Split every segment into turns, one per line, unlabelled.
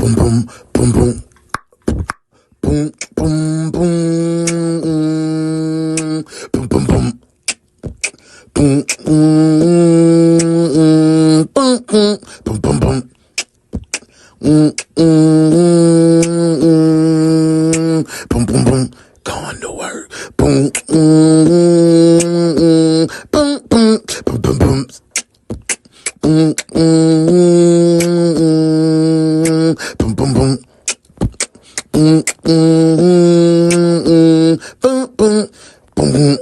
boom, boom, boom, boom. Boom, boom, boom, boom, boom, boom. Boom, boom, boom, boom, boom, boom, boom. Boom, boom, boom. Going to work. Boom, boom, boom, boom, boom, boom, boom. Boom, boom, boom, boom. Boom, boom, boom, boom, boom.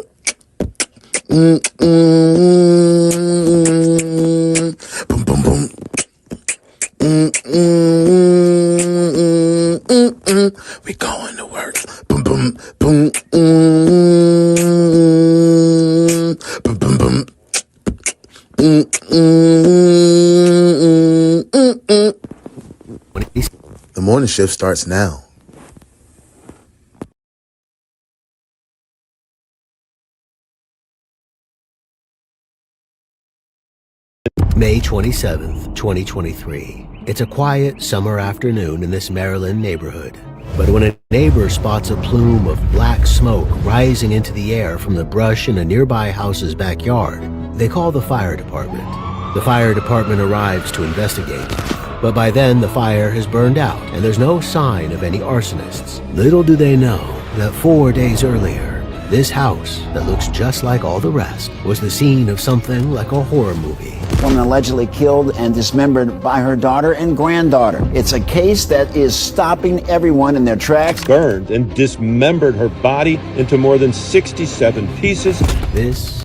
Boom, boom, boom. We going to work. Boom, boom, boom, boom, boom, boom. The morning shift starts now.
May 27th, 2023. It's a quiet summer afternoon in this Maryland neighborhood. But when a neighbor spots a plume of black smoke rising into the air from the brush in a nearby house's backyard, they call the fire department. The fire department arrives to investigate. But by then, the fire has burned out and there's no sign of any arsonists. Little do they know that 4 days earlier, this house that looks just like all the rest was the scene of something like a horror movie.
A woman allegedly killed and dismembered by her daughter and granddaughter. It's a case that is stopping everyone in their tracks.
Burned and dismembered her body into more than 67 pieces.
This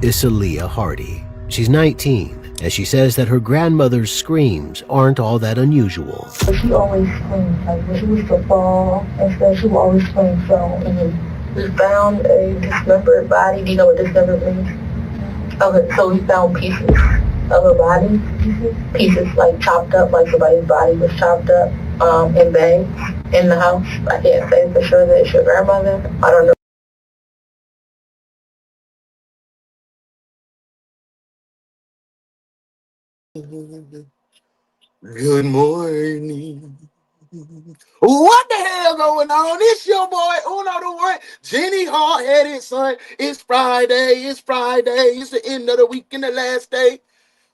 is Celia Hardy. She's 19, and she says that her grandmother's screams aren't all that unusual.
She always screamed, like when she was to fall and stuff, she would always scream. So we found a dismembered body. Do you know what dismembered means? Okay, so we found pieces of her body, pieces like chopped up, like somebody's body was chopped up in bags in the house. I can't say for sure that it's your grandmother. I don't know.
Good morning. What the hell going on? It's your boy UnoDaOne, Jenny hard-headed son. It's Friday. It's the end of the week and the last day.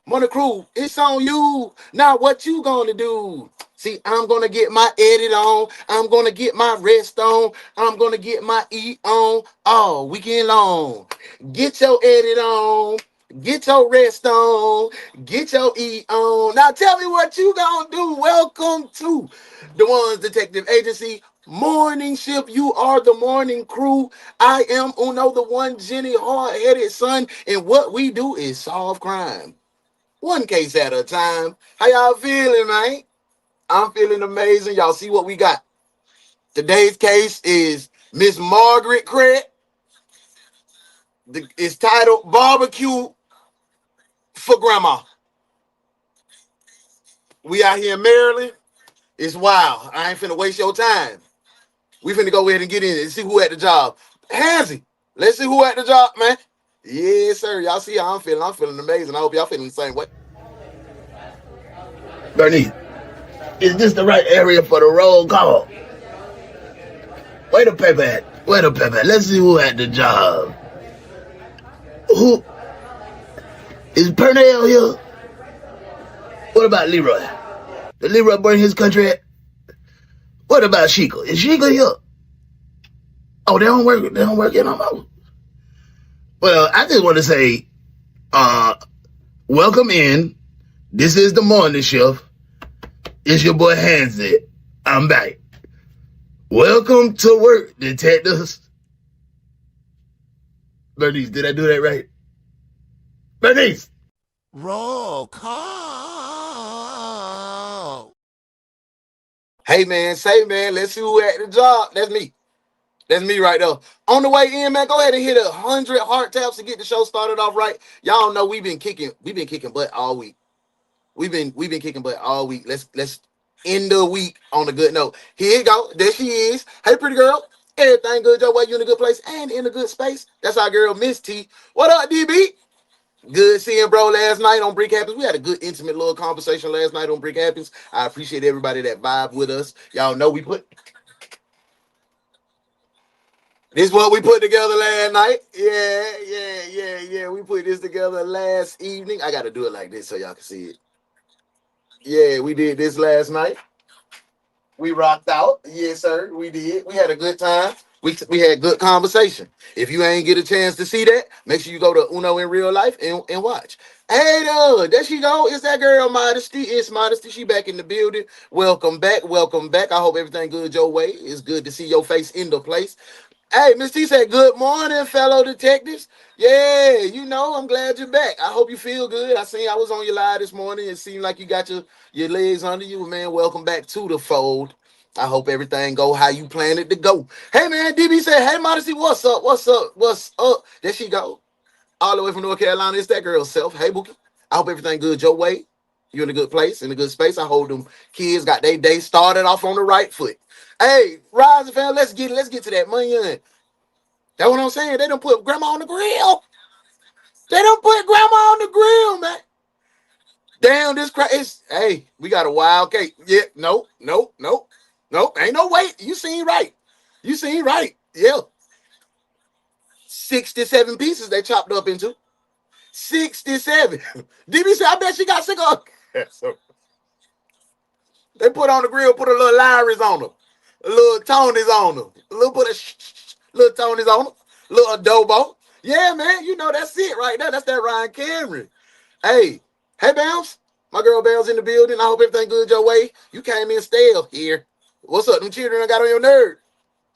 Morning crew, it's on you. Now what you gonna do? See, I'm gonna get my edit on. I'm gonna get my rest on. I'm gonna get my eat on all weekend long. Get your edit on. Get your rest on. Get your eat on. Now tell me what you gonna do. Welcome to DaOne's Detective Agency morning shift. You are the morning crew. I am UnoDaOne, Jenny hard-headed son, and what we do is solve crime. One case at a time. How y'all feeling, man? I'm feeling amazing. Y'all see what we got. Today's case is Miss Margaret Craig. It's titled Barbecue for Grandma. We out here in Maryland. It's wild. I ain't finna waste your time. We finna go ahead and get in and see who at the job. Handsy, let's see who at the job, man. Yes, sir. Y'all see how I'm feeling. I'm feeling amazing. I hope y'all feeling the same way.
Bernice, is this the right area for the roll call? Where the paper at? Let's see who had the job. Who? Is Purnell here? What about Leroy? Did Leroy bring his country at? What about Sheikah? Is Sheikah here? Oh, they don't work in no more. Well, I just want to say, welcome in. This is the morning shift. It's your boy Handsy. I'm back. Welcome to work, detectives. Bernice, did I do that right? Bernice!
Roll call. Hey, man, let's see who at the job. That's me. That's me right there. On the way in, man, go ahead and hit 100 heart taps to get the show started off right. Y'all know we've been kicking butt all week. We've been kicking butt all week. Let's end the week on a good note. Here you go. There she is. Hey, pretty girl. Everything good, Joe? Well, you in a good place and in a good space. That's our girl, Miss T. What up, DB? Good seeing bro last night on Brick Happens. We had a good intimate little conversation last night on Brick Happens. I appreciate everybody that vibe with us. Y'all know this is what we put together last night. Yeah. We put this together last evening. I got to do it like this so y'all can see it. Yeah, we did this last night. We rocked out. Yes, sir. We did. We had a good time. We had good conversation. If you ain't get a chance to see that, make sure you go to Uno in real life and watch. Hey, there she go. It's that girl, Modesty. It's Modesty. She back in the building. Welcome back. Welcome back. I hope everything good your way. It's good to see your face in the place. Hey, Miss T said, good morning, fellow detectives. Yeah, I'm glad you're back. I hope you feel good. I was on your live this morning. It seemed like you got your legs under you, man. Welcome back to the fold. I hope everything go how you planned it to go. Hey, man, DB said, hey, Modesty, what's up? What's up? What's up? There she go. All the way from North Carolina. It's that girl's self. Hey, Bookie. I hope everything good your way. You're in a good place, in a good space. I hope them kids got their day started off on the right foot. Hey, Rising fam, let's get to that money in. That's what I'm saying. They done put grandma on the grill. Man. Damn, this crap is, hey, we got a wild cake. Yeah, nope. Ain't no way. You seen right. Yeah. 67 pieces they chopped up into. 67. DB said, I bet she got sick of so they put on the grill, put a little Lyrie's on them, a little Tony's on them, little Tony's on them, little adobo. Yeah, man, that's it right there. That's that Ryan Cameron. Hey, Bounce. My girl Bounce in the building. I hope everything good your way. You came in stale here. What's up? Them children got on your nerve.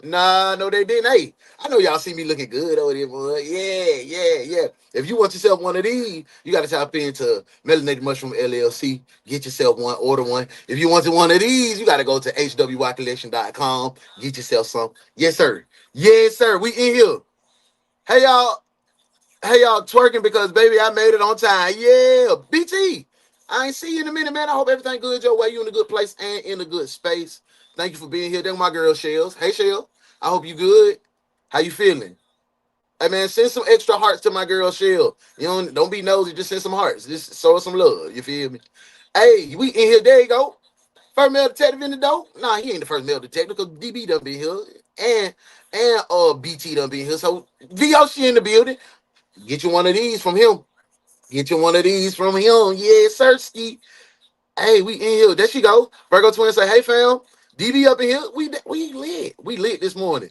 Nah, no, they didn't. Hey, I know y'all see me looking good over there, boy. Yeah. If you want yourself one of these, you got to tap into Melanated Mushroom LLC. Get yourself one, order one. If you want one of these, you got to go to hwycollection.com. Get yourself some. Yes, sir. We in here. Hey, y'all twerking because, baby, I made it on time. Yeah, BT. I ain't see you in a minute, man. I hope everything good your way. You in a good place and in a good space. Thank you for being here. That's my girl, Shells. Hey, Shell. I hope you good. How you feeling? Hey, man, send some extra hearts to my girl, Shell. Don't be nosy. Just send some hearts. Just show us some love. You feel me? Hey, we in here. There you go. First male detective in the door. Nah, he ain't the first male detective because DB done been here. And BT done been here. So, VOC in the building. Get you one of these from him. Yeah, Sirski. Hey, we in here. There she go. Virgo Twin say, hey, fam. DB up in here. We lit. We lit this morning.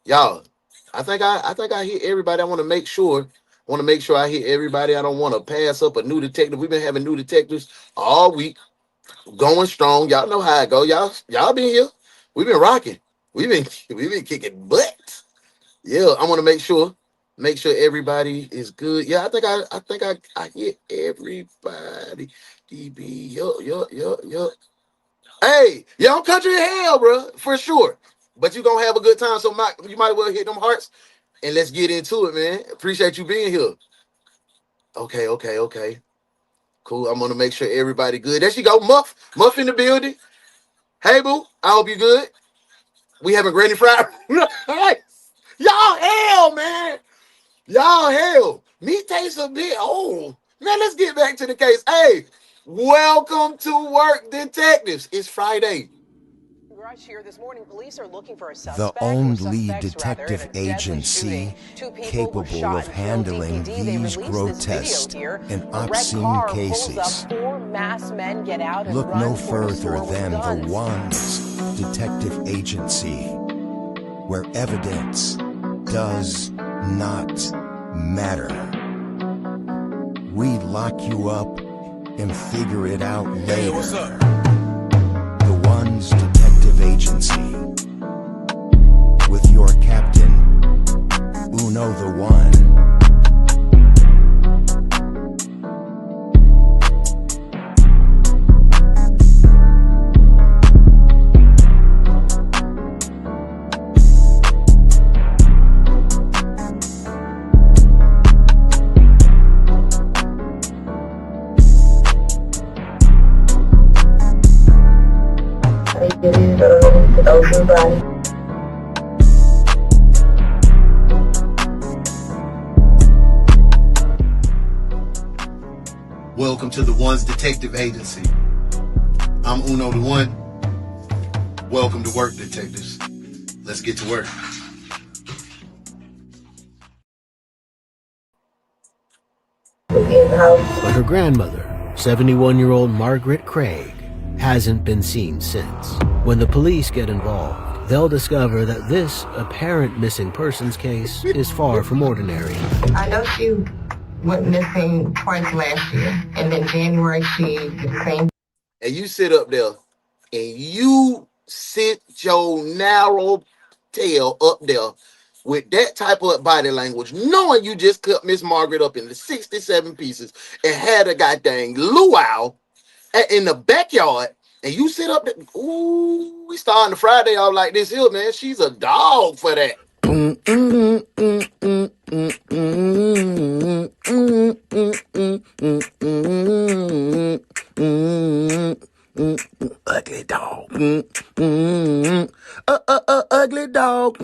Y'all, I think I hit everybody. I want to make sure I hit everybody. I don't want to pass up a new detective. We've been having new detectives all week. Going strong. Y'all know how it go. Y'all been here. We've been rocking. We've been kicking butt. Yeah, I want to make sure everybody is good. Yeah, I think I hit everybody. DB, yo. Hey, y'all country hell, bro, for sure. But you gonna have a good time. So you might well hit them hearts, and let's get into it, man. Appreciate you being here. Okay. Cool. I'm gonna make sure everybody good. There she go, Muff in the building. Hey, boo. I hope you good. We having Granny Friday. Y'all hell, man. Y'all hell. Meat tastes a bit old. Man, let's get back to the case. Hey, welcome to work, detectives. It's Friday.
Here this morning, police are looking for a
the only detective agency capable of handling these grotesque and obscene cases. Look no further than the One's detective agency, where evidence does not matter. We lock you up and figure it out later.
Hey, what's up?
The One's detective agency, with your captain, UnoDaOne.
Welcome to the One's Detective Agency. I'm UnoDaOne. Welcome to work, detectives. Let's get to work.
But her grandmother, 71-year-old Margaret Craig, hasn't been seen since. When the police get involved, they'll discover that this apparent missing persons case is far from ordinary.
I know she went missing twice last year, and then January she did the same.
And you sit up there, and you sit your narrow tail up there with that type of body language, knowing you just cut Miss Margaret up into 67 pieces and had a goddamn luau in the backyard, and you sit up there, ooh, we starting the Friday off like this here, man. She's a dog for that. Ugly dog. Ugly dog.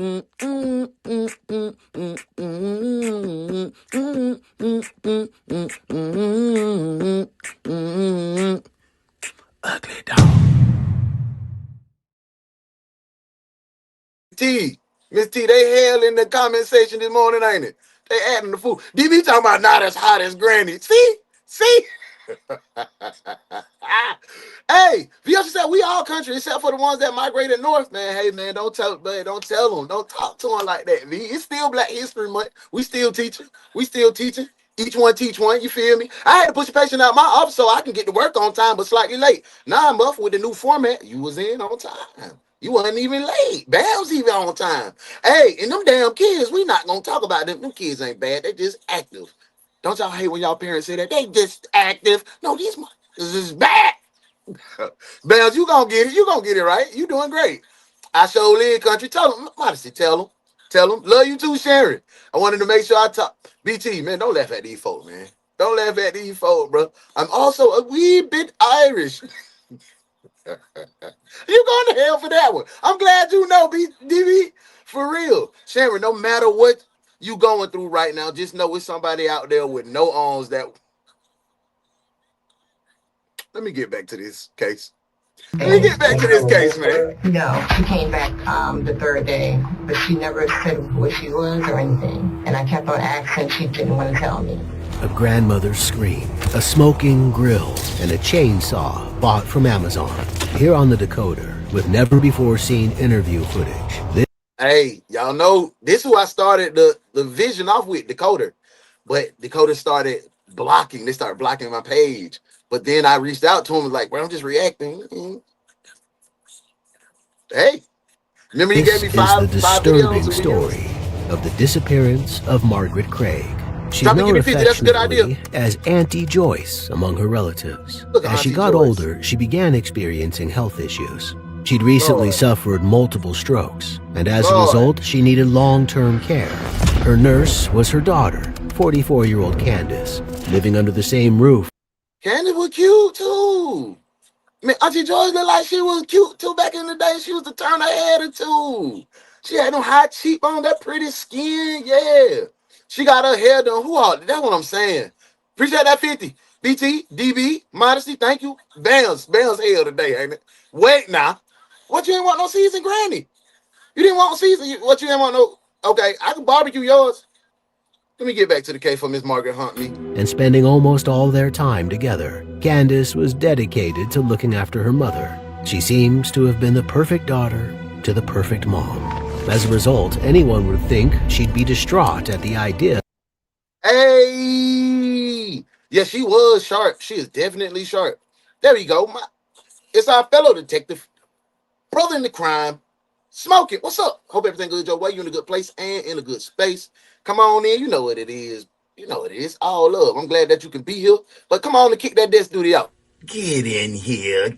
Ugly dog. Miss T, they hell in the comment section this morning, ain't it? They adding the food. DB talking about not as hot as Granny. See? Hey, Viola said we all country except for the ones that migrated north, man. Hey, man, don't tell them. Don't talk to them like that, V. It's still Black History Month. We still teaching. Each one teach one, you feel me? I had to push a patient out my office so I can get to work on time, but slightly late. Now I'm up with the new format. You was in on time. You wasn't even late. Bam's even on time. Hey, and them damn kids, we not going to talk about them. Them kids ain't bad. They just active. Don't y'all hate when y'all parents say that? They just active. No, these motherfuckers is bad. Bams, you gonna get it. You gonna get it right. You doing great. I sure live country. Tell them, modesty. Tell them. Love you too, Sharon. I wanted to make sure I talk. BT, man, don't laugh at these folks, man. Don't laugh at these folks, bro. I'm also a wee bit Irish. You going to hell for that one. I'm glad you know, DB. For real. Sharon, no matter what you going through right now, just know it's somebody out there with no arms that... Let me get back to this case. Man.
No, she came back the third day, but she never said what she was or anything. And I kept on asking, she didn't want to tell me.
A grandmother's scream, a smoking grill, and a chainsaw bought from Amazon. Here on the decoder, with never-before-seen interview footage.
Hey, y'all know, this is who I started the vision off with, Decoder. But Decoder started blocking. They started blocking my page. But then I reached out to him and was like, bro, I'm just reacting. Hey, remember he gave me five
videos? This is the disturbing story of the disappearance of Margaret Craig. She's known affectionately as Auntie Joyce among her relatives. As she got older, she began experiencing health issues. She'd recently suffered multiple strokes, and as a result, she needed long-term care. Her nurse was her daughter, 44-year-old Candace, living under the same roof.
Candace was cute, too. Man, Auntie Joyce looked like she was cute, too, back in the day. She was to turn her head or two. She had them high cheekbones, that pretty skin, yeah. She got her hair done. That's what I'm saying. Appreciate that 50. BT, DB, modesty, thank you. Bams hell today, ain't it? Wait now. What, you ain't want no season, Granny? You didn't want season? What, you didn't want no... Okay, I can barbecue yours. Let me get back to the case for Miss Margaret Huntley.
And spending almost all their time together, Candace was dedicated to looking after her mother. She seems to have been the perfect daughter to the perfect mom. As a result, anyone would think she'd be distraught at the idea.
Hey! Yeah, she was sharp. She is definitely sharp. There we go. It's our fellow detective, brother in the crime, Smoking. What's up? Hope everything good your way. You in a good place and in a good space. Come on in. You know what it is. All love. I'm glad that you can be here. But come on and kick that death duty out.
Get in here.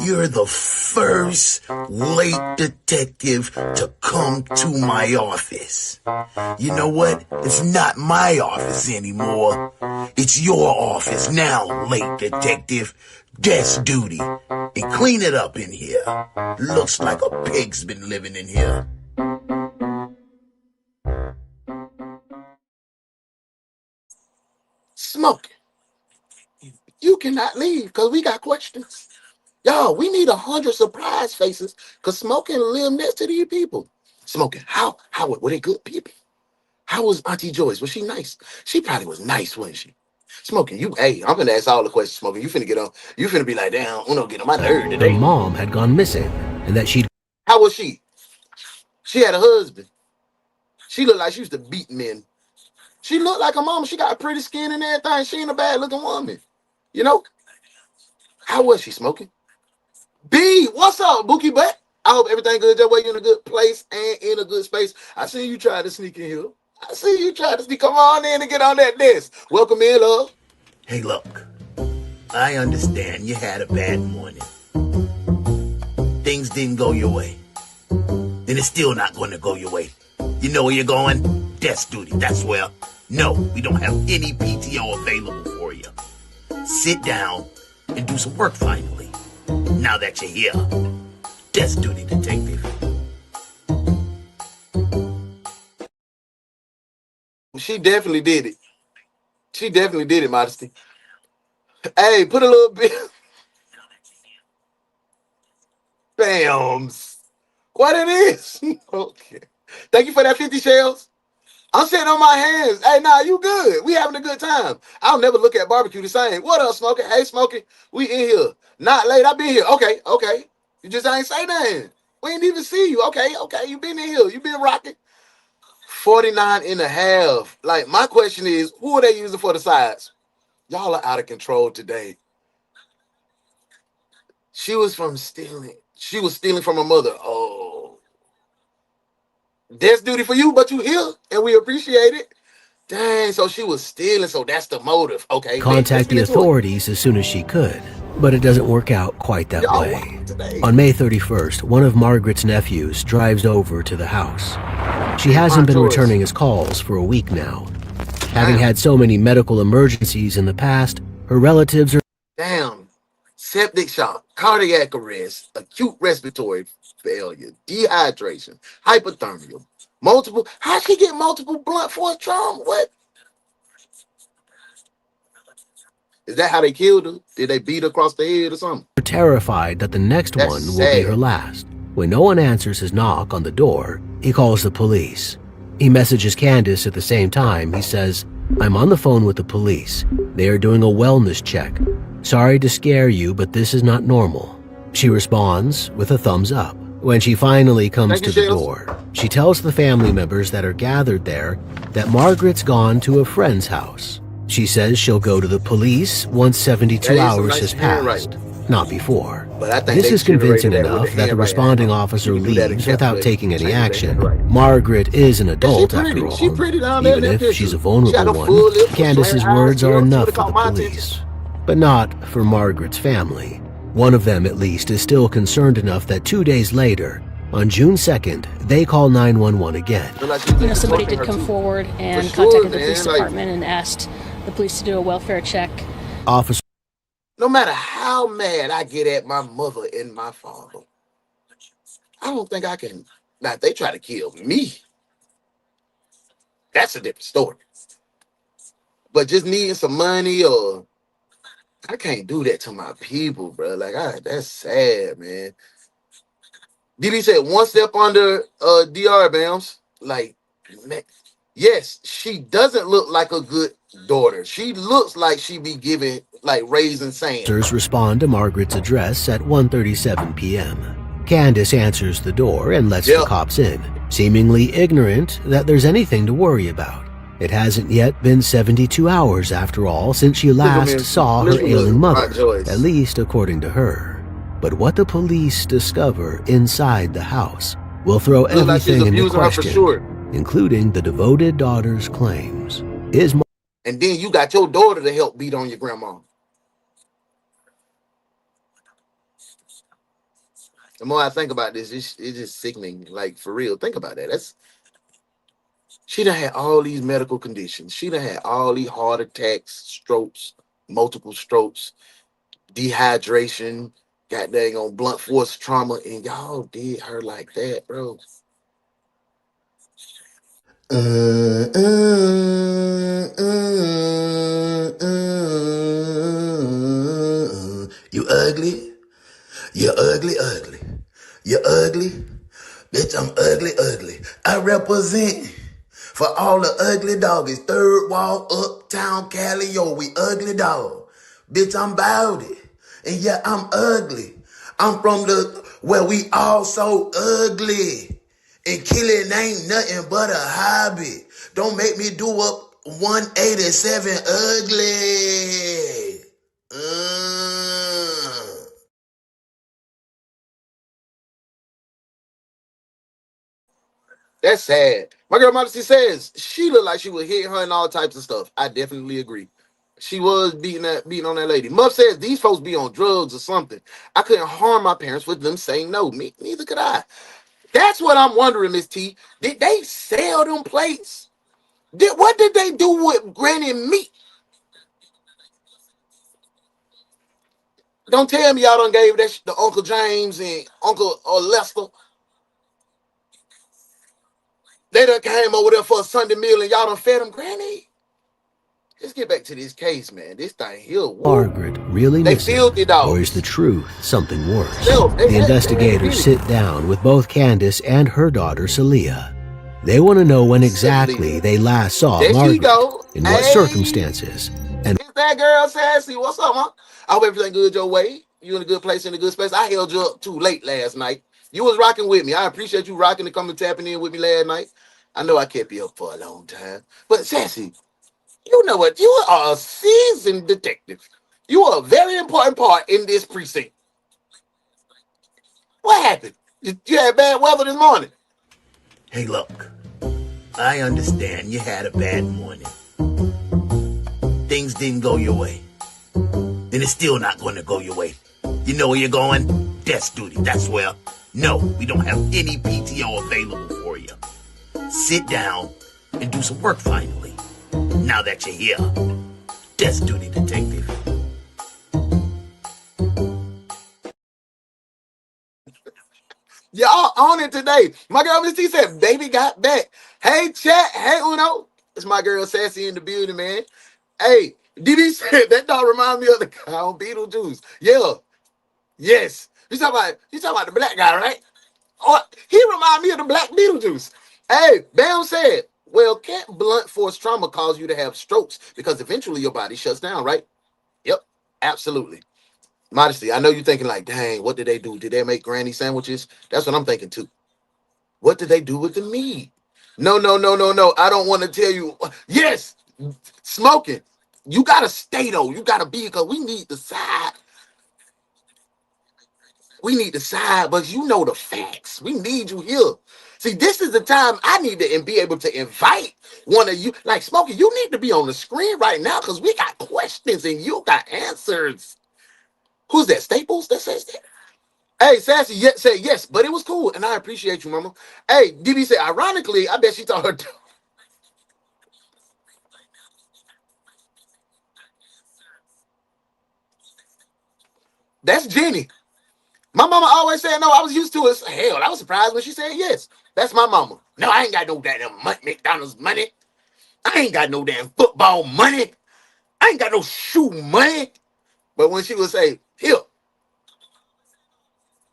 You're the first late detective to come to my office. You know what? It's not my office anymore. It's your office now, late detective. Desk duty. And clean it up in here. Looks like a pig's been living in here.
Smoking. You cannot leave because we got questions. Y'all, we need 100 surprise faces because Smoking live next to these people. Smoking, how were they good people? How was Auntie Joyce? Was she nice? She probably was nice, wasn't she? Smoking, hey, I'm gonna ask all the questions, Smoking. You finna get on. You finna be like, damn, Uno get on my nerve
Her
today.
mom had gone missing and that she'd
How was she? She had a husband. She looked like she used to beat men. She looked like her mama. She got a pretty skin and everything. She ain't a bad looking woman. You know? How was she, Smoking? B, what's up, Bookie Butt? I hope everything good that way. You're in a good place and in a good space. I see you try to sneak in here. I see you try to sneak. Come on in and get on that desk. Welcome in, love.
Hey, look. I understand you had a bad morning. Things didn't go your way. And it's still not going to go your way. You know where you're going? Desk duty. That's where. No, we don't have any PTO available for you. Sit down and do some work finally. Now that you're here. Desk duty, detective.
She definitely did it. She definitely did it, Modesty. Hey, put a little bit. Bams. What it is? Okay. Thank you for that 50 shells. I'm sitting on my hands. Hey, nah, you good. We having a good time. I'll never look at barbecue the same. What up, Smoking? Hey, Smoking. We in here. Not late. I been here. Okay. You just ain't say nothing. We ain't even see you. Okay. You been in here. You been rocking. 49 and a half. Like, my question is, who are they using for the sides? Y'all are out of control today. She was stealing from her mother. Oh. Desk duty for you, but you here, and we appreciate it. Dang, so she was stealing, so that's the motive. Okay.
contact the authorities as soon as she could, but it doesn't work out quite that way. On May 31st, one of Margaret's nephews drives over to the house. She hasn't been returning his calls for a week now. Having had so many medical emergencies in the past, her relatives are
Damn. Septic shock, cardiac arrest, acute respiratory failure, dehydration, hypothermia, multiple. How'd she get multiple blunt force trauma? What? Is that how they killed her? Did they beat her across the head or something?
terrified that the next one will be her last. When no one answers his knock on the door, he calls the police. He messages Candace at the same time. He says, "I'm on the phone with the police. They are doing a wellness check. Sorry to scare you, but this is not normal." She responds with a thumbs up. When she finally comes to the door, she tells the family members that are gathered there that Margaret's gone to a friend's house. She says she'll go to the police once 72 hours has passed, not before. This is convincing enough that the responding officer leaves without taking any action. Margaret is an adult after all. Even if she's a vulnerable one, Candace's words are enough for the police. But not for Margaret's family. One of them, at least, is still concerned enough that 2 days later, on June 2nd, they call 911 again.
Somebody did come forward and contacted the police department and asked the police to do a welfare check.
Officer,
no matter how mad I get at my mother and my father, I don't think I can. Now, if they try to kill me, that's a different story. But just needing some money, or I can't do that to my people, bro. Like, that's sad, man. DD said one step under DR Bams. Like, man, yes, she doesn't look like a good daughter. She looks like she be giving, like, raising sand.
Officers respond to Margaret's address at 1:37 p.m. Candace answers the door and lets the cops in, seemingly ignorant that there's anything to worry about. It hasn't yet been 72 hours, after all, since she last saw her ailing mother, at least according to her. But what the police discover inside the house will throw everything into question, including the devoted daughter's claims.
And then you got your daughter to help beat on your grandma. The more I think about this, it's just sickening. Like, for real, think about that. She done had all these medical conditions. She done had all these heart attacks, strokes, multiple strokes, dehydration, got dang on blunt force trauma, and y'all did her like that, bro.
You ugly? You ugly, ugly. You ugly? Bitch, I'm ugly, ugly. I represent for all the ugly doggies. Third Wall, Uptown, Cali, yo, we ugly dog. Bitch, I'm about it. And yeah, I'm ugly. I'm from where we all so ugly. And killing ain't nothing but a hobby. Don't make me do up 187 ugly.
That's sad. My girl Modesty says she looked like she would hit her and all types of stuff. I definitely agree. She was beating on that lady. Muff says these folks be on drugs or something. I couldn't harm my parents with them saying no. Me neither could I. That's what I'm wondering, Miss T. Did they sell them plates? What did they do with Granny meat? Don't tell me y'all done gave that to Uncle James and Uncle Lester. They done came over there for a Sunday meal and y'all done fed them Granny. Let's get back to this case, man. This thing here.
Margaret really missing, or is the truth something worse? The investigators sit down with both Candace and her daughter Celia. They want to know when exactly they last saw Margaret, in what circumstances, and
it's that girl Sassy. What's up, man? I hope everything good your way. You in a good place, in a good space. I held you up too late last night. You was rocking with me. I appreciate you rocking and coming tapping in with me last night. I know I kept you up for a long time. But Sassy, you know what? You are a seasoned detective. You are a very important part in this precinct. What happened? You had bad weather this morning.
Hey, look. I understand you had a bad morning. Things didn't go your way. And it's still not going to go your way. You know where you're going? Desk duty. That's where. No, we don't have any PTO available for you. Sit down and do some work finally. Now that you're here. Desk duty, detective.
Y'all on it today. My girl Miss T said, baby got back. Hey, chat. Hey, Uno. It's my girl Sassy in the building, man. Hey, DB said that dog remind me of the guy on Beetlejuice. Yeah. Yes. You talking about the black guy, right? Oh, he remind me of the black Beetlejuice. Hey, Bam said, well, can't blunt force trauma cause you to have strokes? Because eventually your body shuts down, right? Yep, absolutely. Modesty, I know you're thinking like, dang, what did they do? Did they make granny sandwiches? That's what I'm thinking too. What did they do with the meat? No. I don't want to tell you. Yes, smoking. You got to stay, though. You got to be, because we need the side. We need the side, but you know the facts. We need you here. See, this is the time I need to be able to invite one of you. Like, Smokey, you need to be on the screen right now because we got questions and you got answers. Who's that? Staples that says that? Hey, Sassy said yes, but it was cool, and I appreciate you, mama. Hey, DB said, ironically, I bet she thought her... That's Jenny. My mama always said no. I was used to it. Hell, I was surprised when she said yes. That's my mama. No, I ain't got no damn McDonald's money. I ain't got no damn football money. I ain't got no shoe money. But when she would say, here,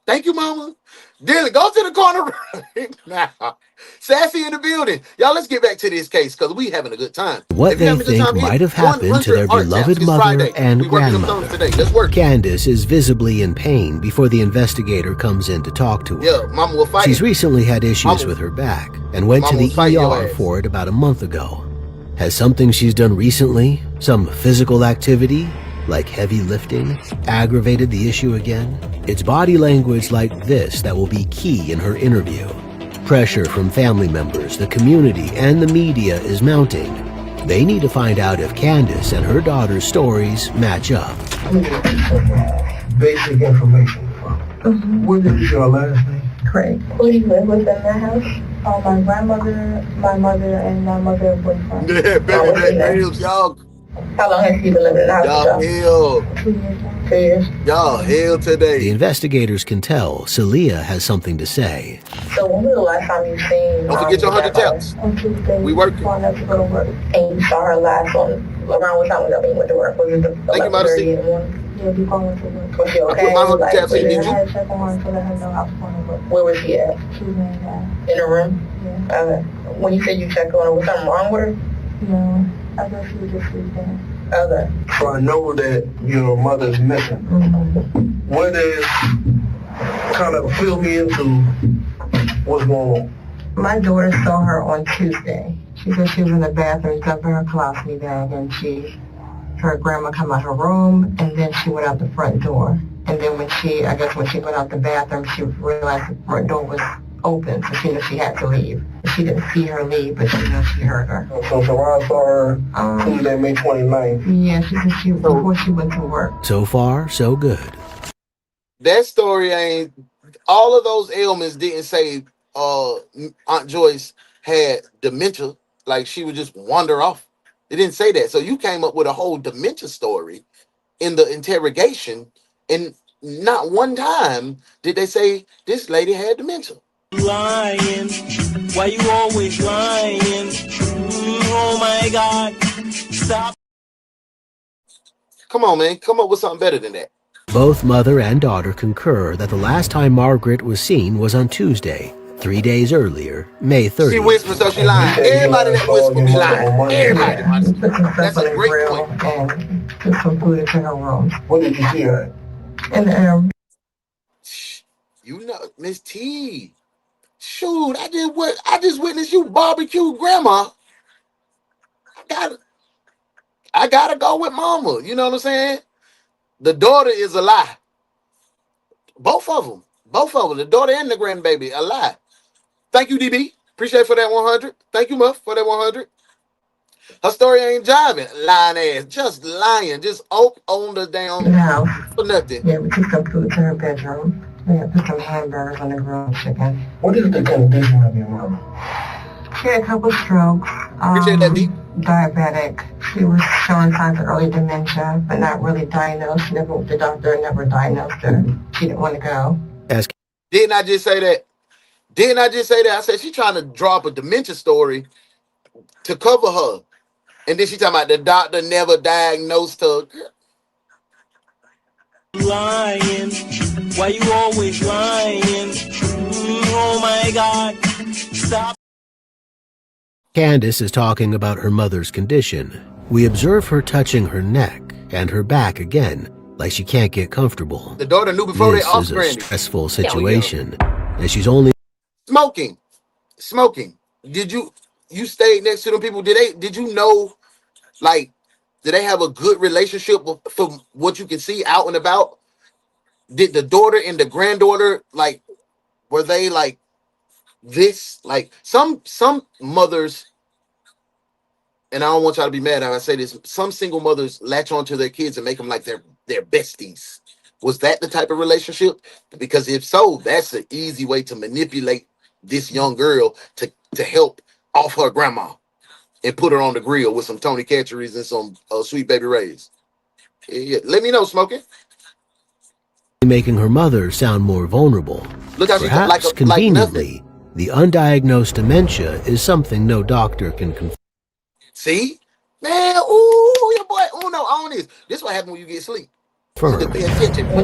thank you, mama. Dylan, go to the corner right now. Sassy in the building. Y'all, let's get back to this case because we having a good time.
What they think might have happened to their beloved mother and grandmother. Candace is visibly in pain before the investigator comes in to talk to her.
Yeah, mama will fight.
She's recently had issues with her back and went to the ER for it about a month ago. Has something she's done recently, some physical activity, like heavy lifting, aggravated the issue again? It's body language like this that will be key in her interview. Pressure from family members, the community, and the media is mounting. They need to find out if Candace and her daughter's stories match up.
Basic information. When did you show last name?
Craig. Who do you live with in that house? My grandmother, my mother, and my mother and boyfriend.
Yeah, baby, y'all.
How long has he been living in the house?
Y'all hell.
2 years. 2 years.
Y'all hell today.
The investigators can tell Celia has something to say.
So when was the last time you seen?
Don't forget your 100 taps.
On Tuesday.
We working.
Going up to go to work. And you saw her last on Around what time was that when you went to work? Was it the
Think you might have
11:30
seen.
in the morning? Yeah, before I went to work. Was she
I
okay?
put my 100
Like,
tabs in. Did
I
you?
had to check on her to let her know I was going to work. Where was she at? She was laying down. In her room? Yeah. When you said you checked on her, was something wrong with her? No. I guess she was just sleeping. Okay.
So I know that your mother's missing. What is, kind of fill me into what's going on?
My daughter saw her on Tuesday. She said she was in the bathroom, dumping her colostomy bag, and her grandma come out her room, and then she went out the front door. And then when she went out the bathroom, she realized the front door was open, so she knew she had to leave. She didn't see her leave, but she knew she heard her.
So Sharon saw her Tuesday, May 29th.
Yeah, she said before she went to work.
So far, so good.
That story ain't. All of those ailments didn't say Aunt Joyce had dementia. Like she would just wander off. It didn't say that. So you came up with a whole dementia story in the interrogation, and not one time did they say this lady had dementia.
Lying, why you always lying? Oh my God, stop.
Come on, man. Come up with something better than that.
Both mother and daughter concur that the last time Margaret was seen was on Tuesday, 3 days earlier, May 30th.
She whispers, so she lying. Everybody that whispers be lying. Everybody. That's a great point.
And took some food into her room.
What did you see her at?
In the
You know, Miss T. Shoot, I just witnessed you barbecue grandma. I gotta go with mama. You know what I'm saying? The daughter is a lie. Both of them. The daughter and the grandbaby, a lie. Thank you, DB. Appreciate for that 100. Thank you, Muff, for that 100. Her story ain't jiving. Lying ass. Just lying. Just on the damn
house.
For nothing.
Yeah, we took some food to her bedroom. We had put some hamburgers on the grilled chicken.
What is the condition of your mother?
She had a couple strokes.
Appreciate that, D.
Diabetic. She was showing signs of early dementia, but not really diagnosed. The doctor never diagnosed her. She didn't want to go.
Didn't I just say that? I said she's trying to draw up a dementia story to cover her. And then she talking about the doctor never diagnosed her.
Lying, why you always lying? Oh my God, stop.
Candace is talking about her mother's condition. We observe her touching her neck and her back again, like she can't get comfortable.
The daughter knew before they
This
off
is a
Granny.
stressful situation, and she's only
Smoking. Did you stayed next to them people? Did you know, like, did they have a good relationship from what you can see out and about? Did the daughter and the granddaughter, like, were they like this? Like some mothers, and I don't want y'all to be mad if I say this, some single mothers latch onto their kids and make them like their besties. Was that the type of relationship? Because if so, that's an easy way to manipulate this young girl to help off her grandma and put her on the grill with some Tony Catcheries and some Sweet Baby Rays. Yeah, let me know, Smokey.
making her mother sound more vulnerable.
Look how
Perhaps
she's
conveniently, the undiagnosed dementia is something no doctor can confirm.
See? Man, ooh, your boy Uno on this. This is what happens when you get sleep.
When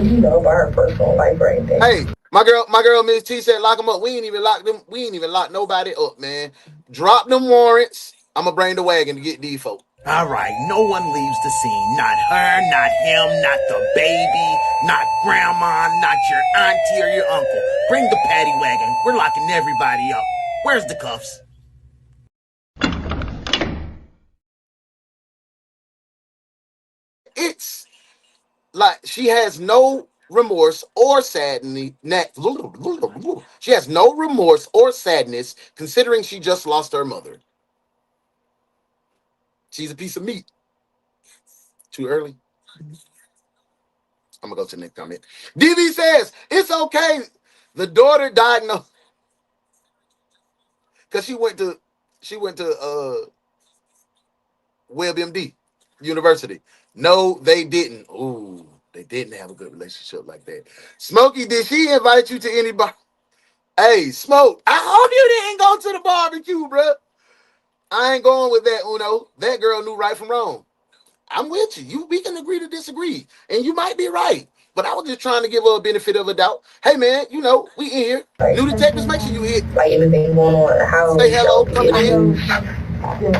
you know about her personal life right there.
Hey, my girl Miss T said lock them up. We ain't even lock nobody up, man. Drop them warrants. I'ma bring the wagon to get these folk.
All right, no one leaves the scene. Not her, not him, not the baby, not grandma, not your auntie or your uncle. Bring the paddy wagon. We're locking everybody up. Where's the cuffs?
It's like she has no remorse or sadness. She has no remorse or sadness considering she just lost her mother. She's a piece of meat. Too early. I'm gonna go to the next comment. DV says it's okay. The daughter diagnosed because she went to WebMD University. No, they didn't. Ooh, they didn't have a good relationship like that. Smokey, did she invite you to anybody? Hey, Smoke, I hope you didn't go to the barbecue, bro. I ain't going with that, Uno. That girl knew right from wrong. I'm with you. We can agree to disagree. And you might be right. But I was just trying to give her a benefit of a doubt. Hey, man, you know, we in here. New detectives, make sure you hit.
Like everything going on, how
say hello, coming in.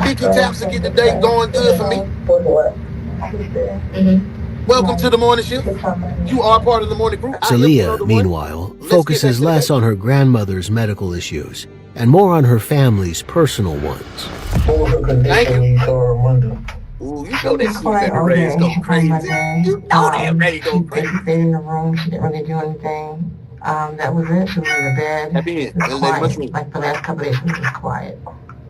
50 taps to get the day going good for me.
What?
Welcome to the morning shift. You are part of the morning group.
Celia, meanwhile, focuses less on her grandmother's medical issues and more on her family's personal ones.
What was her condition when you saw her Monday?
Ooh, you know that Susan Ray's go crazy. You know that Ray go crazy.
She stayed in the room. She didn't really do anything. That was it. She was in the bed. It was quiet. Like the last couple of days, she was just quiet.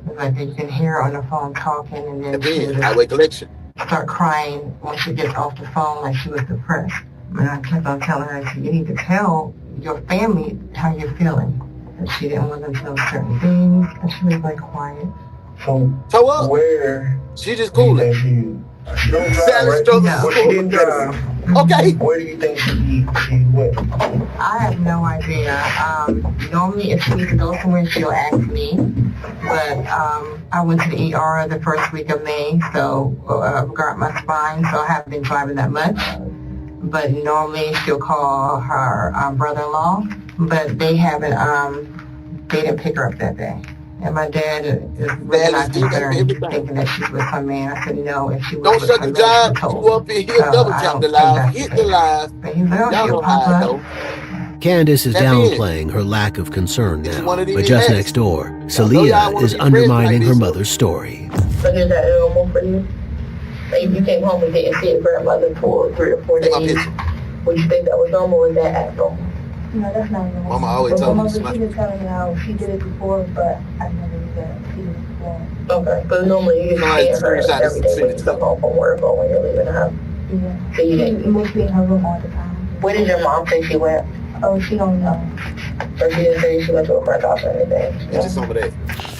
It was like you can hear her on the phone talking, and then she would
highway collection.
Start crying when she gets off the phone, like she was depressed. And I kept on telling her, I said, you need to tell your family how you're feeling. And she didn't want them to know certain things, and she was like quiet.
So where?
She just cooling.
She don't drive, right? No, she didn't drive.
Okay.
Where do you think she went?
I have no idea. Normally, if she needs to go somewhere, she'll ask me. But I went to the ER the first week of May, so regarding my spine, so I haven't been driving that much. But normally, she'll call her brother-in-law, but they haven't. They didn't pick her up that day. And my dad is really not concerned, thinking that she's with her man. I said no, if she was
don't
with
shut
her
the job.
man,
You up in here, double tap the live, hit the live.
But he's like,
y'all know how I know.
Candace is downplaying her lack of concern now, but just next door, Celia is undermining her mother's story.
But is that normal for you? Like if you came home and didn't see your grandmother for 3 or 4 days, would you think that was normal or is that abnormal?
No, that's not normal.
Mama always told me.
She just telling me how she did it before, but I never knew that she did it before.
Okay, but normally you just see her every day when you come home from work or when you're leaving the house.
Yeah.
So you didn't
mostly in her room all the time.
Where did your mom say she went?
Oh, she don't know.
So she didn't say she went to a friend's house or anything?
Yeah. Just over there.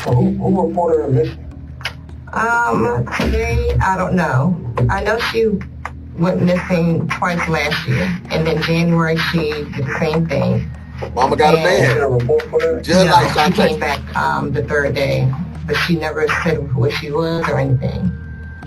So who reported her missing?
Today, I don't know. I know she went missing twice last year, and then January she did the same thing.
Mama got a man. Just like
she came back the 3rd day, but she never said who she was or anything.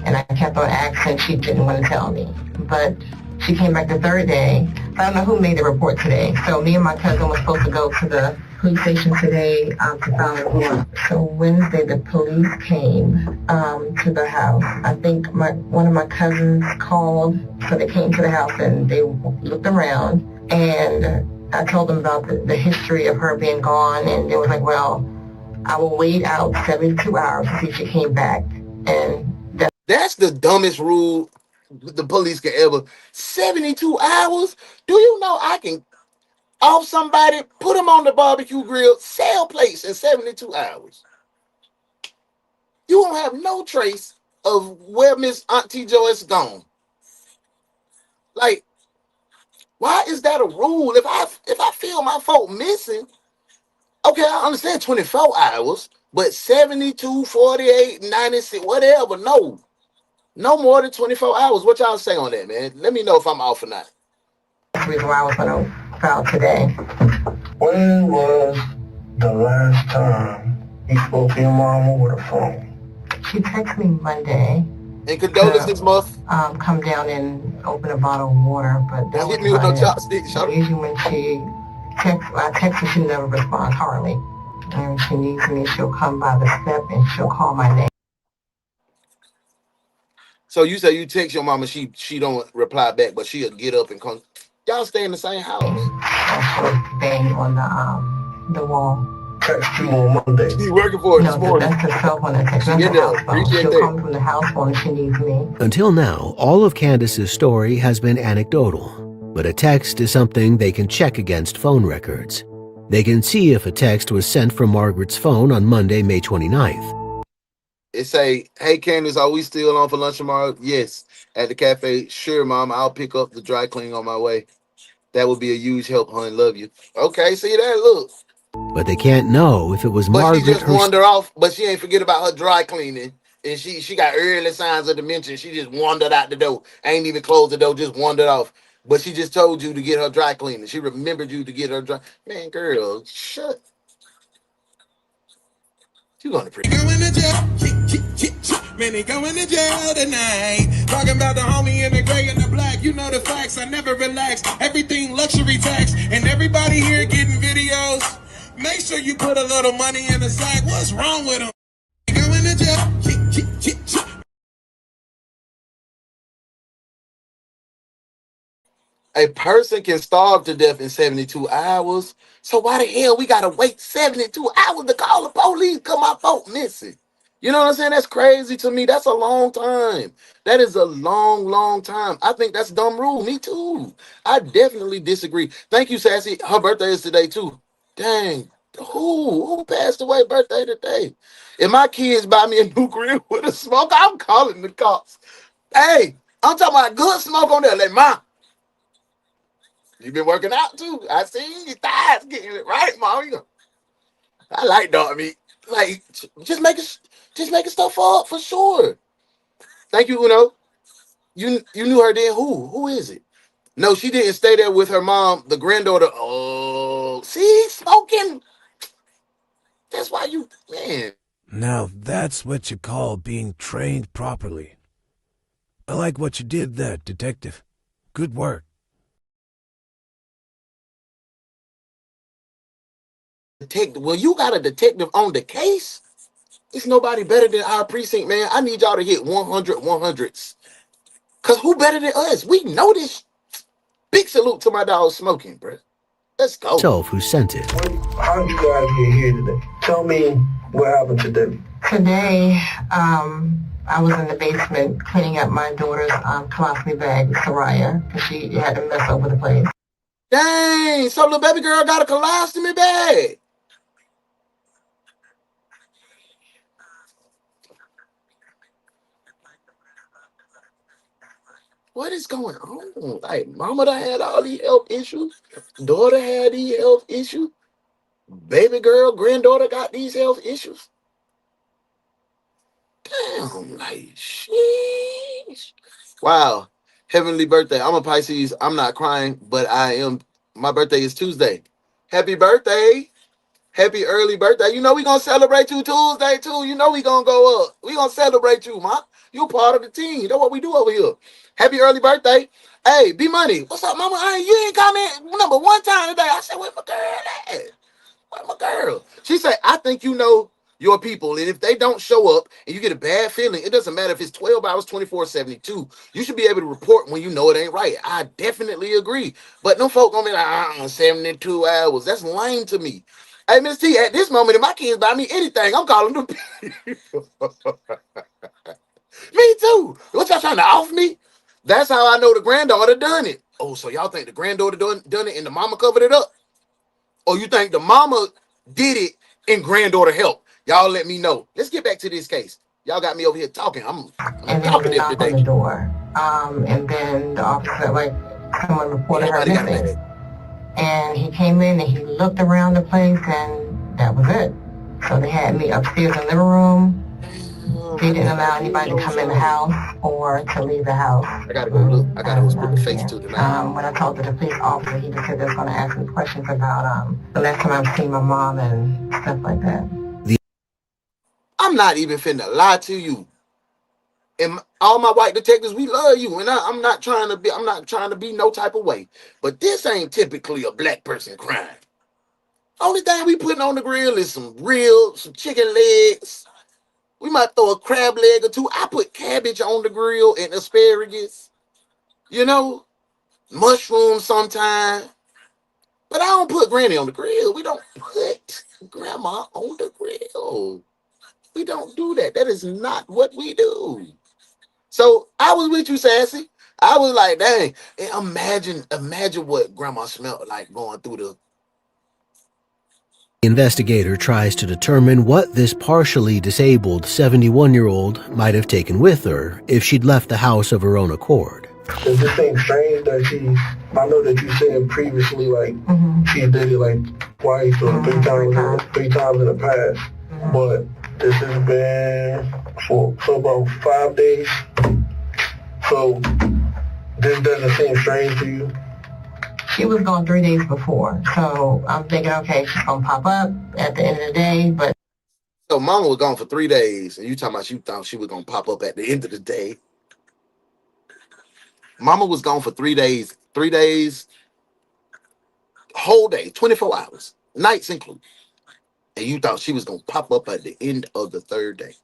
And I kept on asking, she didn't want to tell me. But she came back the 3rd day. I don't know who made the report today. So me and my cousin were supposed to go to the police station today to file a report. So Wednesday the police came to the house. I think one of my cousins called, so they came to the house and they looked around, and I told them about the history of her being gone, and they was like, well, I will wait out 72 hours to see if she came back. And
that's the dumbest rule the police can ever. 72 hours? Do you know I can off somebody, put them on the barbecue grill, sell plates in 72 hours? You won't have no trace of where Miss Auntie Joyce is gone. Like, why is that a rule? If I feel my folk missing, okay, I understand 24 hours, but 72, 48, 96, whatever, no. No more than 24 hours. What y'all say on that, man? Let me know if I'm off or not.
That's the reason why I was going to file today.
When was the last time you spoke to your mom over the phone?
She texted me Monday.
And condolences this month.
Come down and open a bottle of water, but that
hit me with no chopsticks.
Usually when I text her, she never responds, hardly. And she needs me, she'll come by the step and she'll call my name.
So you say you text your mama, she don't reply back, but she'll get up and come. Y'all stay in the same house.
She'll bang on the wall.
Text you on Monday.
She's working for it this morning.
That's her cell phone. That's her house phone. She'll come from the house phone if she needs me.
Until now, all of Candace's story has been anecdotal, but a text is something they can check against phone records. They can see if a text was sent from Margaret's phone on Monday, May 29th.
It say, hey, Candace, are we still on for lunch tomorrow? Yes. At the cafe? Sure, Mom. I'll pick up the dry cleaning on my way. That would be a huge help, hon. Love you. Okay, see that? Look.
But they can't know if it was Margaret.
But she just wandered off, but she ain't forget about her dry cleaning. And she got early signs of dementia. She just wandered out the door. Ain't even closed the door, just wandered off. But she just told you to get her dry cleaning. She remembered you to get her dry. Man, girl, shut. You going to
Man, he going to jail tonight. Talking about the homie in the gray and the black. You know the facts, I never relax. Everything luxury tax. And everybody here getting videos. Make sure you put a little money in the sack. What's wrong with him? He going to jail.
A person can starve to death in 72 hours. So why the hell we gotta wait 72 hours to call the police because my folk missing? You know what I'm saying? That's crazy to me. That's a long time. That is a long, long time. I think that's a dumb rule. Me too. I definitely disagree. Thank you, Sassy. Her birthday is today too. Dang. Who passed away birthday today? If my kids buy me a new grill with a smoke, I'm calling the cops. Hey, I'm talking about good smoke on there. Like, Mom, you been working out too. I seen your thighs getting it right, Mom. I like dog meat. Like, just making stuff up for sure. Thank you, Uno. You knew her then. Who is it? No, she didn't stay there with her mom, the granddaughter. Oh, see, smoking. That's why you, man.
Now that's what you call being trained properly. I like what you did there, Detective. Good work.
Detective. Well, you got a detective on the case? It's nobody better than our precinct, man. I need y'all to hit 100 100s. Because who better than us? We know this. Big salute to my dog Smoking, bro. Let's go.
Who sent it.
How did you guys get here today? Tell me what happened today.
Today, I was in the basement cleaning up my daughter's colostomy bag with Soraya because she had a mess over the place.
Dang, so the baby girl got a colostomy bag. What is going on? Like, mama done had all these health issues. Daughter had these health issues. Baby girl, granddaughter got these health issues. Damn, like, sheesh. Wow. Heavenly birthday. I'm a Pisces. I'm not crying, but I am. My birthday is Tuesday. Happy birthday. Happy early birthday. You know we going to celebrate you Tuesday, too. You know we going to go up. We going to celebrate you, ma. You part of the team. That's what we do over here. Happy early birthday. Hey, B Money. What's up, mama? Hey, you ain't comment number one time today. I said, where my girl at? Where my girl? She said, I think you know your people. And if they don't show up and you get a bad feeling, it doesn't matter if it's 12 hours, 24, 72. You should be able to report when you know it ain't right. I definitely agree. But them folk gonna be like, 72 hours. That's lame to me. Hey, Miss T, at this moment, if my kids buy me anything, I'm calling them. Me too. What y'all trying to off me? That's how I know the granddaughter done it. Oh, so y'all think the granddaughter done it and the mama covered it up? Or you think the mama did it and granddaughter helped? Y'all let me know. Let's get back to this case. Y'all got me over here talking. I'm talking
knock on the door. And then the officer, someone reported her missing. And he came in and he looked around the place and that was it. So they had me upstairs in the living room. They didn't allow anybody to come in the house or to leave the house.
I gotta go look. I gotta go put the face to tonight.
When I talked to the police officer, he just said they was going to ask me questions about the last time I've seen my mom and stuff like that.
I'm not even finna lie to you. And all my white detectives, we love you. And I'm not trying to be no type of way. But this ain't typically a black person crime. Only thing we putting on the grill is some ribs, some chicken legs. We might throw a crab leg or two. I put cabbage on the grill and asparagus. You know, mushrooms sometimes. But I don't put granny on the grill. We don't put grandma on the grill. We don't do that. That is not what we do. So I was with you, Sassy. I was like, dang, imagine what grandma smelled like going through the...
The investigator tries to determine what this partially disabled 71-year-old might have taken with her if she'd left the house of her own accord.
Does this seem strange that I know that you said previously, she did it twice or three times in the past, but this has been for about 5 days. So this doesn't seem strange to you?
She was gone 3 days before, so I'm thinking, okay, she's going to pop up at the end of the day, but...
So mama was gone for 3 days, and you talking about you thought she was gonna pop up at the end of the day. Mama was gone for 3 days. 3 days, whole day, 24 hours, nights included. And you thought she was gonna pop up at the end of the third day.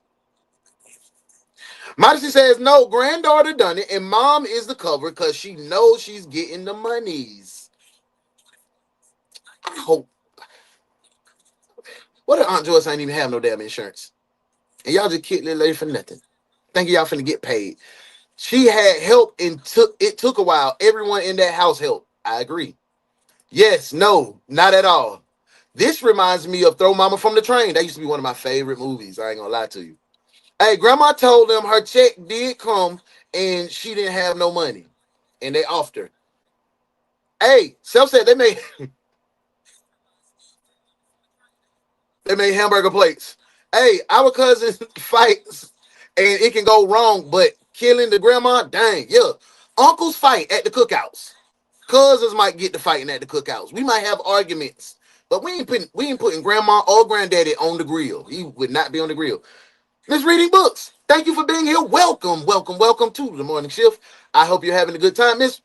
Modesty says, no, granddaughter done it, and mom is the cover because she knows she's getting the monies. I hope. What if Aunt Joyce ain't even have no damn insurance? And y'all just kicked little lady for nothing. Thinking y'all finna get paid. She had help and it took a while. Everyone in that house helped. I agree. Yes, no, not at all. This reminds me of Throw Mama from the Train. That used to be one of my favorite movies. I ain't gonna lie to you. Hey, grandma told them her check did come and she didn't have no money. And they offed her. Hey, Self said they made hamburger plates. Hey, our cousin fights and it can go wrong, but killing the grandma, dang, yeah. Uncles fight at the cookouts. Cousins might get to fighting at the cookouts. We might have arguments, but we ain't putting grandma or granddaddy on the grill. He would not be on the grill. Miss Reading Books, thank you for being here. Welcome to the morning shift. I hope you're having a good time. Miss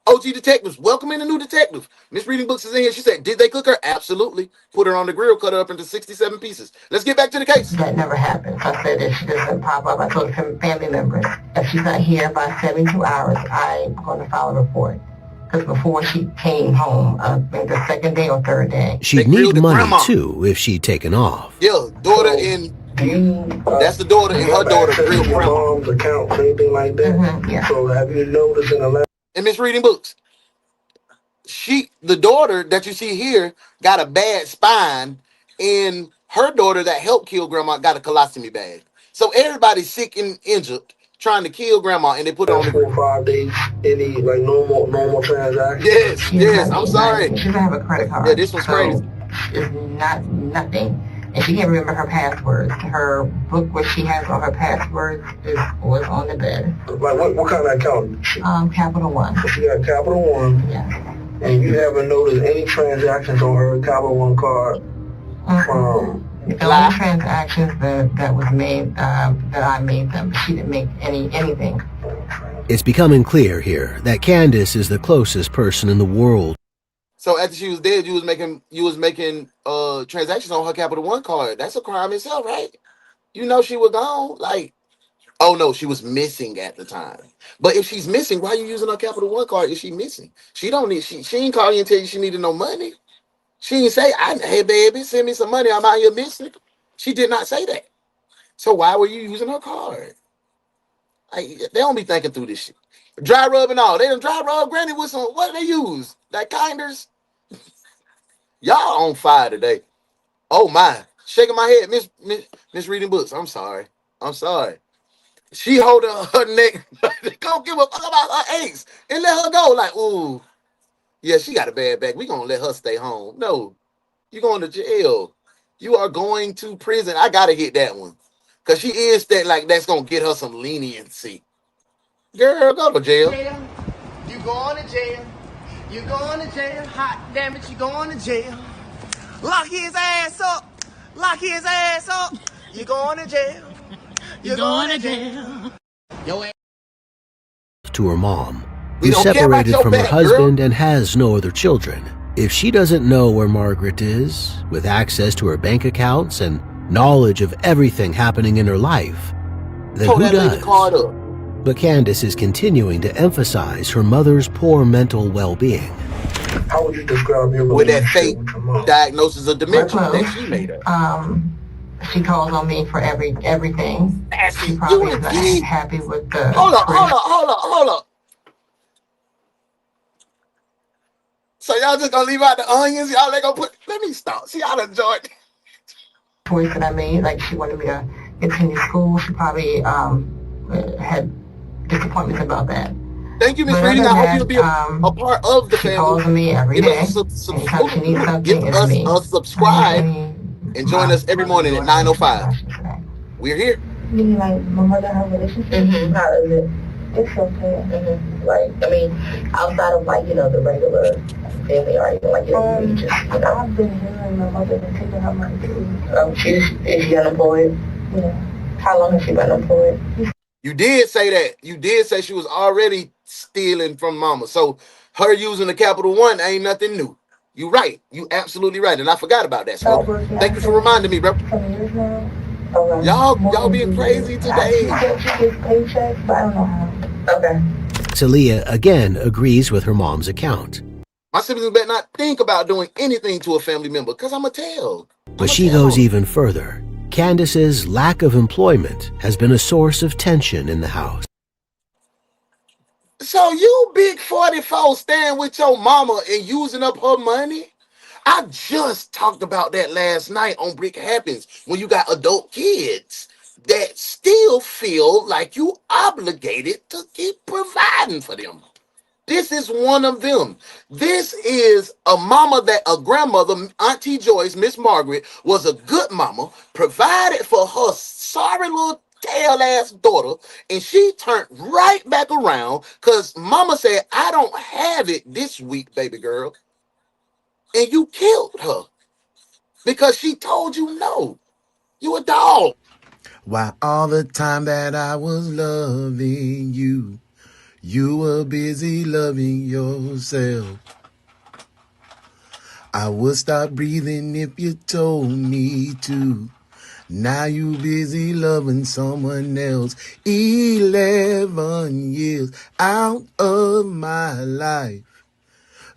OG Detectives, welcome in a new detective. Miss Reading Books is in here. She said, did they cook her? Absolutely. Put her on the grill, cut her up into 67 pieces. Let's get back to the case.
That never happened. I said if she doesn't pop up, I told some family members, if she's not here by 72 hours, I'm going to file a report. Because before she came home, the second day or third day.
She'd need money, too, if she'd taken off.
Yeah, daughter in... that's the daughter and her daughter. Real
mom's accounts, anything like that.
Mm-hmm, yeah.
So have you noticed in the last...
And Miss Reading Books, the daughter that you see here got a bad spine, and her daughter that helped kill grandma got a colostomy bag. So everybody's sick and injured trying to kill grandma, and they put it on the
4 or 5 days. Any like normal transactions?
Yes. I'm sorry.
She doesn't have a credit card.
Yeah, this was crazy.
It's nothing. And she can't remember her passwords. Her book, what she has on her passwords, was on the bed.
Like what kind of account?
Capital One.
So she got Capital One.
Yeah.
And you haven't noticed any transactions on her Capital One card from...
The only transactions that was made, that I made them, she didn't make anything.
It's becoming clear here that Candace is the closest person in the world.
So after she was dead, you was making transactions on her Capital One card. That's a crime itself, right? You know she was gone. Like, oh no, she was missing at the time. But if she's missing, why are you using her Capital One card if she's missing? She ain't call you and tell you she needed no money. She didn't say, hey baby, send me some money. I'm out here missing. She did not say that. So why were you using her card? Like, they don't be thinking through this shit. Dry rub and all. They done dry rub granny with some, what do they use? That kinders? Y'all on fire today. Oh my. Shaking my head. Miss Reading Books. I'm sorry. She holding her neck. Don't give a fuck about her aches. And let her go. Like, ooh. Yeah, she got a bad back. We gonna let her stay home. No. You going to jail. You are going to prison. I gotta hit that one. Cause she is that, like, that's gonna get her some leniency. Girl, go to jail.
You going to jail. You going to jail. Hot damn it, you going to jail. Lock his ass up. Lock his ass up. You going to jail. You going to jail. Your ass.
To her mom, who's separated from her husband and has no other children. If she doesn't know where Margaret is, with access to her bank accounts and knowledge of everything happening in her life, then who does? But Candace is continuing to emphasize her mother's poor mental well-being.
How would you describe your
with that fake diagnosis of dementia that she made up?
She calls on me for everything. She probably is not happy with the...
Hold up. So y'all just gonna leave out the onions? Y'all they gonna put... Let me stop. See, y'all enjoyed
choice that I made. Like, she wanted me to continue school. She probably had disappointments about that.
Thank you, Miss Reading. I hope you'll be a part of the family.
She calls me every day. Anytime she needs something,
give us a subscribe and join us every morning at 9:05. We're here.
You mean like my mother and her relationship?
Mm-hmm.
How is it?
It's okay. Like, I mean, outside of like, the regular family argument, like, we just, I've been hearing my mother been taking her money too. Is she unemployed? Yeah. How long has she been unemployed?
You did say that. You did say she was already stealing from mama. So her using the Capital One ain't nothing new. You right. You absolutely right. And I forgot about that. So thank you for reminding me, bro. Y'all being crazy today.
She gets paychecks, but I don't know how. Okay.
Celia again agrees with her mom's account.
My siblings better not think about doing anything to a family member, because I'm a tell.
But she goes even further. Candace's lack of employment has been a source of tension in the house.
So you big 44 staying with your mama and using up her money? I just talked about that last night on Brick Happens, when you got adult kids that still feel like you obligated to keep providing for them. This is one of them. This is a mama that a grandmother, Auntie Joyce, Miss Margaret, was a good mama, provided for her sorry little tail-ass daughter, and she turned right back around because mama said, I don't have it this week, baby girl. And you killed her because she told you no. You a dog.
Why all the time that I was loving you, you were busy loving yourself. I would stop breathing if you told me to. Now you busy loving someone else. 11 years out of my life.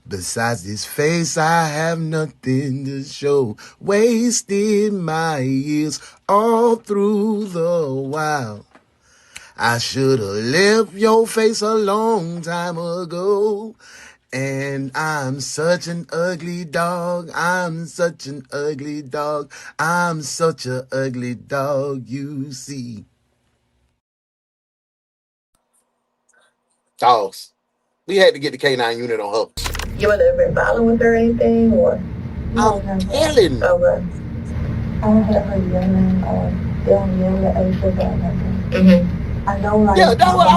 Besides this face, I have nothing to show. Wasted my years all through the while. I should have left your face a long time ago. And I'm such an ugly dog. I'm such an ugly dog. I'm such an ugly dog, you see.
Dogs. We had to get the K9 unit on her.
You ever been violent with her or anything, or?
I'm telling.
Okay. I don't have her yelling, or they don't yell at Aisha about nothing. I know, like,
yeah, that's what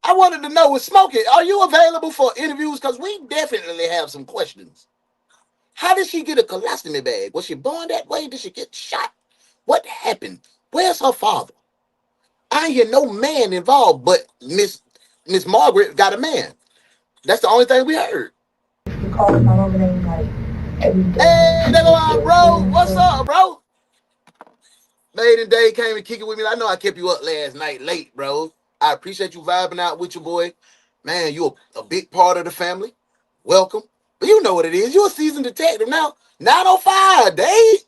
I wanted to know with Smokey. Are you available for interviews? Because we definitely have some questions. How did she get a colostomy bag? Was she born that way? Did she get shot? What happened? Where's her father? I ain't hear no man involved, but Miss Margaret got a man. That's the only thing we heard.
She calls my mom name like every day.
Hey, there go our bro. What's up, bro? Maiden Day came and kicked it with me. I know I kept you up last night late, bro. I appreciate you vibing out with your boy. Man, you're a big part of the family. Welcome. But you know what it is. You're a seasoned detective now. 905, Dave.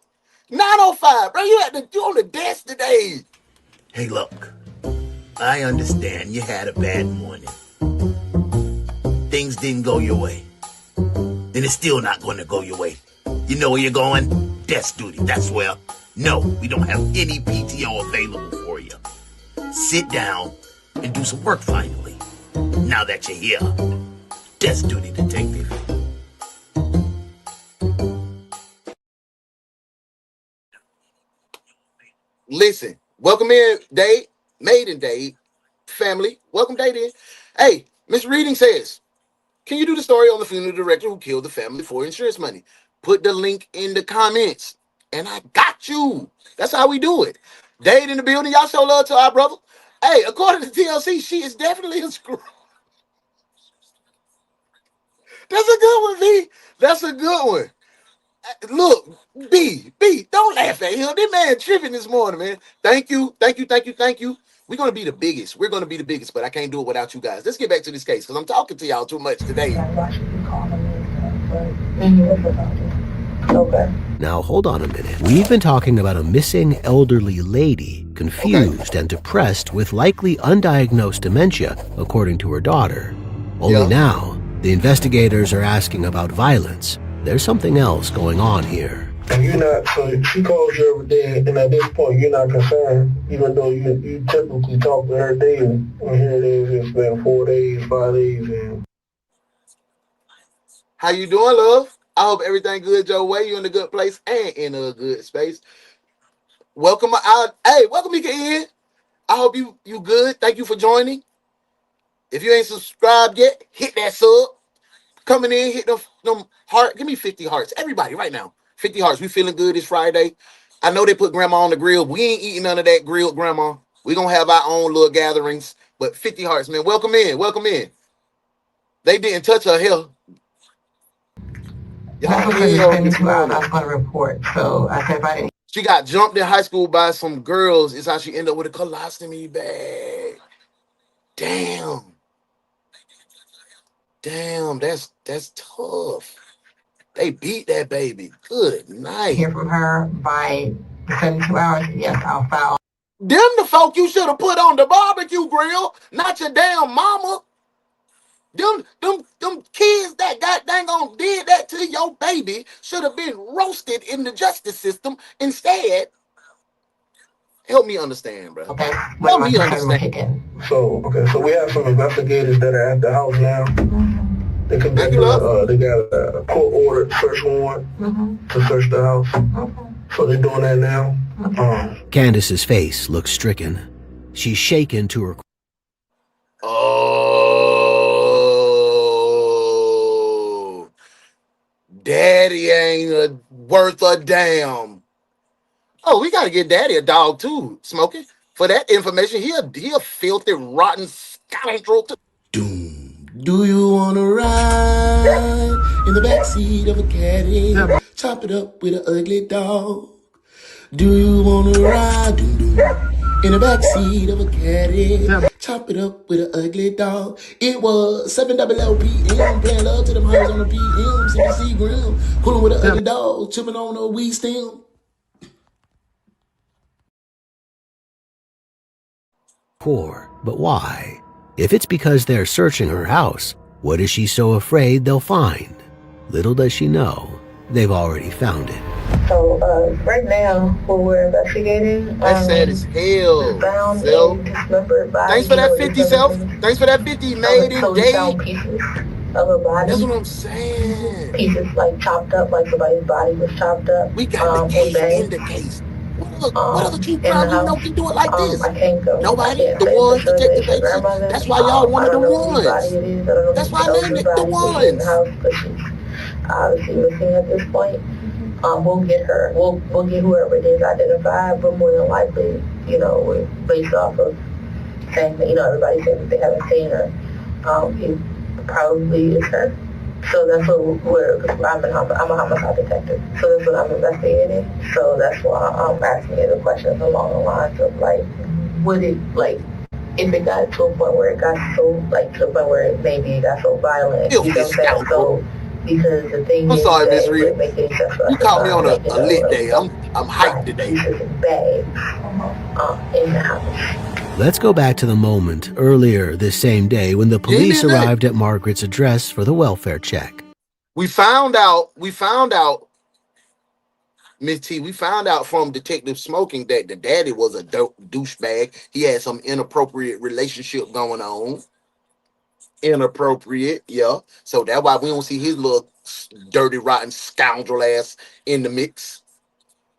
905, bro. You on the desk today.
Hey, look. I understand you had a bad morning. Things didn't go your way. Then it's still not going to go your way. You know where you're going? Desk duty. That's where. No, we don't have any PTO available for you. Sit down and do some work finally. Now that you're here. Desk duty, detective.
Listen, welcome in, Dave. Maiden Day family. Welcome, Dave in. Hey, Miss Reading says, can you do the story on the funeral director who killed the family for insurance money? Put the link in the comments. And I got you. That's how we do it. Dade in the building. Y'all show love to our brother. Hey, according to TLC, she is definitely a screw. That's a good one, V. That's a good one. Look, B, don't laugh at him. This man tripping this morning, man. Thank you. We're going to be the biggest. But I can't do it without you guys. Let's get back to this case because I'm talking to y'all too much today.
Okay.
Now, hold on a minute. We've been talking about a missing elderly lady, confused and depressed with likely undiagnosed dementia, according to her daughter. Only now, the investigators are asking about violence. There's something else going on here.
And you're not, so she calls you every day, and at this point, you're not concerned, even though you typically talk to her daily. And here it is, it's been 4 days, 5 days, and...
How you doing, love? I hope everything good your way. You're in a good place and in a good space. Welcome out. Hey, welcome Mika in. I hope you good. Thank you for joining. If you ain't subscribed yet, hit that sub. Coming in, hit them heart. Give me 50 hearts. Everybody, right now. 50 hearts. We feeling good this Friday. I know they put grandma on the grill. We ain't eating none of that grilled grandma. We gonna have our own little gatherings. But 50 hearts, man. Welcome in. Welcome in. They didn't touch her hair.
That's what said 72 hours. I was going to report. So I said if I didn't.
She got jumped in high school by some girls. It's how she ended up with a colostomy bag. Damn. Damn, that's tough. They beat that baby. Good night.
Hear from her by 72 hours. Yes, I'll file.
Them the folk you should have put on the barbecue grill, not your damn mama. Them kids that got dang on did that to your baby should have been roasted in the justice system instead. Help me understand, bro.
Okay.
Help me understand.
So we have some investigators that are at the house now. They got a court-ordered search warrant to search the house. So they're doing that now.
Candace's face looks stricken. She's shaken to her.
Oh, daddy ain't worth a damn. Oh, we gotta get daddy a dog too, Smokey. For that information, he a filthy, rotten scoundrel too.
Do you wanna ride in the backseat of a caddy? Chop it up with an ugly dog. Do you wanna ride in the backseat of a caddy? Chop it up with an ugly dog. It was 7:00 p.m. Playing love to them hoes on the PM. CBC Grim, pulling with an ugly dog, chipping on a weed stem.
Poor, but why? If it's because they're searching her house, what is she so afraid they'll find? Little does she know, they've already found it.
So right now, what we're investigating,
that's sad as hell.
Found
Self.
a dismembered body.
Thanks for that 50, Self. Thanks for that 50, made in
we
day.
found pieces of a body.
That's what I'm saying.
Pieces like chopped up, like somebody's body was chopped up.
We got the case in the case. What other true crime you know can do it like this?
I can't go.
Nobody. The ones, detective agency. That's why y'all one of the ones. That's why I named it the ones.
Obviously missing at this point. We'll get her. We'll get whoever it is identified, but more than likely, based off of saying that, everybody says that they haven't seen her, it probably is her. So that's what I'm a homicide detective. So that's what I'm investigating. So that's why I'm asking you the questions along the lines of would it if it got to a point where it got so to the point where maybe it got so violent, you know what I'm saying? So because the thing
I'm
is
sorry, Miss Reed.
You
caught me on a lit day. I'm hyped today.
In the house.
Let's go back to the moment earlier this same day when the police arrived at Margaret's address for the welfare check.
We found out, Miss T, we found out from Detective Smoking that the daddy was a douchebag. He had some inappropriate relationship going on. Inappropriate, yeah. So that's why we don't see his little dirty, rotten scoundrel ass in the mix.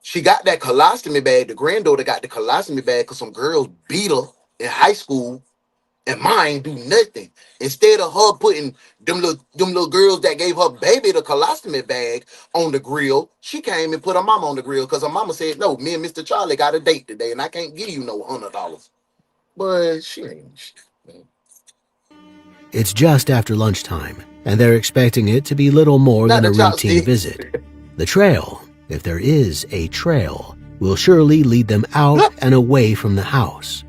She got that colostomy bag. The granddaughter got the colostomy bag because some girls beat her in high school, and mine do nothing. Instead of her putting them little girls that gave her baby the colostomy bag on the grill, she came and put her mama on the grill because her mama said, "No, me and Mr. Charlie got a date today, and I can't give you no $100." But she ain't.
It's just after lunchtime, and they're expecting it to be little more than a routine visit. The trail, if there is a trail, will surely lead them out and away from the house.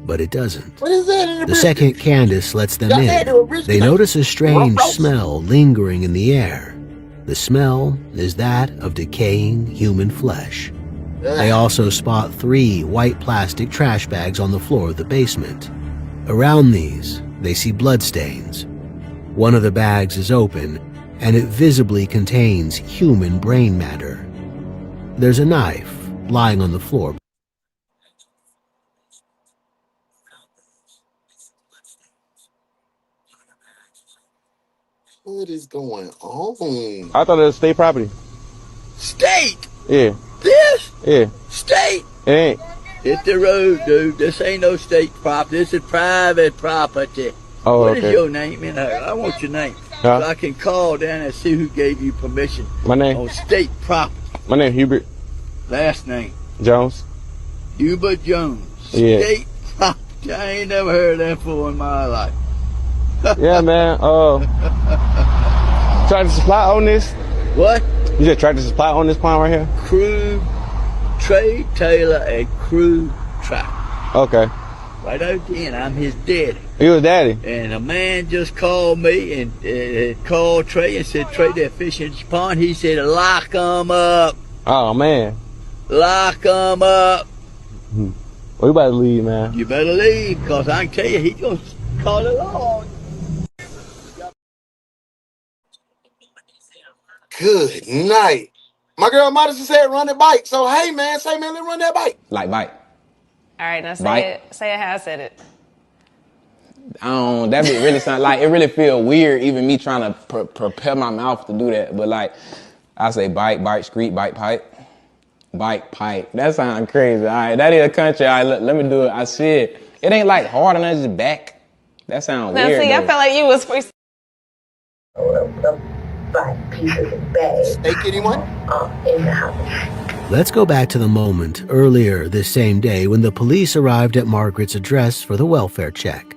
But it doesn't.
What is that?
The second Candace lets them in, they notice a strange smell lingering in the air. The smell is that of decaying human flesh. They also spot 3 white plastic trash bags on the floor of the basement. Around these, they see bloodstains. One of the bags is open, and it visibly contains human brain matter. There's a knife lying on the floor.
What is going on?
I thought it was state property.
State?
Yeah.
This?
Yeah.
State?
It ain't.
It's the road, dude. This ain't no state property. This is private property.
Oh,
What
okay.
is your name? And I want your name.
Huh?
So I can call down and see who gave you permission.
My name?
On state property.
My name Hubert
Last name?
Jones.
Hubert Jones.
Yeah.
State property. I ain't never heard that before in my life.
Yeah, man. Tractor Supply on this?
What?
You said Tractor Supply on this pond right here?
Krewe, Trey Taylor, and Krewe Tractor.
Okay.
Right out there, I'm his daddy.
You was daddy?
And a man just called me and called Trey and said, Trey, they're fishing in this pond. He said, lock 'em up.
Oh, man.
Lock 'em up.
Well, you better leave, man.
You better leave, because I can tell you, he's going to call it on.
Good night. My girl Madison said run the bike. So, hey, man, say, man, let's run that bike.
Like bike.
All right, now
Bike.
say it how I said it.
That be really sound like, it really feel weird even me trying to prepare my mouth to do that. But like, I say bike, street, bike, pipe. Bike, pipe. That sounds crazy. All right, that is a country. All right, let me do it. I said, it ain't like hard and that's just back. That sounds
Now,
weird.
see, I felt like you was free.
Like pieces of bags.
Hey, anyone?
In the house.
Let's go back to the moment earlier this same day when the police arrived at Margaret's address for the welfare check.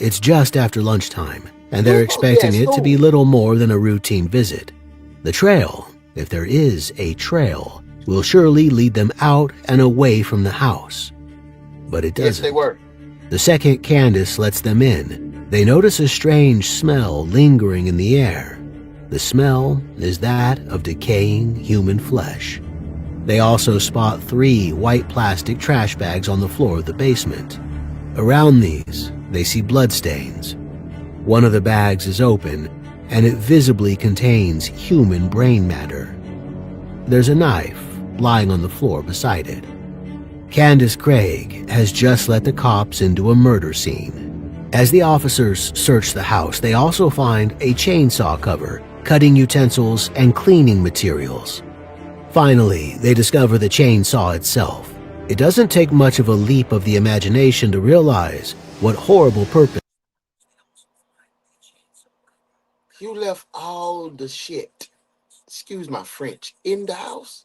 It's just after lunchtime, and they're expecting it to be little more than a routine visit. The trail, if there is a trail, will surely lead them out and away from the house. But it doesn't.
Yes, they were.
The second Candace lets them in, they notice a strange smell lingering in the air. The smell is that of decaying human flesh. They also spot 3 white plastic trash bags on the floor of the basement. Around these, they see bloodstains. One of the bags is open, and it visibly contains human brain matter. There's a knife lying on the floor beside it. Candace Craig has just let the cops into a murder scene. As the officers search the house, they also find a chainsaw cover, cutting utensils, and cleaning materials. Finally, they discover the chainsaw itself. It doesn't take much of a leap of the imagination to realize what horrible purpose.
You left all the shit, excuse my French, in the house?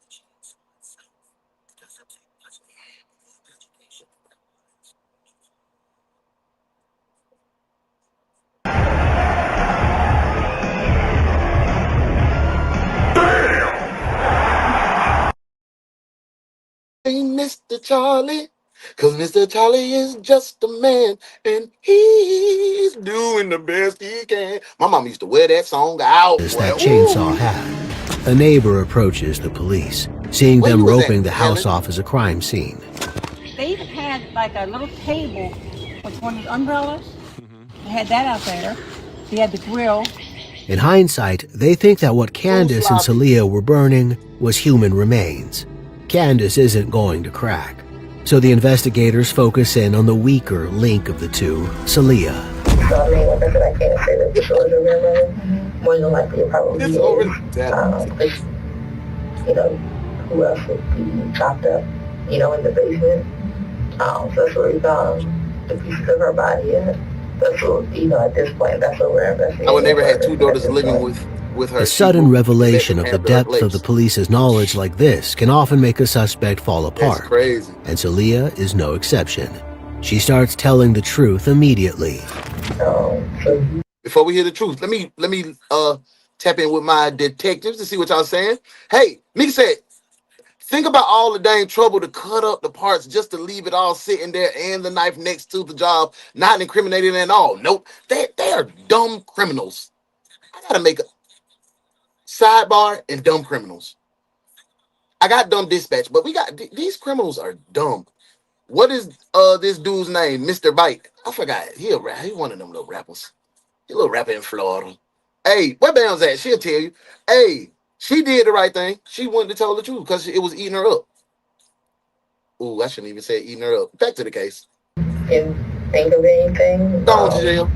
Mr. Charlie, cause Mr. Charlie is just a man and he's doing the best he can. My mom used to wear that song out.
That chainsaw had. A neighbor approaches the police, seeing them roping the house off as a crime scene.
They even had like a little table with one of the umbrellas. They had that out there. They had the grill.
In hindsight, they think that what Candace and Celia were burning was human remains. Candace isn't going to crack, so the investigators focus in on the weaker link of the two, Celia.
So I mean, like I said, I can't say that this was a real murder. More than likely, it probably is. You know, who else would be chopped up, you know, in the basement. So that's where we found the pieces of her body at. That's what, you know, at this point, that's what we're investigating.
Our neighbor had 2 daughters living with her.
A sudden revelation of the depth of the police's knowledge like this can often make a suspect fall apart.
That's crazy.
And Celia is no exception. She starts telling the truth immediately.
Before we hear the truth, let me tap in with my detectives to see what y'all saying. Hey, Mika said, think about all the dang trouble to cut up the parts just to leave it all sitting there and the knife next to the job, not incriminating at all. Nope, they are dumb criminals. I gotta make a sidebar and dumb criminals. I got dumb dispatch, but we got these criminals are dumb. What is this dude's name? Mr. Bite. I forgot. He one of them little rappers. He a little rapper in Florida. Hey, where Bam's at? She'll tell you. Hey, she did the right thing. She wanted to tell the truth because it was eating her up. Ooh, I shouldn't even say eating her up. Back to the case.
Can think of anything?
Go on, jail.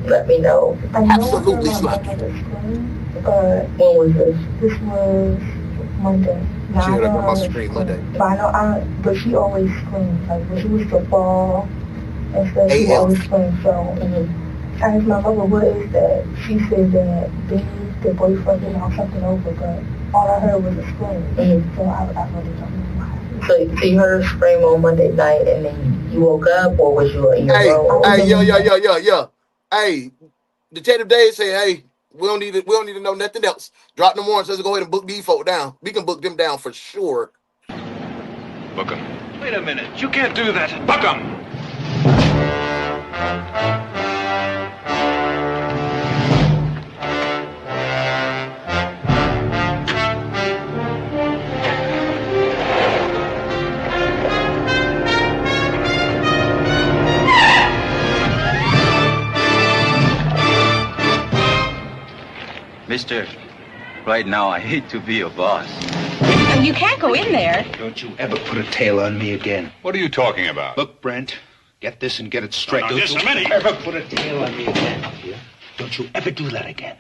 Let me know.
Absolutely sloppy.
When was this? This was Monday.
She heard her grandma scream Monday.
But she always screamed. Like when she was to fall and stuff, she always screamed. So I asked my mother, what is that? She said that the boyfriend didn't have something over, but all I heard was a scream. So I really don't know why.
So you heard her scream on Monday night, and then you woke up, or was you in your room?
Hey, Hey, Detective Dave said, hey, we don't need to know nothing else. Drop them warrants. Let's go ahead and book these folk down. We can book them down for sure.
Book them. Wait a minute. You can't do that. Book them.
Mister, right now I hate to be your boss.
You can't go in there.
Don't you ever put a tail on me again. What are you talking about? Look, Brent, get this and get it straight. Don't you ever put a tail on me again. Yeah? Don't you ever do that again.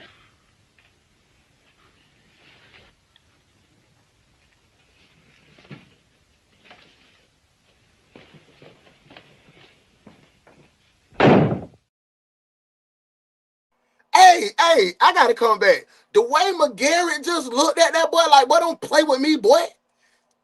Hey, I gotta come back. The way McGarrett just looked at that boy like, boy, don't play with me, boy.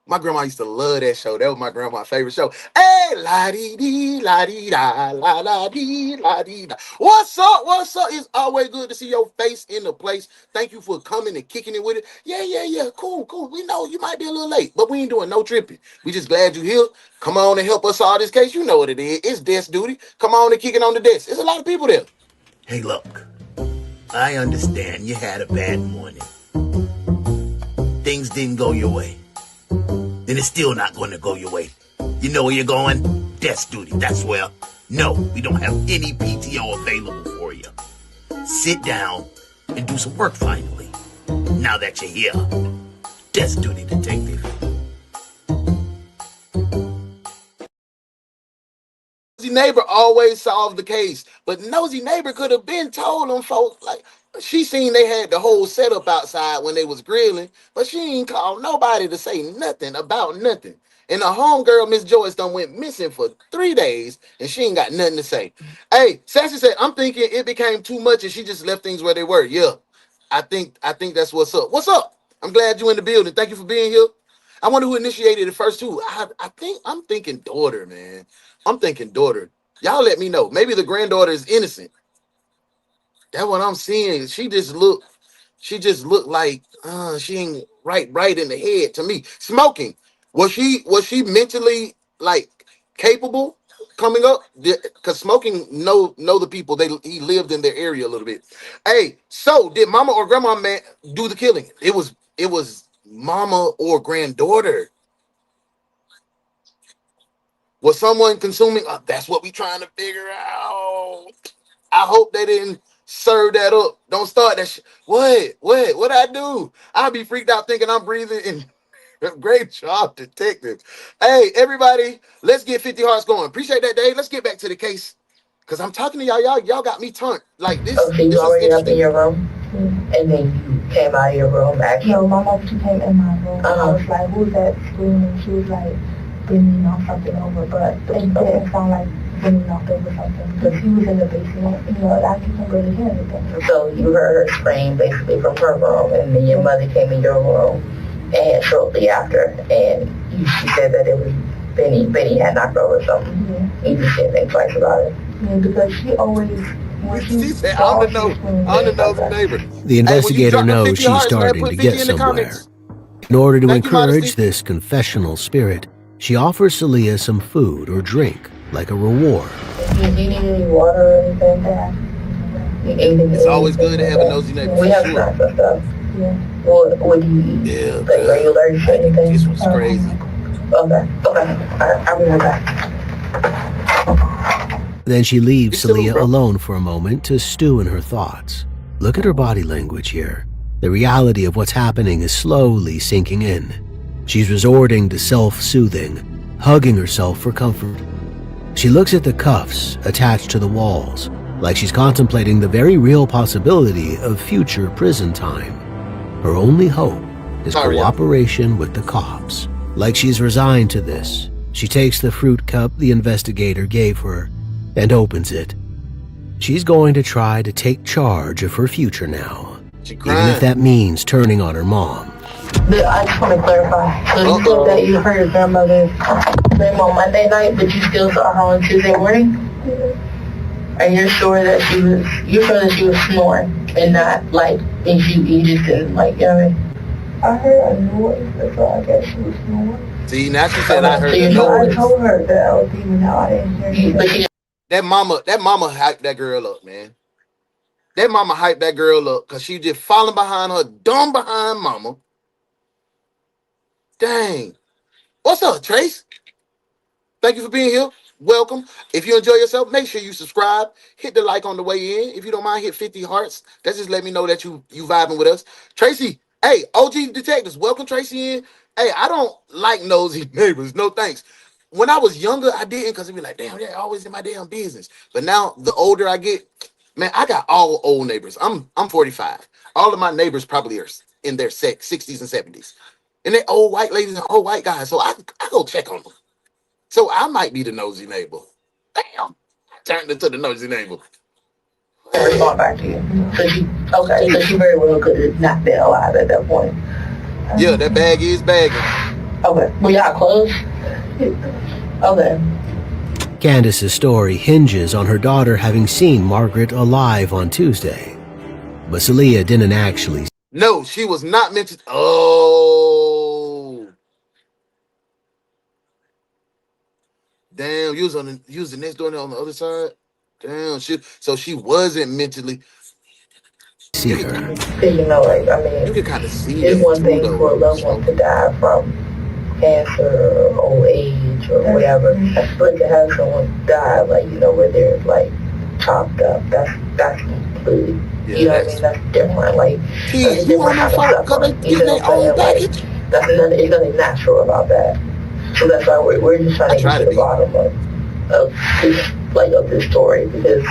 My grandma used to love that show. That was my grandma's favorite show. Hey, la-dee-dee, la-dee-da, la-la-dee, la-dee-da. What's up? What's up? It's always good to see your face in the place. Thank you for coming and kicking it with it. Yeah. Cool. We know you might be a little late, but we ain't doing no tripping. We just glad you're here. Come on and help us solve this case. You know what it is. It's desk duty. Come on and kick it on the desk. There's a lot of people there.
Hey, look. I understand you had a bad morning. Things didn't go your way. Then it's still not going to go your way. You know where you're going? Desk duty, that's where. No, we don't have any PTO available for you. Sit down and do some work finally. Now that you're here. Desk duty, detective.
Nosy neighbor always solved the case, but nosy neighbor could have been told them folks, like, she seen they had the whole setup outside when they was grilling, but she ain't called nobody to say nothing about nothing. And the homegirl, Miss Joyce, done went missing for 3 days, and she ain't got nothing to say. Hey, Sassy said, I'm thinking it became too much, and she just left things where they were. Yeah, I think that's what's up. What's up? I'm glad you in the building. Thank you for being here. I wonder who initiated it first, too. I'm thinking daughter, man. I'm thinking daughter. Y'all let me know. Maybe the granddaughter is innocent. That's what I'm seeing. She just looked like she ain't right in the head to me. Smoking. Was she mentally like capable coming up? Because smoking know the people. He lived in their area a little bit. Hey, so did mama or grandma man do the killing? It was mama or granddaughter. Was someone consuming? That's what we trying to figure out. I hope they didn't serve that up. Don't start that shit. What I do? I'll be freaked out thinking I'm breathing in. Great job, detective. Hey, everybody, let's get 50 hearts going. Appreciate that, Dave. Let's get back to the case. Because I'm talking to y'all. Y'all got me turned. Like this.
Okay, you already up in your room? And then you came out of your room, actually?
No, my mom, she came in my room. I was like, who's that screaming? She was like, bringing off something over, but it didn't sound like bringing off over something. Because he was in the basement, I couldn't really hear anything.
So you heard her scream basically from her room, and then your mother came in your room, and shortly after, and she said that it was Benny had knocked over something. Yeah. You just didn't think twice about it.
Yeah, because she always...
She said, I don't know the neighbor.
The investigator knows she's starting to get somewhere. In order to encourage this confessional spirit, she offers Celia some food or drink, like a reward.
Do you need any water or anything like that?
It's always good to have a nosy neighbor.
We have snacks and stuff. Yeah. What do you eat?
Yeah.
Like, are you allergic to anything?
This was crazy.
Okay. I'll be right back.
Then she leaves Celia alone for a moment to stew in her thoughts. Look at her body language here. The reality of what's happening is slowly sinking in. She's resorting to self-soothing, hugging herself for comfort. She looks at the cuffs attached to the walls, like she's contemplating the very real possibility of future prison time. Her only hope is cooperation with the cops. Like she's resigned to this, she takes the fruit cup the investigator gave her and opens it. She's going to try to take charge of her future now, even if
crying.
that means turning on her mom.
I just want to clarify. So you said that you heard your grandmother scream on Monday night, but you still saw her on Tuesday morning? And you're sure that she was snoring and not like, and you just didn't like, you know what I mean? I heard a noise, so I guess she was snoring.
See, now she said I heard the
I
noise.
told her that I was leaving out. I didn't hear you.
That mama hyped that girl up, man. That mama hyped that girl up because she just falling behind her dumb behind mama. Dang. What's up, Trace? Thank you for being here. Welcome. If you enjoy yourself, make sure you subscribe. Hit the like on the way in. If you don't mind, hit 50 hearts. That just let me know that you vibing with us. Tracy, hey, OG Detectives, welcome Tracy in. Hey, I don't like nosy neighbors. No thanks. When I was younger, I didn't because it'd be like, damn, they're always in my damn business. But now, the older I get, man, I got all old neighbors. I'm 45. All of my neighbors probably are in their 60s and 70s. And they're old white ladies and old white guys. So I go check on them. So I might be the nosy neighbor. Damn. I turned into the nosy neighbor.
Respond back to you. So she very well could have not been alive at that point.
Yeah, that bag is bagging.
Okay. Well, y'all close? Okay.
Candace's story hinges on her daughter having seen Margaret alive on Tuesday. But Celia didn't actually.
No, she was not meant to. Oh. Damn, you was the next door on the other side. Damn, so she wasn't mentally.
See her.
You know, like, I mean,
you can kind of see
it's
that
one thing
too,
for a loved one to die from cancer or old age or whatever. But to have someone die, like, you know, where they're like chopped up, that's completely, you know what I mean? That's different. Like, that's a different kind of suffering. You know what I'm saying? Like, there's nothing natural about that. So that's why we're just trying to get to the bottom of this story, because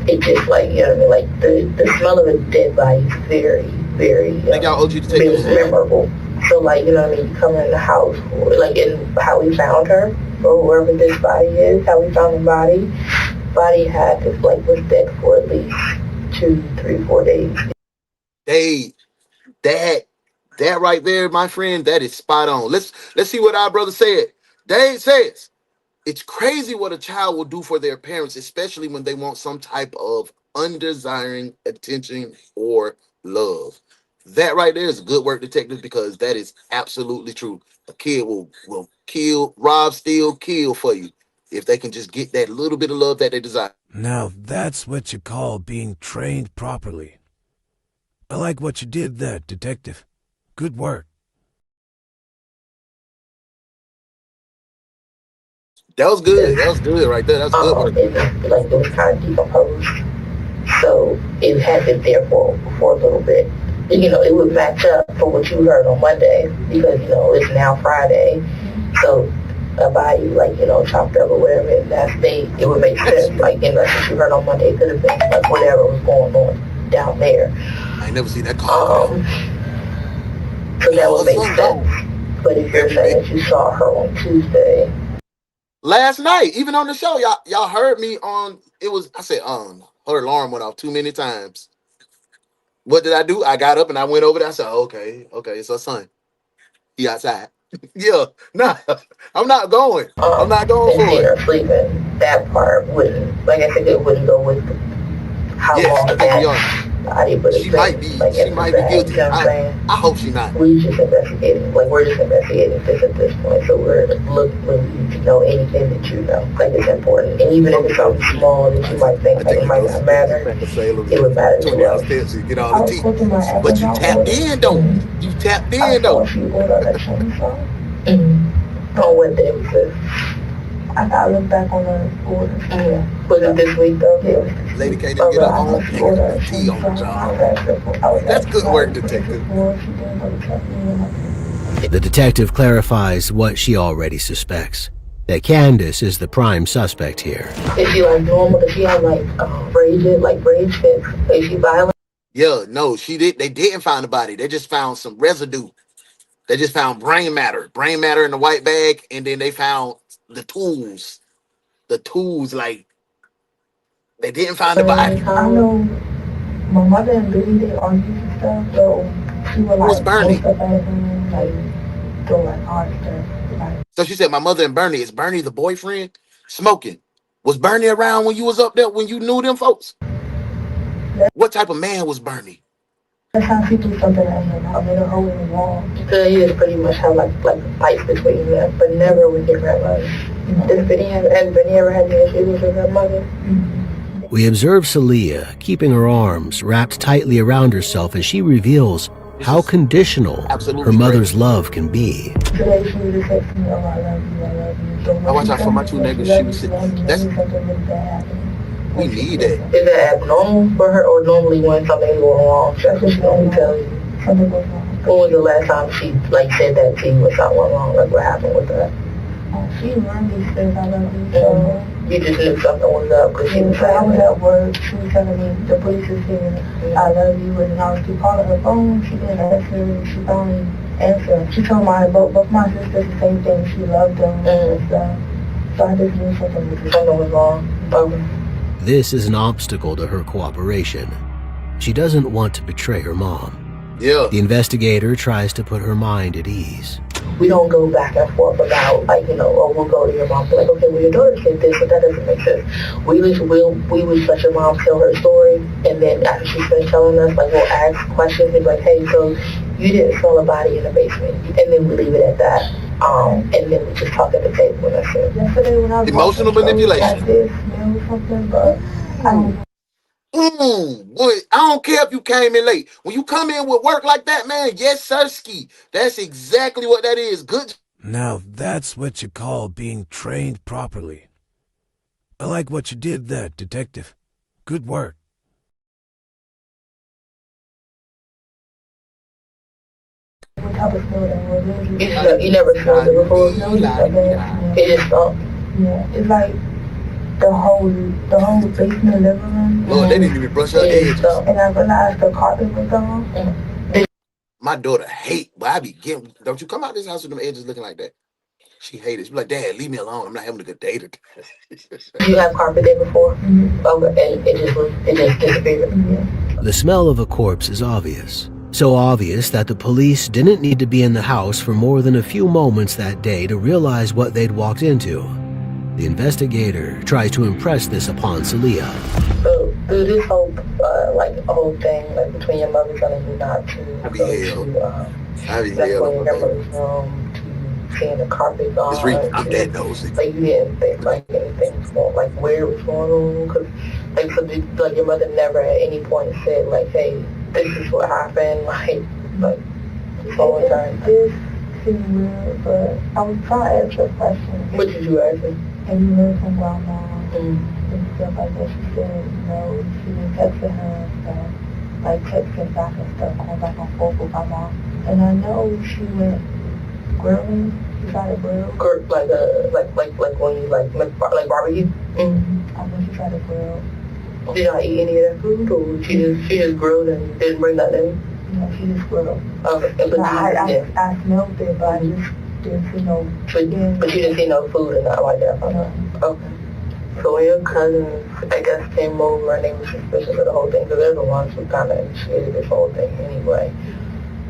it just, like, you know what I mean, like the smell of a dead body is very, very memorable. So, like, you know what I mean, you come in the house, like, in how we found her, or wherever this body is, how we found the body had this, like, was dead for at least 2, 3, 4 days.
That right there, my friend, that is spot on. Let's see what our brother said. Dave says, it's crazy what a child will do for their parents, especially when they want some type of undesiring attention or love. That right there is good work, detectives, because that is absolutely true. A kid will kill, rob, steal, kill for you if they can just get that little bit of love that they desire.
Now that's what you call being trained properly. I like what you did there, detective. Good work.
That was good. That was good right there. That's good work.
It was kind of decomposed. So it had been there for a little bit. You know, it would match up for what you heard on Monday, because, you know, it's now Friday. So a body, like, you know, chopped up or whatever, and it would make sense. Like, in what you heard on Monday, it could have been like whatever was going on down there.
I ain't never seen that call.
So that would make sense. But if you're saying that you saw her on Tuesday.
Last night, even on the show, y'all heard me on, I said, her alarm went off too many times. What did I do? I got up and I went over there. I said, okay, it's her son. He outside. Yeah, nah, I'm not going. I'm not going for it.
Sleeping, that part wouldn't, like I said, it wouldn't go with how long that body would have been.
She might be guilty. I hope she's not.
We're just investigating this at this point. So we're looking to know anything that you know. Like, it's important. And even if it's something small that you might think like it might not matter, it would matter to us.
You get all the teeth. But you tapped in though. You tapped in though.
On what day was this? I gotta look back on the order. Was it this week though? Yeah.
Lady can't even get her own tea on the job. That's good work, detective.
The detective clarifies what she already suspects, that Candace is the prime suspect here.
Is she like normal? Does she have like rage fits? Is she violent?
Yeah, no, she did. They didn't find the body. They just found some residue. They just found brain matter in the white bag, and then they found the tools, like They didn't find the body.
I know my mother and Billy, they argued and stuff, so she would
Who's
like
Bernie?
post up at him, like do like hard stuff. Like,
So she said, my mother and Bernie. Is Bernie the boyfriend? Smoking. Was Bernie around when you was up there, when you knew them folks? What type of man was Bernie?
that's how she do something at him. I made a hole in the wall. So he just pretty much have like fights between them, but never with your grandmother. Has Benny ever had any issues with your grandmother?
We observe Celia keeping her arms wrapped tightly around herself as she reveals how conditional her mother's love can be.
Today she would just text me, oh, I love you, I love you. So
I watch out for my two neighbors. She was that's we need it.
Is that abnormal for her, or normally when something goes wrong, that's what she normally tell you? Something goes wrong. When was the last time she said that to you when something went wrong? Like what happened with that? She learned these things, I love you, so... You just knew something was up because she was saying I was at work, she was telling me, the police is here, I love you, and I was calling her phone, she didn't answer, she finally answered. She told both my sisters the same thing, she loved them, and stuff. So I just knew something was wrong.
This is an obstacle to her cooperation. She doesn't want to betray her mom.
Yeah.
The investigator tries to put her mind at ease.
We don't go back and forth about, like, you know, or we'll go to your mom and be like, okay, well, your daughter said this, but that doesn't make sense. We would let your mom tell her story, and then after she's finished telling us, like, we'll ask questions, and be like, hey, so you didn't smell a body in the basement, and then we leave it at that. And then we just talk at the table, and that's it. Yesterday when I was
emotional manipulation.
I did smell something, but I don't.
Boy, I don't care if you came in late. When you come in with work like that, man, yes, sirski. That's exactly what that is. Good.
Now that's what you call being trained properly. I like what you did there, Detective. Good work.
What type of smell that was? You never smelled it before? It just stunk. Yeah, it's like the whole basement living room.
Lord, they didn't even brush her edges.
And I realized the carpet was gone.
My daughter hate, but I be getting, don't you come out this house with them edges looking like that. She hated it. She be like, Dad, leave me alone. I'm not having a good day today.
You have carpet there before? Okay, and it just disappeared. Yeah.
The smell of a corpse is obvious. So obvious that the police didn't need to be in the house for more than a few moments that day to realize what they'd walked into. The investigator tries to impress this upon Celia.
So through this whole thing, like between your mother telling you not to go to your grandmother's room, to seeing the carpet gone.
I'm dead nosy.
Like you didn't think like anything was going, like where it was going on, because like your mother never at any point said like, hey, this is what happened, like this whole entire time. This seemed weird, but I was trying to answer a question. What did you ask her? Have you heard from Grandma and stuff like that? She said no. She was texting her and stuff, like texting back and stuff, going back and forth with my mom. And I know she went grilling. She tried to grill. Like when you like barbecue. I know she tried to grill. Did I eat any of that food, or she just grilled and didn't bring that in? No, she just grilled. Okay, but I smelled it, but I just didn't see no chicken. But you didn't see no food and not like that? No. Okay. So when your cousins, I guess, came over and they were suspicious of the whole thing, because they're the ones who kind of initiated this whole thing anyway.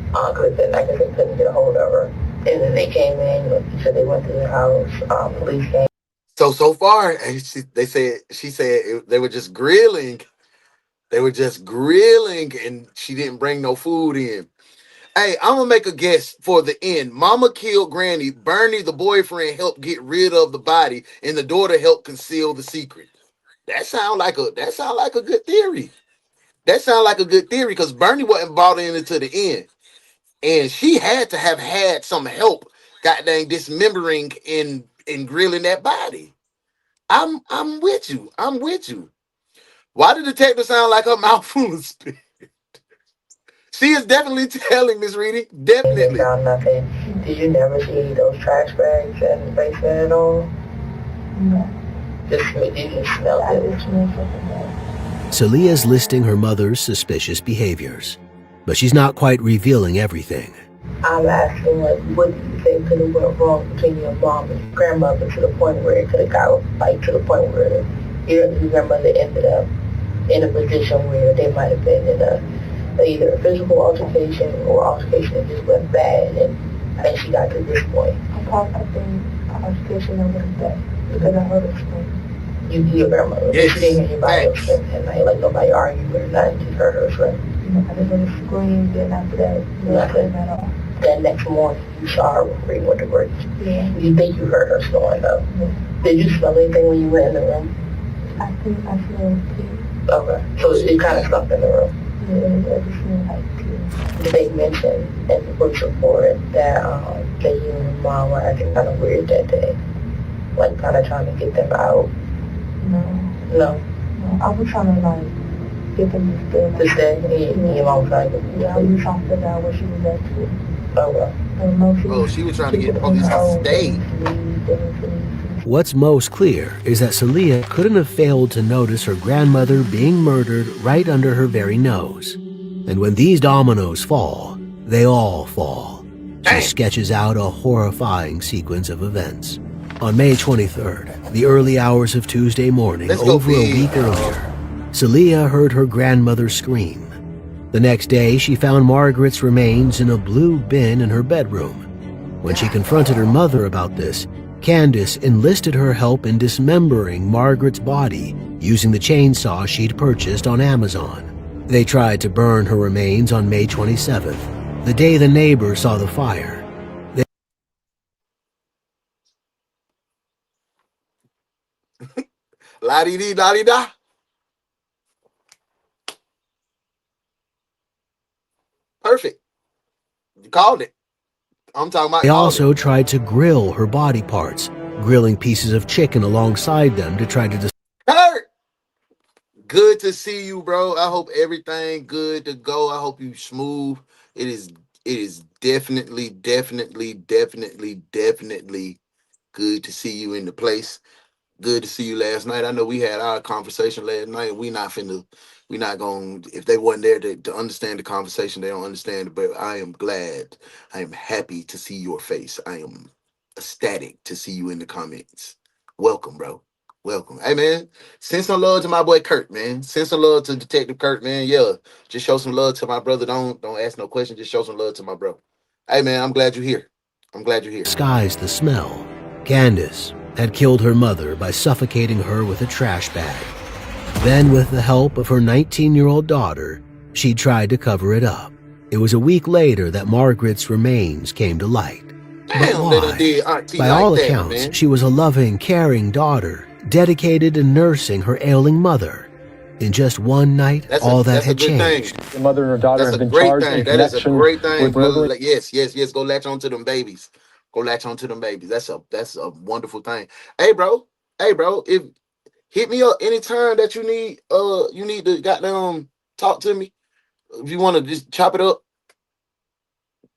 Because then I guess they couldn't get a hold of her. And then they came in, like you said, they went to the house, police came.
So far, she said they were just grilling. They were just grilling, and she didn't bring no food in. Hey, I'm gonna make a guess for the end. Mama killed Granny. Bernie, the boyfriend, helped get rid of the body, and the daughter helped conceal the secret. That sound like a good theory. That sound like a good theory, because Bernie wasn't bought in until the end, and she had to have had some help, goddamn, dismembering and grilling that body. I'm with you. I'm with you. Why did the detective sound like her mouth full of spit? She is definitely telling, Miss Reedy. Definitely.
Found nothing. Did you never see those trash bags in the basement at all? No. Did you smell it?
Celia's listing her mother's suspicious behaviors, but she's not quite revealing everything.
I'm asking, like, what do you think could have went wrong between your mom and your grandmother to the point where it could have got, like, to the point where
Your grandmother ended up in a position where they might have been in either a physical altercation or altercation that just went bad, and she got to this point. I think altercation that went bad because I heard her scream. You hear your grandmother.
Yes.
She didn't hear anybody else scream at night, like nobody argued or nothing. She heard her scream. I just heard her scream, then after that, nothing at all. That next morning, you saw her reading with the words. Yeah. You think you heard her snoring though. Yeah. Did you smell anything when you went in the room? I think I smelled pee. Okay. So it kind of stuck in the room. Yeah, it just smelled like pee. They mentioned in the police report that you and your mom were acting kind of weird that day. Like kind of trying to get them out. No. I was trying to like get them to stay. To stay? And your mom was like, yeah, I was trying to figure out where she was at too. Oh, well.
She was trying to get police to stay.
What's most clear is that Celia couldn't have failed to notice her grandmother being murdered right under her very nose. And when these dominoes fall, they all fall. She sketches out a horrifying sequence of events. On May 23rd, the early hours of Tuesday morning, over a week earlier, Celia heard her grandmother scream. The next day, she found Margaret's remains in a blue bin in her bedroom. When she confronted her mother about this, Candace enlisted her help in dismembering Margaret's body using the chainsaw she'd purchased on Amazon. They tried to burn her remains on May 27th, the day the neighbors saw the fire.
La-dee-dee, la-dee-da. Perfect. You called it. I'm talking about.
They also tried to grill her body parts, grilling pieces of chicken alongside them to try to
Kurt! Good to see you, bro. I hope everything good to go. I hope you smooth. It is definitely good to see you in the place. Good to see you last night. I know we had our conversation last night. We not going, if they wasn't there to understand the conversation, they don't understand it. But I am glad. I am happy to see your face. I am ecstatic to see you in the comments. Welcome, bro. Welcome. Hey, man, send some love to my boy Kurt, man. Send some love to Detective Kurt, man. Yeah, just show some love to my brother. Don't ask no questions. Just show some love to my bro. Hey, man, I'm glad you're here.
disguise the smell. Candace had killed her mother by suffocating her with a trash bag. Then, with the help of her 19-year-old daughter, she tried to cover it up. It was a week later that Margaret's remains came to light. But why? By all accounts, she was a loving, caring daughter, dedicated to nursing her ailing mother. In just one night, all that had changed.
The mother and her daughter have been charged in
That is a
connection
great thing.
with murdering.
Yes. Go latch on to them babies. That's a wonderful thing. Hey, bro. If hit me up anytime that you need to goddamn talk to me. If you want to just chop it up.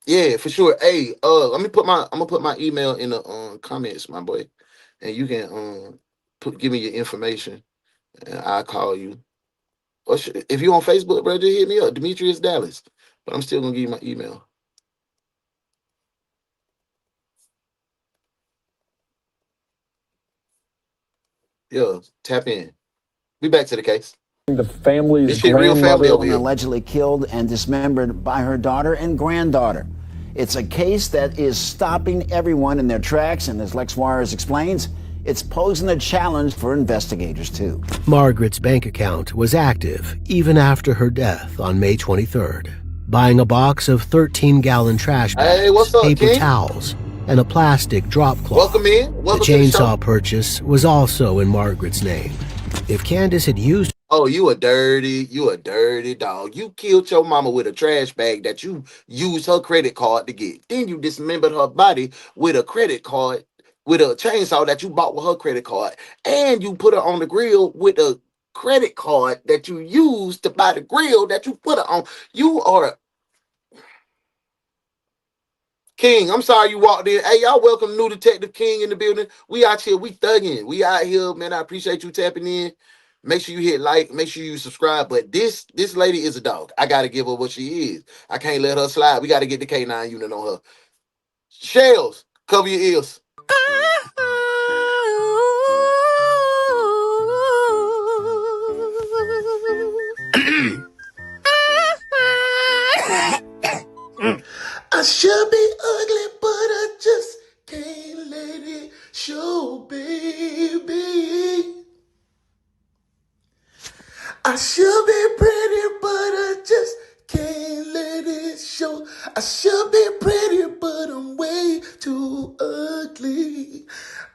Yeah, for sure. Hey, I'm gonna put my email in the comments, my boy, and you can give me your information, and I'll call you. Or if you on Facebook, bro, just hit me up, Demetrius Dallas. But I'm still gonna give you my email. Yeah, tap in. Be back to the case.
The family's
this shit real family over here.
Allegedly killed and dismembered by her daughter and granddaughter. It's a case that is stopping everyone in their tracks, and as Lex Juarez explains, it's posing a challenge for investigators, too.
Margaret's bank account was active even after her death on May 23rd, buying a box of 13-gallon trash bags, paper towels, and a plastic drop cloth.
Welcome in.
The chainsaw purchase was also in Margaret's name. If Candace had used...
Oh, you a dirty dog. You killed your mama with a trash bag that you used her credit card to get. Then you dismembered her body with a credit card, with a chainsaw that you bought with her credit card. And you put her on the grill with a credit card that you used to buy the grill that you put her on. You are... King, I'm sorry you walked in. Hey, y'all welcome new Detective King in the building. We out here, we thugging. We out here, man. I appreciate you tapping in. Make sure you hit like, make sure you subscribe. But this lady is a dog. I gotta give her what she is. I can't let her slide. We gotta get the K9 unit on her. Shells, cover your ears. should be ugly, but I just can't let it show, baby. I should be pretty, but I just can't let it show. I should be pretty, but I'm way too ugly.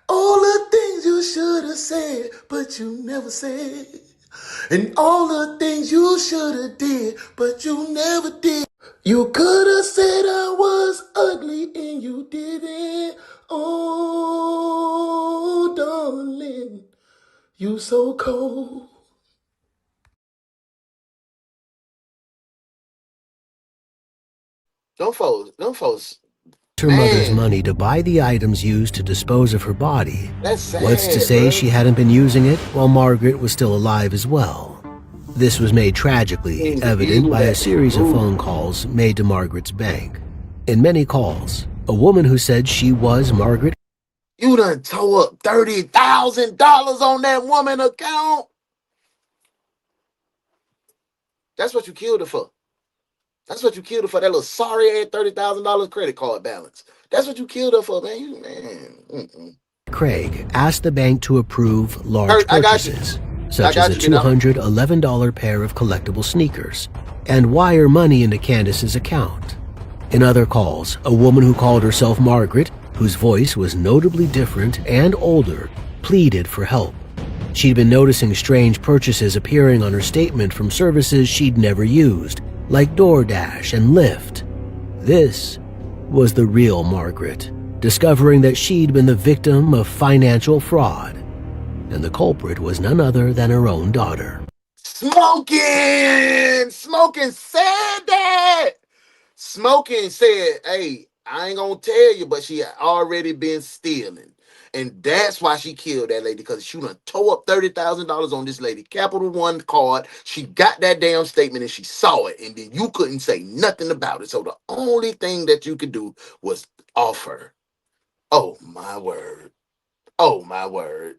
All the things you should have said, but you never said. And all the things you should have did, but you never did. You could have said I was ugly and you didn't. Oh, darling, you so cold. Them folks,
Her mother's money to buy the items used to dispose of her body.
that's sad.
What's to say she hadn't been using it while Margaret was still alive as well? This was made tragically evident by a series of phone calls made to Margaret's bank. In many calls, a woman who said she was Margaret.
You done tore up $30,000 on that woman account. That's what you killed her for. That's what you killed her for. That little sorry ass $30,000 credit card balance. That's what you killed her for, man.
Craig asked the bank to approve large purchases, such as a $211 pair of collectible sneakers, and wire money into Candace's account. In other calls, a woman who called herself Margaret, whose voice was notably different and older, pleaded for help. She'd been noticing strange purchases appearing on her statement from services she'd never used, like DoorDash and Lyft. This was the real Margaret, discovering that she'd been the victim of financial fraud, and the culprit was none other than her own daughter.
Smoking said that. Smoking said, hey, I ain't gonna tell you, but she had already been stealing. And that's why she killed that lady, because she done tore up $30,000 on this lady Capital One card. She got that damn statement and she saw it, and then you couldn't say nothing about it. So the only thing that you could do was offer. Oh my word. Oh my word.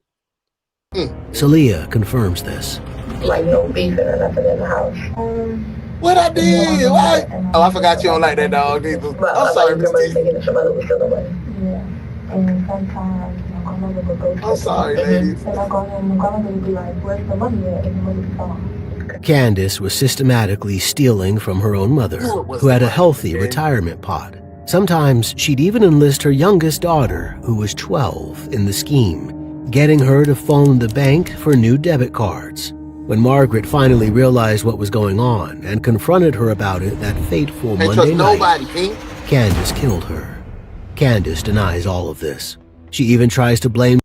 Celia confirms this.
Like no beefing or nothing in the house.
What I did? What? Oh, I forgot you don't like that dog either. I'm sorry, Miss T.
Thinking that your mother was stealing money.
Yeah. And sometimes my grandmother would go to
I'm sorry, ladies.
And my grandmother would be like, where's the money at? And the money was gone.
Candace was systematically stealing from her own mother, who had a healthy retirement pot. Sometimes she'd even enlist her youngest daughter, who was 12, in the scheme, getting her to phone the bank for new debit cards. When Margaret finally realized what was going on and confronted her about it that fateful Monday night, Candace killed her. Candace denies all of this. She even tries to blame.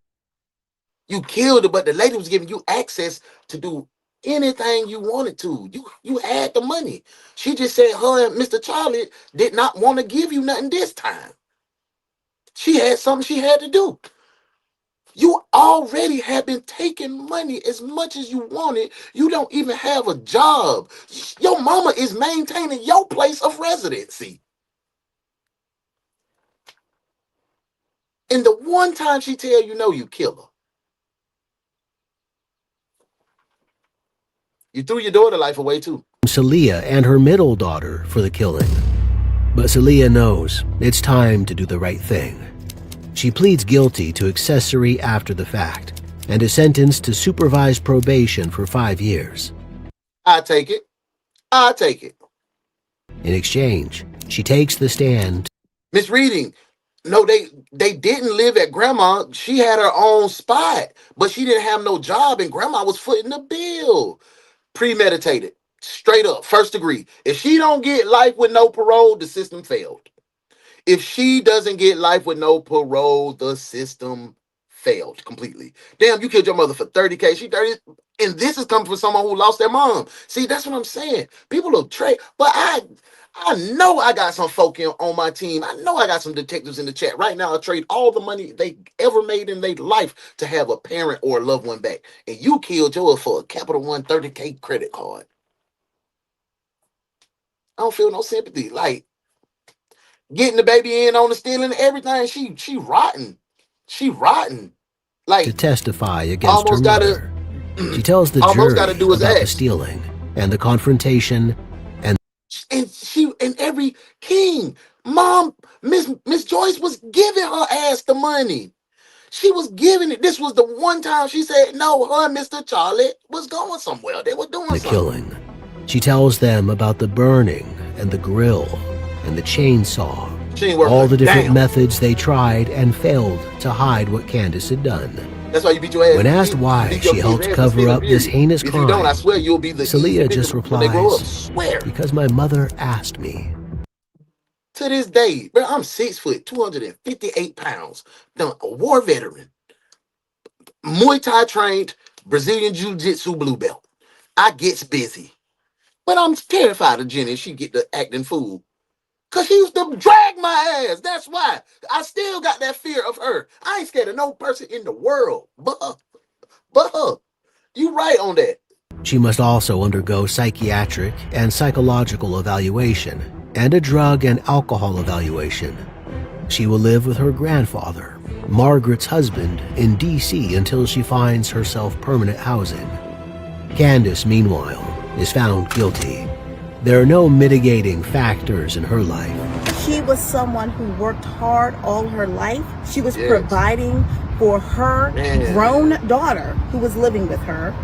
You killed her, but the lady was giving you access to do anything you wanted to. You had the money. She just said her and Mr. Charlie did not want to give you nothing this time. She had something she had to do. You already have been taking money as much as you wanted. You don't even have a job. Your mama is maintaining your place of residency. And the one time she tell you no, you kill her. You threw your daughter life away too.
Celia and her middle daughter for the killing. But Celia knows it's time to do the right thing. She pleads guilty to accessory after the fact and is sentenced to supervised probation for 5 years.
I take it. I take it.
In exchange, she takes the stand.
Misreading. No, they didn't live at grandma. She had her own spot, but she didn't have no job, and grandma was footing the bill. Premeditated. Straight up. First degree. If she don't get life with no parole, the system failed. If she doesn't get life with no parole, the system failed completely. Damn, you killed your mother for 30K. She 30, and this is coming from someone who lost their mom. See, that's what I'm saying. People will trade, but I know I got some folk on my team. I know I got some detectives in the chat. Right now, I trade all the money they ever made in their life to have a parent or a loved one back. And you killed yours for a Capital One 30K credit card. I don't feel no sympathy. Like, getting the baby in on the stealing and everything, she rotten. She rotten. Like,
to testify against her mother. She tells the jury about the stealing and the confrontation.
And every king, Mom, Miss Joyce was giving her ass the money. She was giving it. This was the one time she said no. Her and Mr. Charlie was going somewhere. They were doing
The
something.
killing. She tells them about the burning and the grill and the chainsaw. All the different methods they tried and failed to hide what Candace had done.
That's why you beat your ass.
When asked why she helped cover up this heinous crime,
if you don't, I swear you'll be the
Celia just replies,
swear.
because my mother asked me.
To this day, bro, I'm 6 foot, 258 pounds, done a war veteran, Muay Thai trained, Brazilian Jiu-Jitsu blue belt. I gets busy. But I'm terrified of Jenny. She get the acting fool. Because she used to drag my ass. That's why. I still got that fear of her. I ain't scared of no person in the world but her. But her. You right on that.
She must also undergo psychiatric and psychological evaluation and a drug and alcohol evaluation. She will live with her grandfather, Margaret's husband, in D.C. until she finds herself permanent housing. Candace, meanwhile, is found guilty. There are no mitigating factors in her life.
She was someone who worked hard all her life. She was providing for her grown daughter who was living with her.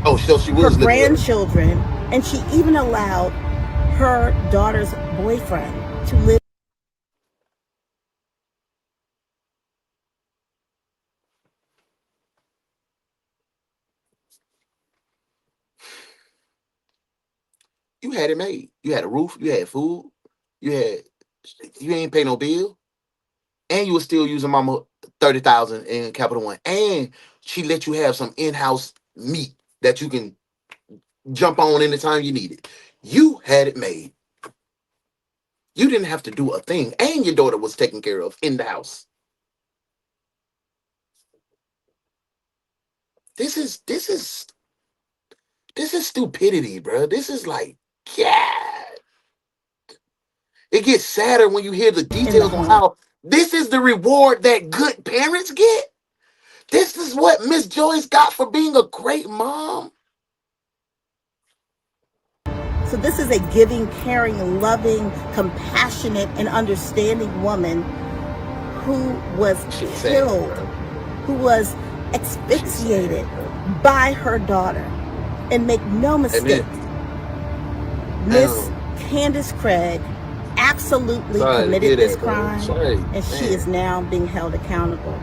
Oh, so she was
her grandchildren, and she even allowed her daughter's boyfriend to live.
You had it made. You had a roof. You had food. You ain't pay no bill. And you were still using mama 30,000 in Capital One. And she let you have some in-house meat that you can jump on anytime you need it. You had it made. You didn't have to do a thing. And your daughter was taken care of in the house. This is stupidity, bro. This is like, it gets sadder when you hear the details on how this is the reward that good parents get. This is what Miss Joyce got for being a great mom.
So this is a giving, caring, loving, compassionate, and understanding woman who was killed, who was asphyxiated by her daughter. And make no mistake, Miss Candace Craig absolutely committed this crime, and she is now being held accountable.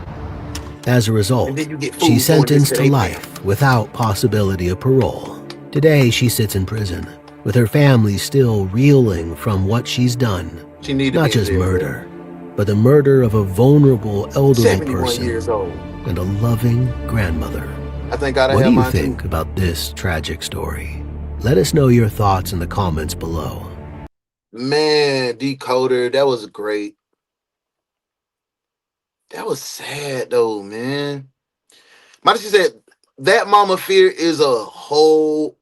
As a result, she's sentenced to life without possibility of parole. Today, she sits in prison, with her family still reeling from what she's done. Not just murder, but the murder of a vulnerable elderly person and a loving grandmother.
I think I'd
what do you think about this tragic story? Let us know your thoughts in the comments below.
Man, Decoder, that was great. That was sad though, man. She said that mama fear is a whole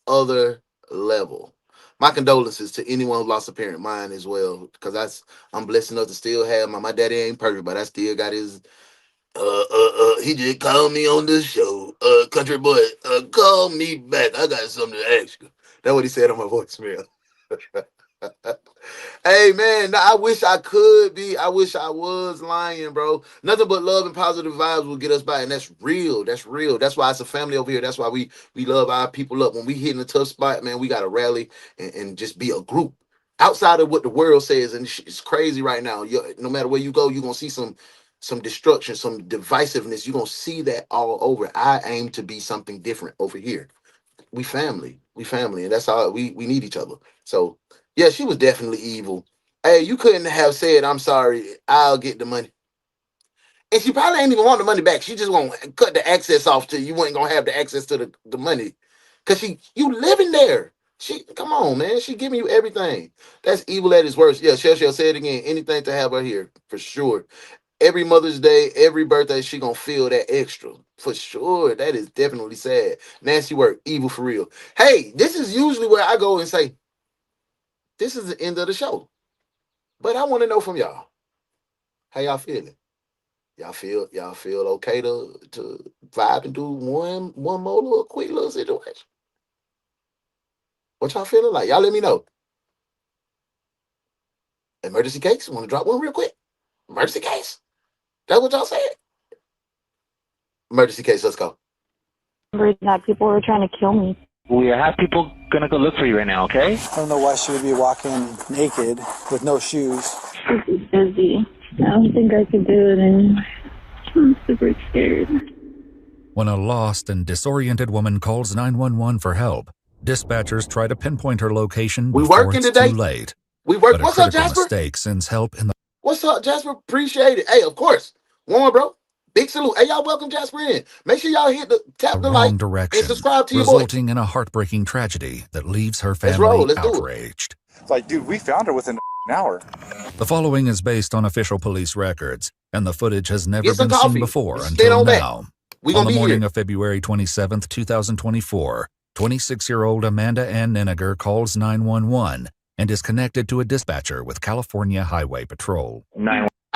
other level. My condolences to anyone who lost a parent, mine as well, because I'm blessed enough to still have my daddy ain't perfect, but I still got his he just called me on the show. Country boy, call me back. I got something to ask you. That's what he said on my voicemail. Hey man, I wish I could be. I wish I was lying, bro. Nothing but love and positive vibes will get us by, and that's real. That's real. That's why it's a family over here. That's why we love our people up. When we hit in a tough spot, man, we gotta rally and just be a group. Outside of what the world says, and it's crazy right now. No matter where you go, you're gonna see some destruction, some divisiveness. You're gonna see that all over. I aim to be something different over here. We family, and that's how we need each other. So yeah, she was definitely evil. Hey, you couldn't have said, I'm sorry, I'll get the money. And she probably ain't even want the money back. She just gonna cut the access off to you. You ain't gonna have the access to the money. Cause you living there. Come on, man. She giving you everything. That's evil at its worst. Yeah, Shell say it again. Anything to have her here, for sure. Every Mother's Day, every birthday, she gonna feel that extra. For sure. That is definitely sad. Nasty work. Evil for real. Hey, this is usually where I go and say, this is the end of the show. But I want to know from y'all. How y'all feeling? Y'all feel okay to vibe and do one more little quick little situation? What y'all feeling like? Y'all let me know. Emergency case. Want to drop one real quick? Emergency case. That's what y'all said. Emergency case. Let's go.
That people were trying to kill me.
We have people gonna go look for you right now, okay?
I don't know why she would be walking naked with no shoes.
Super busy. I don't think I could do it anymore. I'm super scared.
When a lost and disoriented woman calls 911 for help, dispatchers try to pinpoint her location before it's too late.
We work.
But
What's
a
up,
critical
Jasper?
mistake sends help in the
What's up, Jasper? Appreciate it. Hey, of course. One, bro. Big salute. Hey, y'all welcome Jasper in. Make sure y'all tap the like
wrong direction,
and subscribe to your boy.
resulting in a heartbreaking tragedy that leaves her
Let's roll.
family
Let's do it.
outraged.
It's like, dude, we found her within an hour.
The following is based on official police records, and the footage has never
Get some
been
coffee.
seen before
Stay
until
on back.
now.
We
On
gonna
the
be
morning
here.
of February 27th, 2024, 26-year-old Amanda Ann Ninegar calls 911 and is connected to a dispatcher with California Highway Patrol.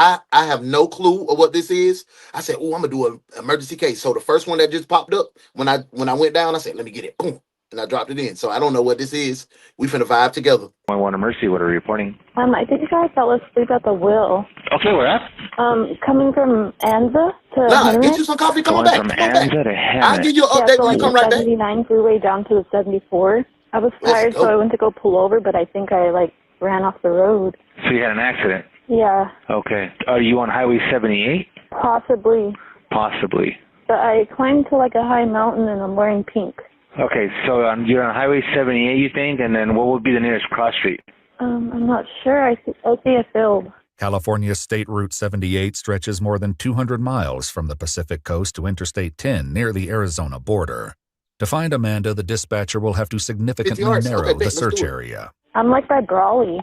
I have no clue of what this is. I said, "Oh, I'm gonna do an emergency case." So the first one that just popped up when I went down, I said, "Let me get it," boom, and I dropped it in. So I don't know what this is. We finna vibe together.
911 emergency. What are you reporting?
I think I fell asleep at the wheel.
Okay, where at?
Coming from Anza to Henry.
Get you some coffee. Come on
Going
back.
from Anza to Hammond.
I'll give you an update
so
when you come
the
right back.
79 freeway down to the 74. I was tired, so I went to go pull over, but I think I ran off the road.
So you had an accident?
Yeah,
Okay. Are you on Highway 78?
possibly.
Possibly.
But I climbed to a high mountain and I'm wearing pink.
Okay, so you're on Highway 78, you think, and then what would be the nearest cross street?
I'm not sure. I see a field.
California State Route 78 stretches more than 200 miles from the Pacific coast to Interstate 10 near the Arizona border. To find Amanda, the dispatcher will have to significantly narrow the search area.
I'm by Brawley.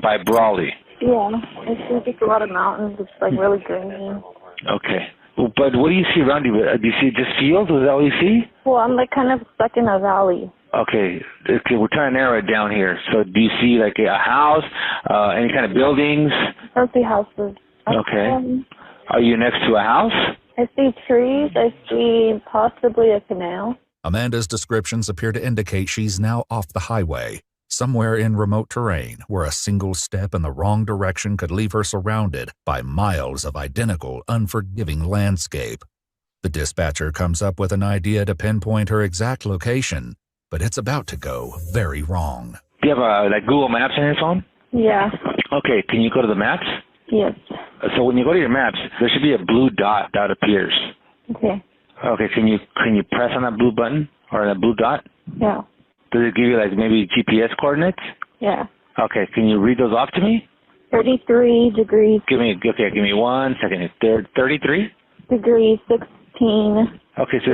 By Brawley.
Yeah, it's just a lot of mountains. It's really green.
Okay. But what do you see around you? Do you see just fields? Is that what you see?
Well, I'm kind of stuck in a valley.
Okay, we're trying to narrow it down here. So do you see a house, any kind of buildings?
I don't see houses.
Okay. Are you next to a house?
I see trees. I see possibly a canal.
Amanda's descriptions appear to indicate she's now off the highway, somewhere in remote terrain where a single step in the wrong direction could leave her surrounded by miles of identical, unforgiving landscape. The dispatcher comes up with an idea to pinpoint her exact location, but it's about to go very wrong.
Do you have Google Maps on your phone?
Yeah.
Okay, can you go to the maps?
Yes.
So when you go to your maps, there should be a blue dot that appears.
Okay.
Okay, can you press on that blue button or that blue dot?
Yeah.
Does it give you maybe GPS coordinates?
Yeah.
Okay, can you read those off to me?
33 degrees.
Give me 1 second. 33?
Degrees 16.
Okay, so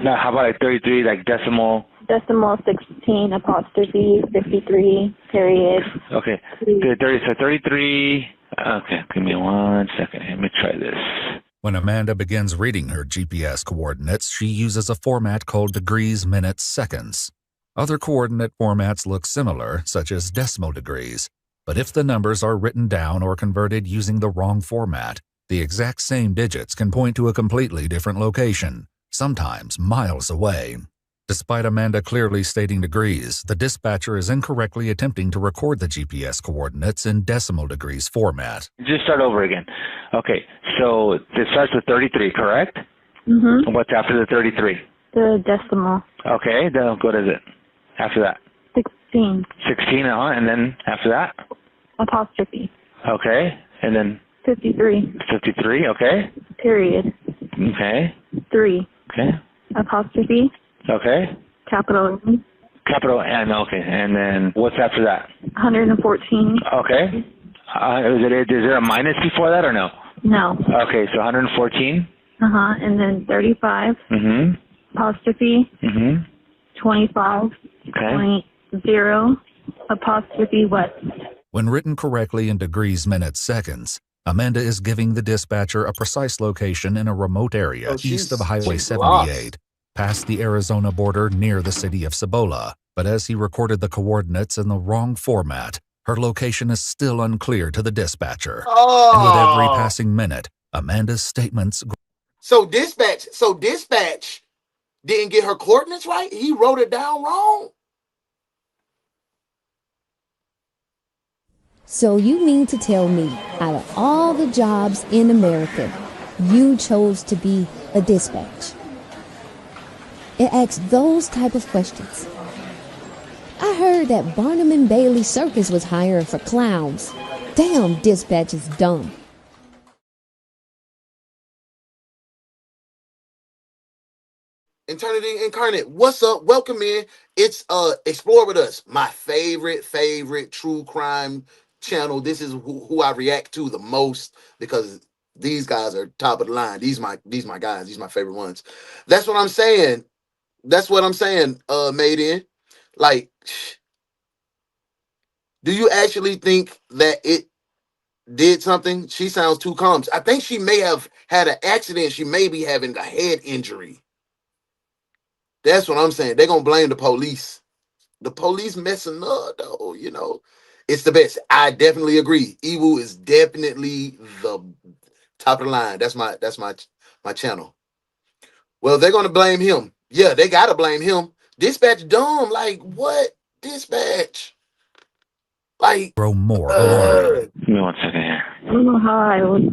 now how about 33 decimal?
Decimal 16 apostrophe 53 period.
Okay. 33. Okay, give me 1 second. Let me try this.
When Amanda begins reading her GPS coordinates, she uses a format called degrees, minutes, seconds. Other coordinate formats look similar, such as decimal degrees, but if the numbers are written down or converted using the wrong format, the exact same digits can point to a completely different location, sometimes miles away. Despite Amanda clearly stating degrees, the dispatcher is incorrectly attempting to record the GPS coordinates in decimal degrees format.
Just start over again. Okay, so this starts with 33, correct?
Mm-hmm.
What's after the 33?
The decimal.
Okay, then what is it after that?
16.
16, and then after that?
Apostrophe.
Okay, and then?
53.
53, okay.
Period.
Okay.
3.
Okay.
Apostrophe.
Okay.
Capital N.
Capital N, okay. And then what's after that?
114.
Okay. Is there a minus before that or no?
No.
Okay, so 114.
Uh-huh, and then 35.
Mm-hmm.
Apostrophe.
Mm-hmm.
25.
Okay.
0. Apostrophe west.
When written correctly in degrees, minutes, seconds, Amanda is giving the dispatcher a precise location in a remote area east of Highway 78, past the Arizona border near the city of Cibola. But as he recorded the coordinates in the wrong format, her location is still unclear to the dispatcher. And with every passing minute, Amanda's statements...
So dispatch didn't get her coordinates right? He wrote it down wrong?
So you mean to tell me, out of all the jobs in America, you chose to be a dispatch? It asks those type of questions. I heard that Barnum and Bailey Circus was hiring for clowns. Damn, dispatch is dumb.
Eternity Incarnate, what's up? Welcome in. It's Explore With Us, my favorite true crime channel. This is who I react to the most because these guys are top of the line. These my guys. These my favorite ones. That's what I'm saying. Made in. Like, do you actually think that it did something? She sounds too calm. I think she may have had an accident. She may be having a head injury. That's what I'm saying. They're going to blame the police. The police messing up, though, you know. It's the best. I definitely agree. Evil is definitely the top of the line. That's my channel. Well, they're going to blame him. Yeah, they got to blame him. Dispatch dumb. Like, what? Dispatch. Like,
grow more alarming.
Give me 1 second here.
I don't know how I was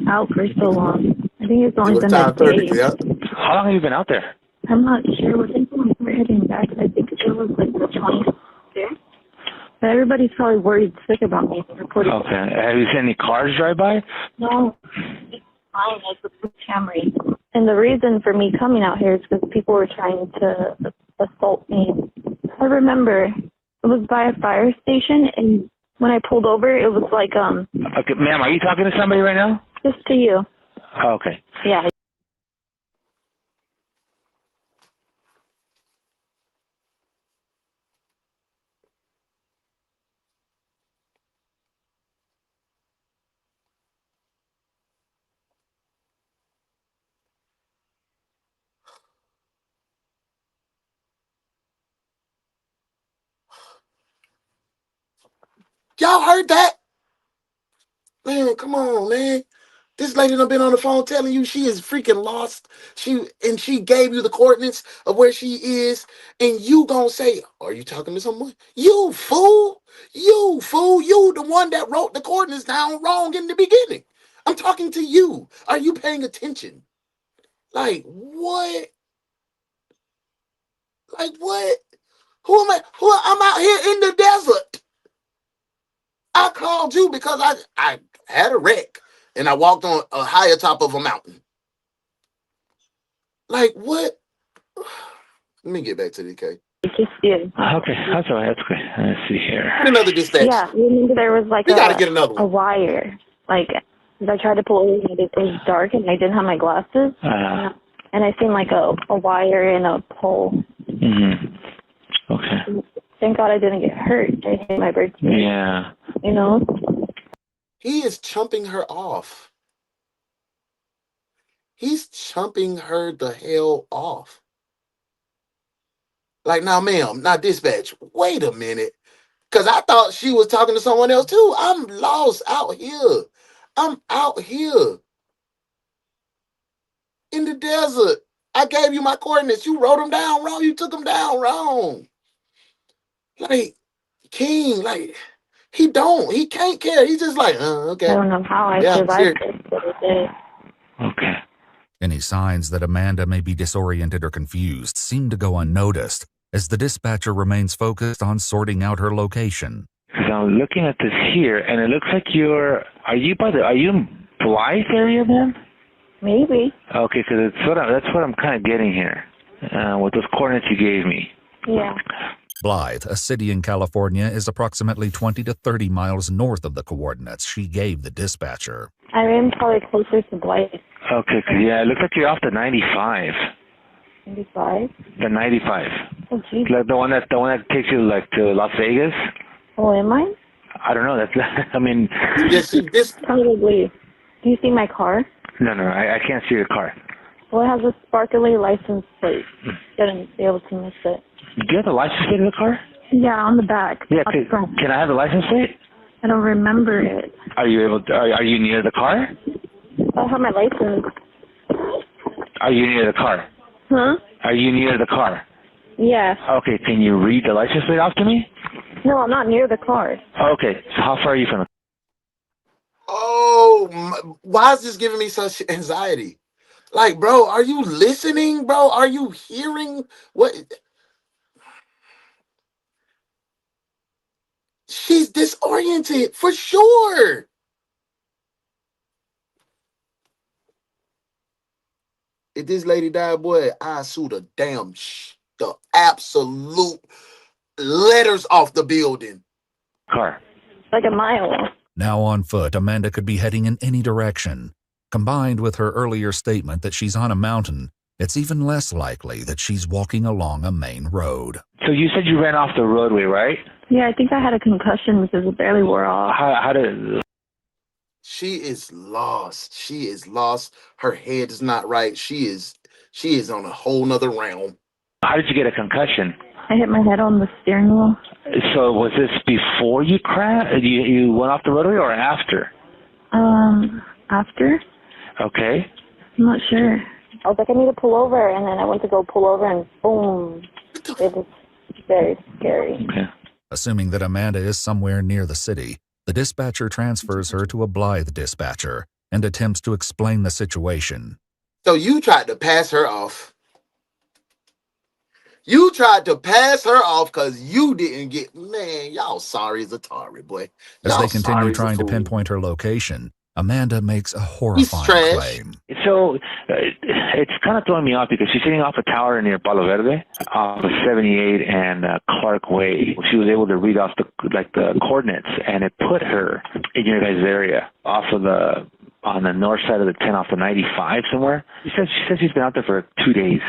out for so long. I think it's only been a day.
Yeah.
How long have you been out there?
I'm not sure. I think when we're heading back, I think it was like the 25th. But everybody's probably worried sick about me.
Okay. Have you seen any cars drive by?
No. It's fine. It's a blue Camry. And the reason for me coming out here is because people were trying to assault me. I remember it was by a fire station, and when I pulled over, it was like,
Okay, ma'am, are you talking to somebody right now?
just to you.
Oh, okay.
Yeah.
Y'all heard that? Man, come on, man. This lady done been on the phone telling you she is freaking lost. She gave you the coordinates of where she is, and you gonna say, "Are you talking to someone?" You fool! You fool! You the one that wrote the coordinates down wrong in the beginning. I'm talking to you. Are you paying attention? Like what? Like what? Who am I? I'm out here in the desert. I called you because I had a wreck and I walked on a higher top of a mountain. Like what? Let me get back to the K.
Just you.
Okay, that's all right. That's great. Let's see here.
Get another dispatch.
Yeah, remember there was like
we gotta get another one.
A wire. Like, as I tried to pull over, it was dark and I didn't have my glasses. And I seen like a wire and a pole.
Mm-hmm. Okay.
Thank God I didn't get hurt. I hit my birthday.
Yeah.
You know?
He is chumping her off. He's chumping her the hell off. Like, now, ma'am, now dispatch. Wait a minute. Because I thought she was talking to someone else too. I'm lost out here. I'm out here in the desert. I gave you my coordinates. You wrote them down wrong. You took them down wrong. Like, King, like, he can't care. He's just like, okay.
I don't know how I survived this day.
Okay.
Any signs that Amanda may be disoriented or confused seem to go unnoticed as the dispatcher remains focused on sorting out her location.
Because I'm looking at this here, and it looks like are you in Blythe area then?
Maybe.
Okay, because that's what I'm kind of getting here with those coordinates you gave me.
Yeah.
Blythe, a city in California, is approximately 20 to 30 miles north of the coordinates she gave the dispatcher.
I am probably closer to Blythe.
Okay, yeah, it looks like you're off the 95.
95?
The 95.
Oh, geez.
Like the one that takes you like to Las Vegas.
Oh, am I?
I don't know. That's I mean.
Yes, this
probably. Do you see my car?
No, I can't see your car.
Well, it has a sparkly license plate. You shouldn't be able to miss it.
Do you have the license plate of the car?
Yeah, on the back.
Yeah, can I have the license plate?
I don't remember it.
Are you able to, are you near the car?
I have my license.
Are you near the car?
Huh?
Are you near the car?
Yeah.
Okay, can you read the license plate off to me?
No, I'm not near the car.
Okay, so how far are you from the
Why is this giving me such anxiety? Like, bro, are you listening, bro? Are you hearing what? She's disoriented for sure. If this lady died, boy, I sue the the absolute letters off the building.
car?
Like a mile.
Now on foot, Amanda could be heading in any direction. Combined with her earlier statement that she's on a mountain, it's even less likely that she's walking along a main road.
So you said you ran off the roadway, right?
Yeah, I think I had a concussion because it barely wore off.
How did...
She is lost. She is lost. Her head is not right. She is on a whole nother realm.
How did you get a concussion?
I hit my head on the steering wheel.
So was this before you crashed? You went off the roadway or after?
After?
Okay.
I'm not sure. I was like, I need to pull over, and then I went to go pull over, and boom. It was very scary.
Okay.
Assuming that Amanda is somewhere near the city, the dispatcher transfers her to a Blythe dispatcher and attempts to explain the situation.
So you tried to pass her off. You tried to pass her off because you didn't get, man, y'all sorry as a Atari, boy.
As
Y'all
they continue
sorry as a
trying to
fool.
pinpoint her location, Amanda makes a horrifying claim.
So it's kind of throwing me off because she's sitting off a tower near Palo Verde, off of 78 and Clark Way. She was able to read off the coordinates, and it put her in your guys' area off of on the north side of the 10 off the 95 somewhere. She says she's been out there for 2 days.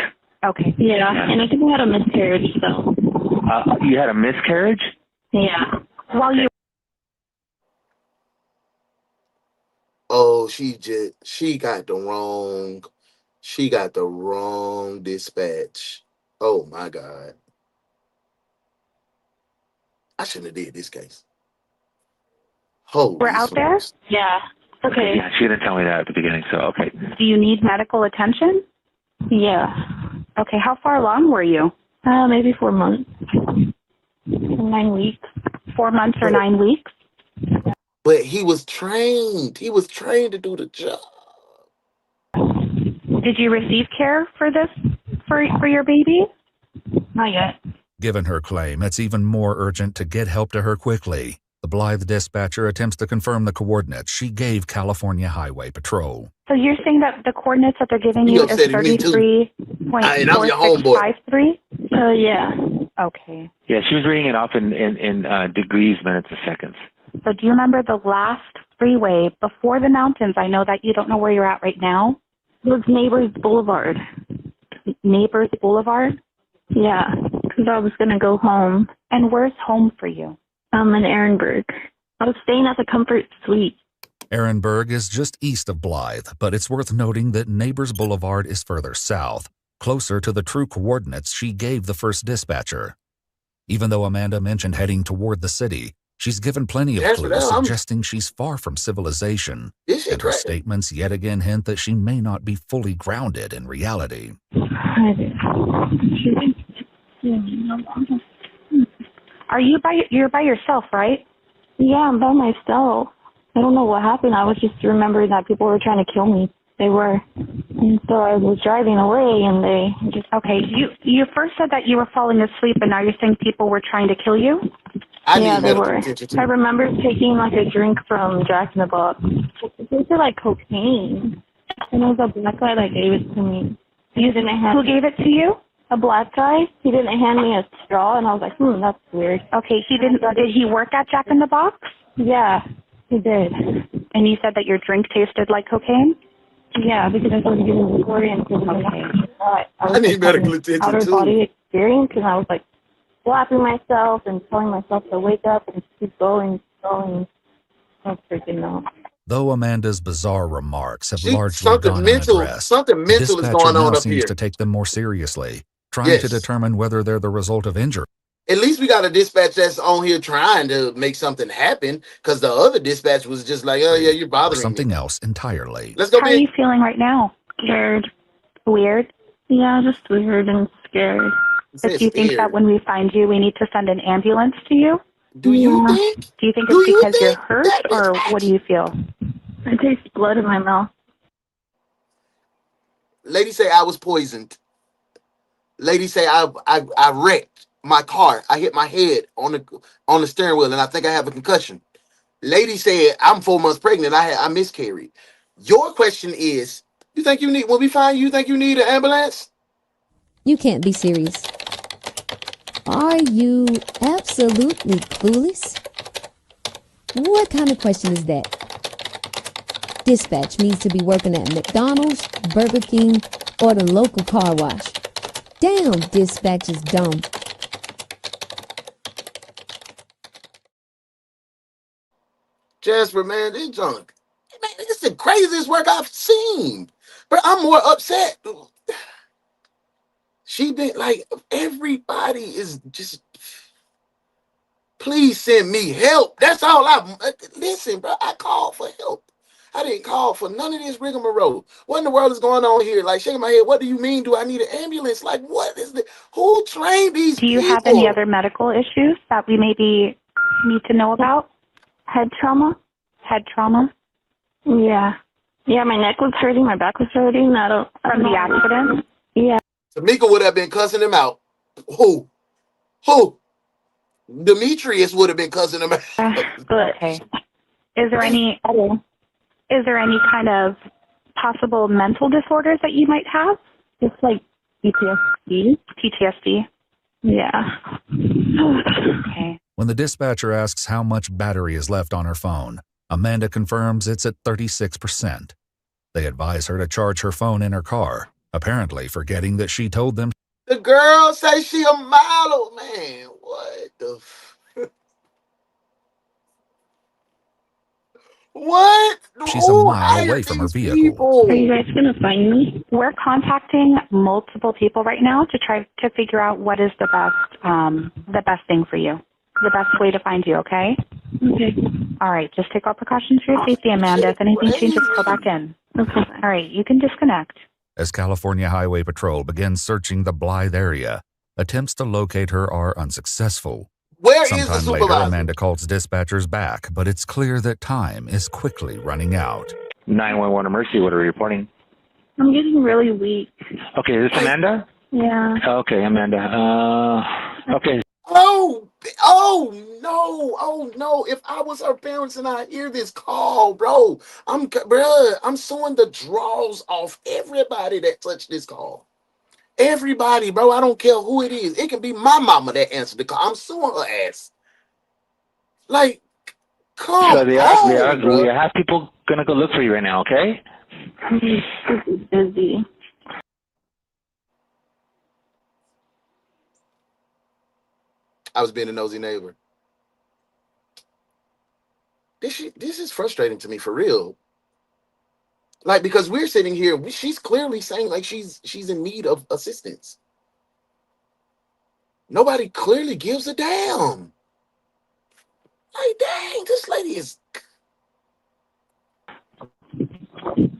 Okay. Yeah, and I think I had a miscarriage, so.
You had a miscarriage?
Yeah. While you.
Oh, she got the wrong dispatch. Oh my God. I shouldn't have did this case. Holy
We're out there?
smokes.
Yeah. Okay.
Yeah, she didn't tell me that at the beginning, so okay.
Do you need medical attention?
Yeah.
Okay, how far along were you?
Maybe 4 months. 9 weeks.
4 months or 9 weeks?
But he was trained. He was trained to do the job.
Did you receive care for this, for your baby?
Not yet.
Given her claim, it's even more urgent to get help to her quickly. The Blythe dispatcher attempts to confirm the coordinates she gave California Highway Patrol.
So you're saying that the coordinates that they're giving you is 33.4653?
Yeah.
Okay.
Yeah, she was reading it off in degrees, minutes, and seconds.
So do you remember the last freeway before the mountains? I know that you don't know where you're at right now.
It was Neighbors Boulevard.
Neighbors Boulevard?
Yeah, because I was going to go home.
And where's home for you?
I'm in Ehrenberg. I was staying at the Comfort Suite.
Ehrenberg is just east of Blythe, but it's worth noting that Neighbors Boulevard is further south, closer to the true coordinates she gave the first dispatcher. Even though Amanda mentioned heading toward the city, she's given plenty of clues suggesting she's far from civilization, and her statements yet again hint that she may not be fully grounded in reality.
You're by yourself, right?
Yeah, I'm by myself. I don't know what happened. I was just remembering that people were trying to kill me. They were. And so I was driving away, and they just...
Okay, you first said that you were falling asleep, and now you're saying people were trying to kill you?
Yeah, they were. I remember taking like a drink from Jack in the Box. It tasted like cocaine. And it was a black guy that gave it to me. He didn't hand.
Who gave it to you?
A black guy. He didn't hand me a straw, and I was like, that's weird.
Okay, he didn't. Did he work at Jack in the Box?
Yeah, he did.
And you said that your drink tasted like cocaine?
Yeah, because I started getting disoriented.
Okay.
I need medical attention
outer
too.
Body experience, and I was like slapping myself and telling myself to wake up and keep going. I was freaking out.
Though Amanda's bizarre remarks have largely gone unaddressed,
something mental
the
is
dispatcher
going on
now
up
seems
here.
to take them more seriously, trying to determine whether they're the result of injury.
At least we got a dispatch that's on here trying to make something happen, because the other dispatch was just like, oh yeah, you're bothering me.
Something else entirely.
Let's go.
How are you feeling right now?
Scared.
Weird?
Yeah, just weird and scared.
But do you think that when we find you, we need to send an ambulance to you?
Do you think?
Do you think
Do
it's
you
because you're
think
hurt,
that
or
dispatch?
what do you feel?
I taste blood in my mouth.
Lady say I was poisoned. Lady say I wrecked my car. I hit my head on the steering wheel, and I think I have a concussion. Lady said I'm 4 months pregnant. I miscarried. Your question is, you think you need? When we find you, think you need an ambulance?
You can't be serious. Are you absolutely clueless? What kind of question is that? Dispatch needs to be working at McDonald's, Burger King, or the local car wash. Damn, dispatch is dumb.
Jasper, man, this junk. Man, this is the craziest work I've seen. But I'm more upset. She been like, everybody is just, please send me help. That's all listen, bro, I called for help. I didn't call for none of this rigmarole. What in the world is going on here? Like, shaking my head, what do you mean? Do I need an ambulance? Like, what is the, who trained these
Do you
people?
have any other medical issues that we maybe need to know about?
Head trauma?
Head trauma?
Yeah. Yeah, my neck was hurting, my back was hurting.
From the accident?
Yeah.
Tamika would have been cussing him out. Who? Demetrius would have been cussing him out.
Okay. Is there any kind of possible mental disorders that you might have?
Just like PTSD.
PTSD?
Yeah.
Okay.
When the dispatcher asks how much battery is left on her phone, Amanda confirms it's at 36%. They advise her to charge her phone in her car, apparently forgetting that she told them
The girl say she a model, man. What the? What?
she's a mile away from her vehicle.
Are you guys gonna find me?
We're contacting multiple people right now to try to figure out what is the best thing for you, the best way to find you. Okay.
Okay.
All right. Just take all precautions for your safety, Amanda. If anything changes, call back in.
Okay.
All right. You can disconnect.
As California Highway Patrol begins searching the Blythe area, attempts to locate her are unsuccessful.
Where is the
Sometime later,
supervisor?
Amanda calls dispatchers back, but it's clear that time is quickly running out.
911 emergency, what are we reporting?
I'm getting really weak.
Okay, is this Amanda?
Yeah.
Okay, Amanda. Okay.
Oh no. If I was her parents and I hear this call, bro, I'm suing the draws off everybody that touched this call. Everybody, bro. I don't care who it is. It can be my mama that answered the call. I'm suing her ass. Like, come
So we have people gonna go look for you right now, okay?
I'm super busy.
I was being a nosy neighbor. This is frustrating to me for real. Like, because we're sitting here, she's clearly saying like she's in need of assistance. Nobody clearly gives a damn. Like, dang, this lady is.
I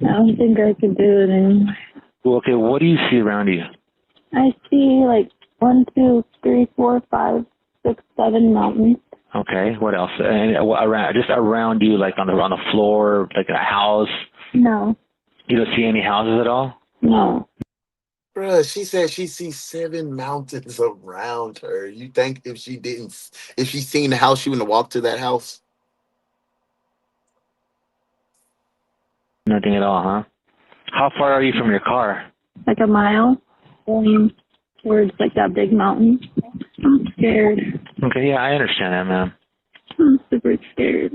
don't think I could do it anymore.
Well, okay, what do you see around you?
I see like 1, 2, 3, 4, 5, 6, 7 mountains.
Okay, what else? And around you, like on the floor, like a house.
No.
You don't see any houses at all?
No.
Bruh, she said she sees 7 mountains around her. You think if she seen the house, she wouldn't have walked to that house?
Nothing at all, huh? How far are you from your car?
Like a mile. Going towards like that big mountain. I'm scared.
Okay, yeah, I understand that, ma'am.
I'm super scared.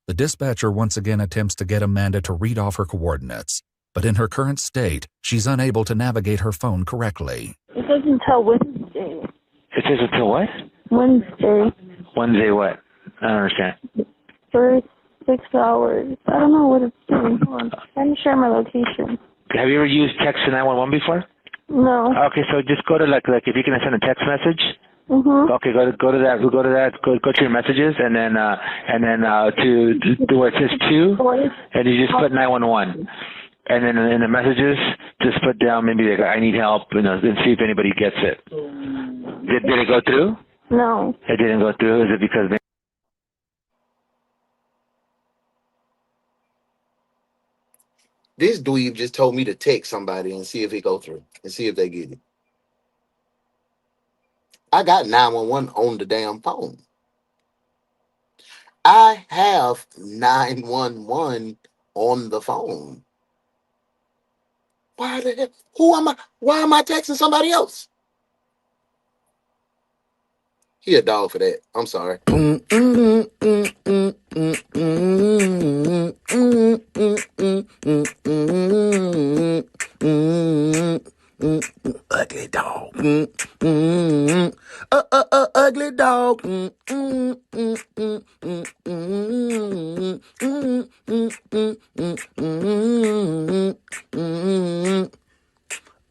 The dispatcher once again attempts to get Amanda to read off her coordinates, but in her current state, she's unable to navigate her phone correctly.
It says until Wednesday.
It says until what?
Wednesday.
Wednesday what? I don't understand.
For 6 hours. I don't know what it's doing. Hold on. I'm trying to share my location.
Have you ever used text to 911 before?
No.
Okay, so just go to like if you can send a text message.
Mm-hmm.
Okay, go to your messages and then to where it says 2, and you just put 911, and then in the messages just put down maybe like I need help, and see if anybody gets it. Did it go through?
No.
It didn't go through. Is it because
This dweeb just told me to text somebody and see if it go through and see if they get it. I got 911 on the damn phone. I have 911 on the phone. Why the hell? Who am I? Why am I texting somebody else? He a dog for that. I'm sorry. Ugly dog. Ugly dog.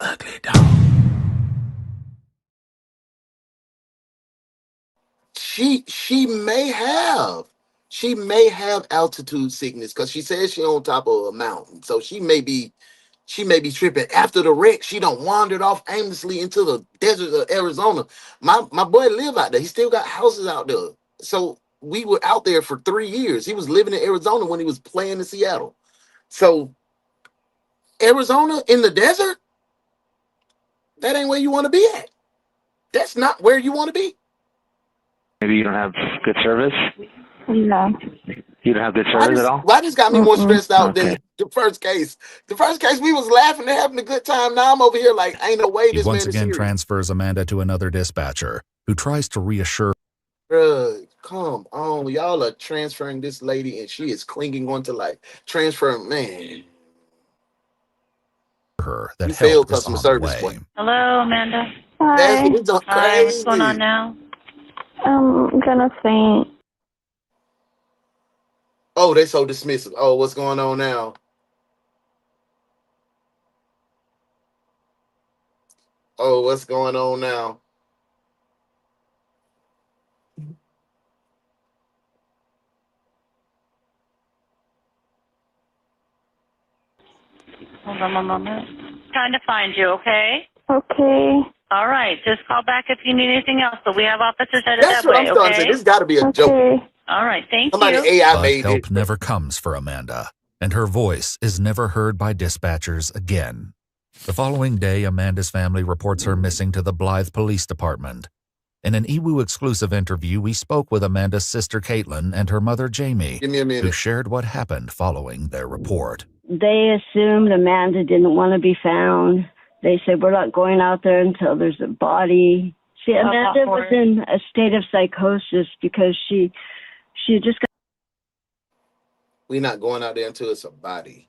Ugly dog. She may have altitude sickness because she says she on top of a mountain. So she may be tripping. After the wreck, she done wandered off aimlessly into the desert of Arizona. My boy live out there. He still got houses out there. So we were out there for 3 years. He was living in Arizona when he was playing in Seattle. So Arizona in the desert, that ain't where you want to be at. That's not where you want to be.
Maybe you don't have good service?
No.
You don't have good service at all?
Why this got me more stressed out than the first case? The first case, we was laughing and having a good time. Now I'm over here like, ain't no way
He
this
once
man is
again
serious.
transfers Amanda to another dispatcher, who tries to reassure
Bruh, come on. Y'all are transferring this lady and she is clinging on to like transfer, man.
her that
You failed
help is
customer
on the
service,
way.
boy.
Hello, Amanda.
That's
Hi.
it's
Hi,
crazy.
what's going on now?
I'm gonna faint.
Oh, they so dismissive. Oh, what's going on now? Oh, what's going on now?
Hold on a moment. Trying to find you, okay?
Okay.
All right, just call back if you need anything else, but we have officers headed
That's
that
what
way,
I'm starting to say.
okay?
This got to be a joke.
Okay.
All right, thank
Somebody
you.
AI
But
made
help
it.
never comes for Amanda, and her voice is never heard by dispatchers again. The following day, Amanda's family reports her missing to the Blythe Police Department. In an EWU exclusive interview, we spoke with Amanda's sister Caitlin and her mother Jamie,
Give me a minute.
who shared what happened following their report.
They assumed Amanda didn't want to be found. They said, we're not going out there until there's a body. See, Amanda was in a state of psychosis because she just got...
We're not going out there until it's a body.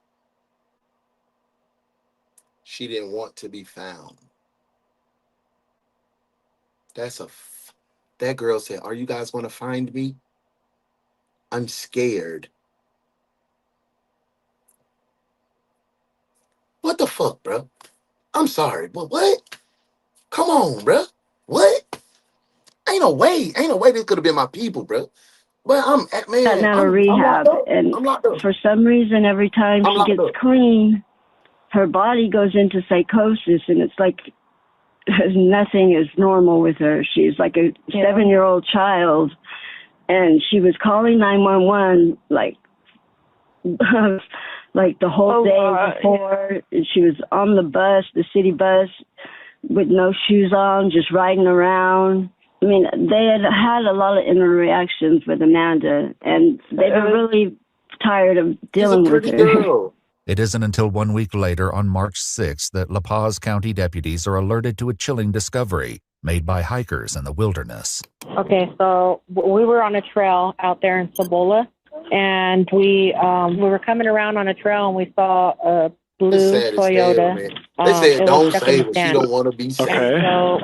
She didn't want to be found. That girl said, are you guys going to find me? I'm scared. What the fuck, bro? I'm sorry, but what? Come on, bro. What? Ain't no way this could have been my people, bro. But I'm
out of rehab, and for some reason, every time she gets clean, her body goes into psychosis, and it's like nothing is normal with her. She's like a 7-year-old child, and she was calling 911 like like the whole day before. She was on the bus, the city bus, with no shoes on, just riding around. I mean, they had a lot of interactions with Amanda, and they were really tired of dealing with her.
It isn't until 1 week later, on March 6th, that La Paz County deputies are alerted to a chilling discovery made by hikers in the wilderness.
Okay, so we were on a trail out there in Cibola, and we were coming around on a trail, and we saw a blue Toyota.
They said, don't
stuck in
save
the
her. She
sand.
don't want to be saved.
So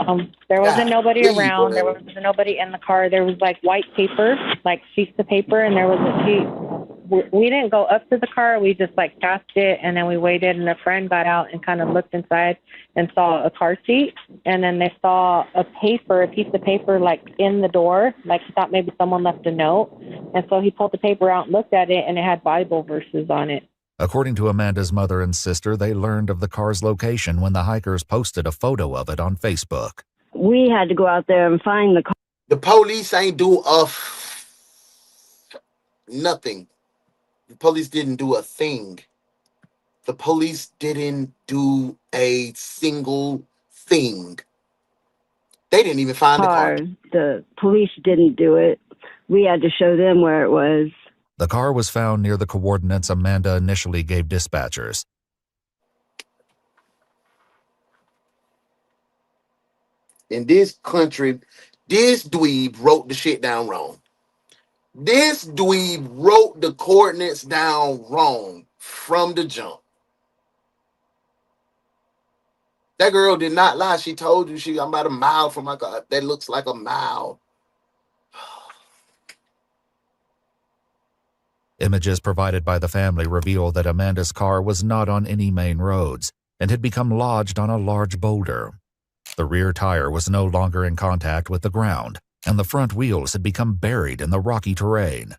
there wasn't nobody around. There wasn't nobody in the car. There was like white paper, like sheets of paper, and there was a sheet. We didn't go up to the car. We just like passed it, and then we waited, and a friend got out and kind of looked inside and saw a car seat, and then they saw a piece of paper like in the door, like he thought maybe someone left a note, and so he pulled the paper out and looked at it, and it had Bible verses on it.
According to Amanda's mother and sister, they learned of the car's location when the hikers posted a photo of it on Facebook.
We had to go out there and find the car.
The police ain't do nothing. The police didn't do a thing. The police didn't do a single thing. They didn't even find the car.
The police didn't do it. We had to show them where it was.
The car was found near the coordinates Amanda initially gave dispatchers.
In this country, this dweeb wrote the shit down wrong. This dweeb wrote the coordinates down wrong from the jump. That girl did not lie. She told you I'm about a mile from my car. That looks like a mile.
Images provided by the family reveal that Amanda's car was not on any main roads and had become lodged on a large boulder. The rear tire was no longer in contact with the ground, and the front wheels had become buried in the rocky terrain.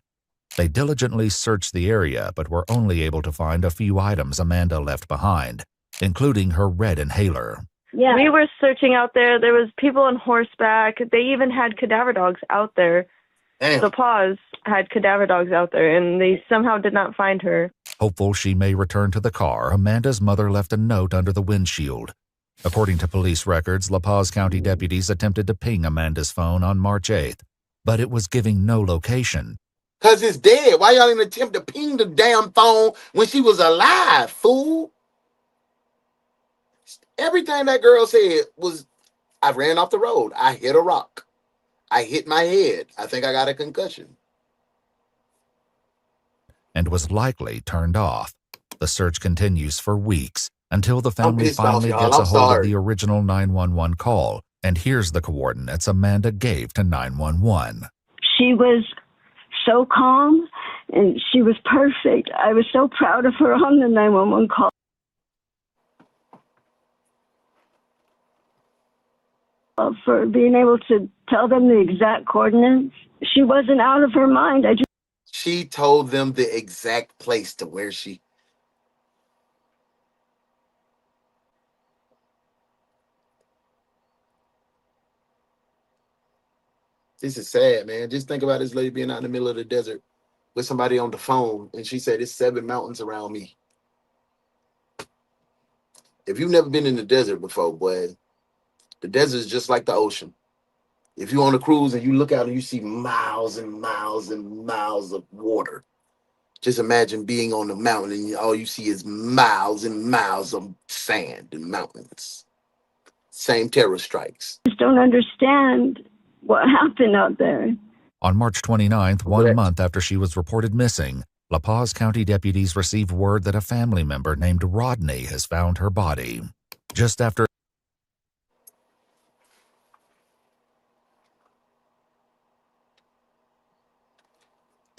They diligently searched the area but were only able to find a few items Amanda left behind, including her red inhaler.
Yeah. We were searching out there. There was people on horseback. They even had cadaver dogs out there.
Damn.
The Paws had cadaver dogs out there, and they somehow did not find her.
Hopeful she may return to the car, Amanda's mother left a note under the windshield. According to police records, La Paz County deputies attempted to ping Amanda's phone on March 8th, but it was giving no location.
Because it's dead. Why y'all even attempt to ping the damn phone when she was alive, fool? Everything that girl said was, I ran off the road. I hit a rock. I hit my head. I think I got a concussion.
And was likely turned off. The search continues for weeks until the family finally gets a hold of the original 911 call and hears the coordinates Amanda gave to 911.
She was so calm and she was perfect. I was so proud of her on the 911 call. For being able to tell them the exact coordinates. She wasn't out of her mind.
She told them the exact place to where she... This is sad, man. Just think about this lady being out in the middle of the desert with somebody on the phone, and she said, "There's 7 mountains around me." If you've never been in the desert before, boy, the desert is just like the ocean. If you're on a cruise and you look out and you see miles and miles and miles of water, just imagine being on the mountain and all you see is miles and miles of sand and mountains. Same terror strikes.
I just don't understand what happened out there.
On March 29th, 1 month after she was reported missing, La Paz County deputies received word that a family member named Rodney has found her body. Just after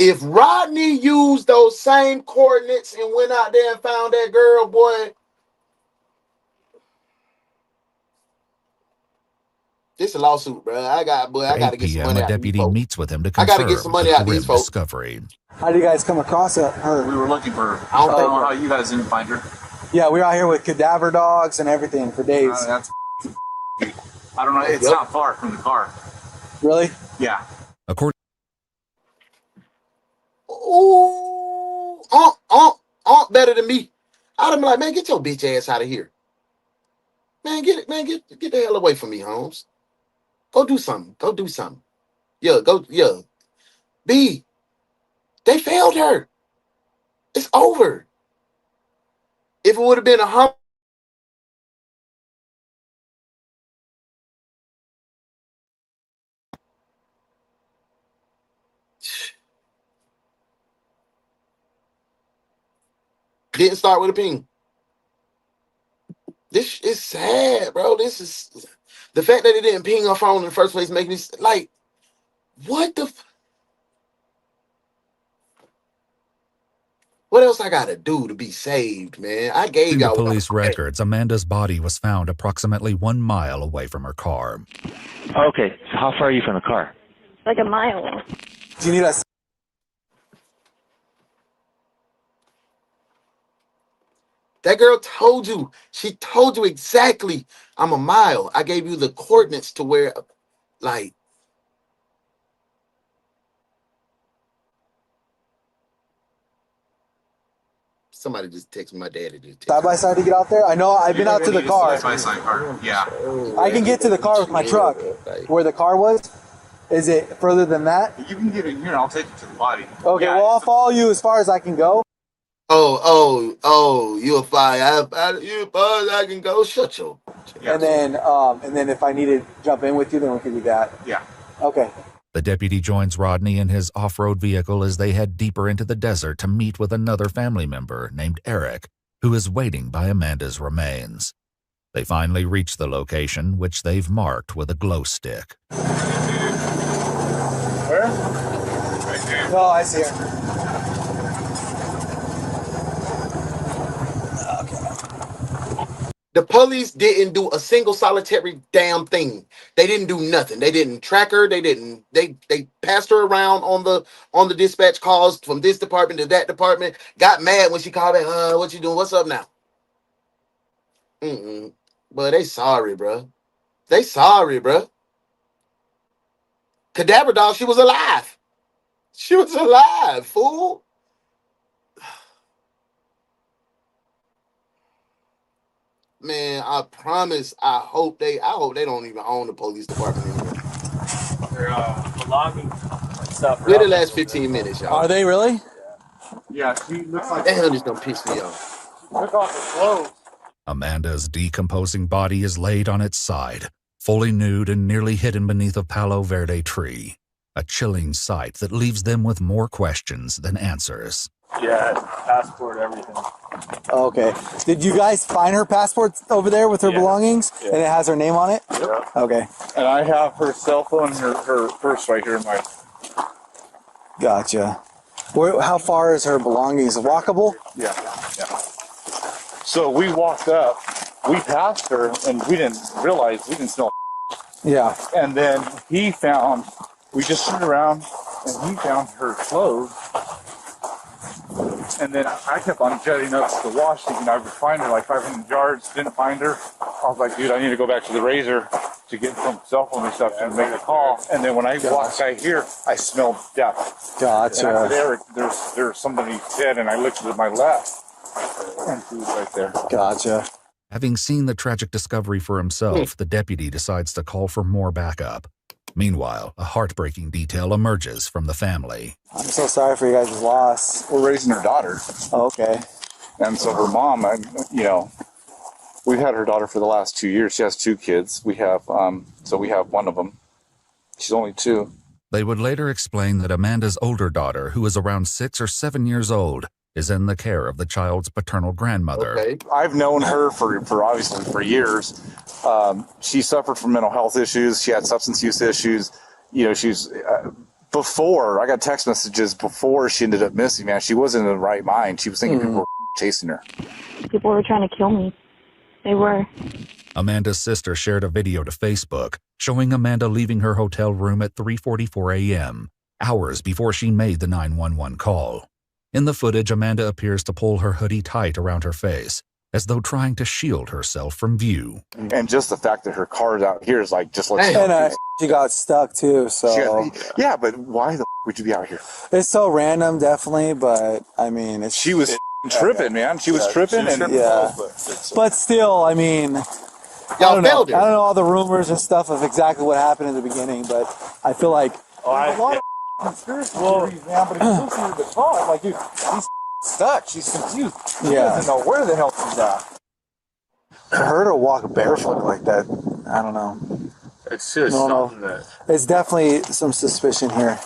If Rodney used those same coordinates and went out there and found that girl, boy, this is a lawsuit, bro. I got to get some money
a
out of these
deputy
folks.
meets with him to
I
confirm
got to get some money
the
out of these
grim
folks.
discovery.
How did you guys come across her?
We were looking for her.
I don't know
how you guys didn't find her.
Yeah, we were out here with cadaver dogs and everything for days.
That's I don't know. It's not far from the car.
Really?
Yeah.
According
Ooh, better than me. I'd be like, man, get your bitch ass out of here. Man, get the hell away from me, Holmes. Go do something. Yeah. B, they failed her. It's over. If it would have been a hump, didn't start with a ping. This is sad, bro. This is the fact that it didn't ping her phone in the first place. Make me like, what the? What else I gotta do to be saved, man? I gave y'all
the police records. Amanda's body was found approximately 1 mile away from her car.
Okay, so how far are you from the car?
Like a mile.
Do you need us?
That girl told you. She told you exactly. I'm a mile. I gave you the coordinates to where, like. Somebody just texted my daddy.
Side by side to get out there? I know I've been out to the car.
Side by side car. Yeah.
I can get to the car with my truck. Where the car was? Is it further than that?
You can get in here and I'll take you to the body.
Okay, well, I'll follow you as far as I can go.
You a fire. You as far as I can go. Shut your.
And then if I need to jump in with you, then we can do that.
Yeah.
Okay.
The deputy joins Rodney in his off-road vehicle as they head deeper into the desert to meet with another family member named Eric, who is waiting by Amanda's remains. They finally reach the location, which they've marked with a glow stick.
Where?
Right there.
Oh, I see her.
The police didn't do a single solitary damn thing. They didn't do nothing. They didn't track her. They passed her around on the dispatch calls from this department to that department. Got mad when she called back. What you doing? What's up now? But they sorry, bro. They sorry, bro. Cadaver dog, she was alive. She was alive, fool. Man, I promise. I hope they don't even own the police department anymore.
Their belongings and stuff.
We're the last 15 minutes, y'all.
Are they really?
Yeah, she looks like
that hell just don't piss me off.
She took off her clothes.
Amanda's decomposing body is laid on its side, fully nude and nearly hidden beneath a Palo Verde tree. A chilling sight that leaves them with more questions than answers.
Yeah, passport, everything.
Okay. Did you guys find her passport over there with her belongings?
Yeah.
And it has her name on it?
Yeah.
Okay.
And I have her cell phone, her purse right here in my...
Gotcha. How far is her belongings? Walkable?
Yeah. So we walked up, we passed her, and we didn't realize, we didn't smell.
Yeah.
And then we just turned around, and he found her clothes. And then I kept on jetting up to the wash, thinking I would find her like 500 yards, didn't find her. I was like, dude, I need to go back to the Razor to get some cell phone reception and make a call. And then when I walked by here, I smelled death.
Gotcha.
And I said, Eric, there's somebody dead, and I looked to my left, and she was right there.
Gotcha.
Having seen the tragic discovery for himself, the deputy decides to call for more backup. Meanwhile, a heartbreaking detail emerges from the family.
I'm so sorry for you guys' loss.
We're raising her daughter.
Oh, okay.
And so her mom, we've had her daughter for the last 2 years. She has 2 kids. We have one of them. She's only 2.
They would later explain that Amanda's older daughter, who is around 6 or 7 years old, is in the care of the child's paternal grandmother.
Okay. I've known her for obviously for years. She suffered from mental health issues. She had substance use issues. She's before I got text messages before she ended up missing. Man, she wasn't in the right mind. She was thinking people were chasing her.
People were trying to kill me. They were.
Amanda's sister shared a video to Facebook showing Amanda leaving her hotel room at 3:44 a.m., hours before she made the 911 call. In the footage, Amanda appears to pull her hoodie tight around her face, as though trying to shield herself from view.
And just the fact that her car's out here is like, just like...
And she got stuck too, so...
Yeah, but why the would you be out here?
It's so random, definitely, but, I mean...
She was tripping, man. She was tripping.
But still, I mean... I don't know all the rumors and stuff of exactly what happened in the beginning, but I feel like...
a lot of conspiracy theories, man, but it's listening to the call. Like, dude, she's stuck. She's confused. She doesn't know where the hell she's at.
For her to walk barefoot like that, I don't know.
It's just something that...
It's definitely some suspicion here.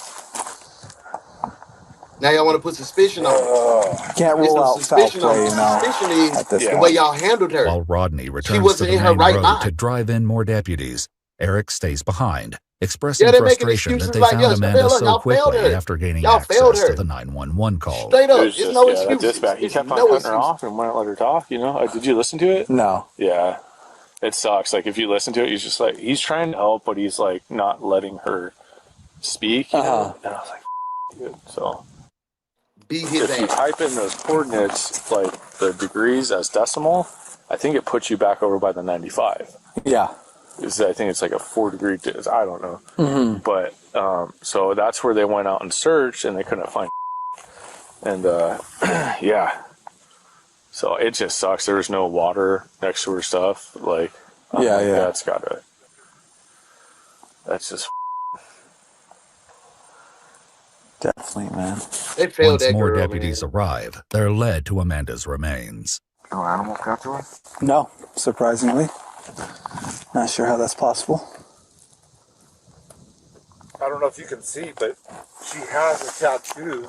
Now y'all want to put suspicion on it.
Can't rule out foul play, no.
Suspicion is the way y'all handled her.
While Rodney returns to the main road to drive in more deputies, Eric stays behind, expressing frustration that they found Amanda so quickly after gaining access to the 911 call.
Straight up, there's no excuse.
Dispatch. He kept on cutting her off and wouldn't let her talk, Did you listen to it?
No.
Yeah. It sucks. Like, if you listen to it, he's just like, he's trying to help, but he's like not letting her speak. And I was like, dude. So if you type in those coordinates, like the degrees as decimal, I think it puts you back over by the 95.
Yeah.
I think it's like a 4-degree. I don't know. But so that's where they went out and searched, and they couldn't find. And yeah. So it just sucks. There's no water next to her stuff. Like,
yeah.
That's just
Definitely, man.
They failed
Once
that
more
girl,
deputies
man.
arrive, they're led to Amanda's remains.
No animal capture?
No, surprisingly. Not sure how that's possible.
I don't know if you can see, but she has a tattoo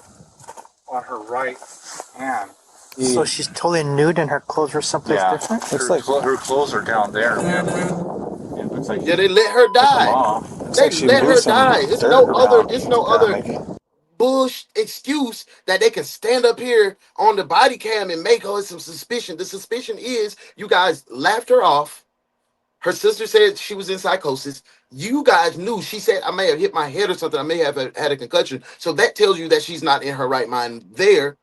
on her right hand.
So she's totally nude and her clothes are someplace different?
Her clothes are down there.
It looks like they let her die. They let her die. It's no other bush excuse that they can stand up here on the body cam and make her some suspicion. The suspicion is you guys laughed her off. Her sister said she was in psychosis. You guys knew. She said, I may have hit my head or something. I may have had a concussion. So that tells you that she's not in her right mind there.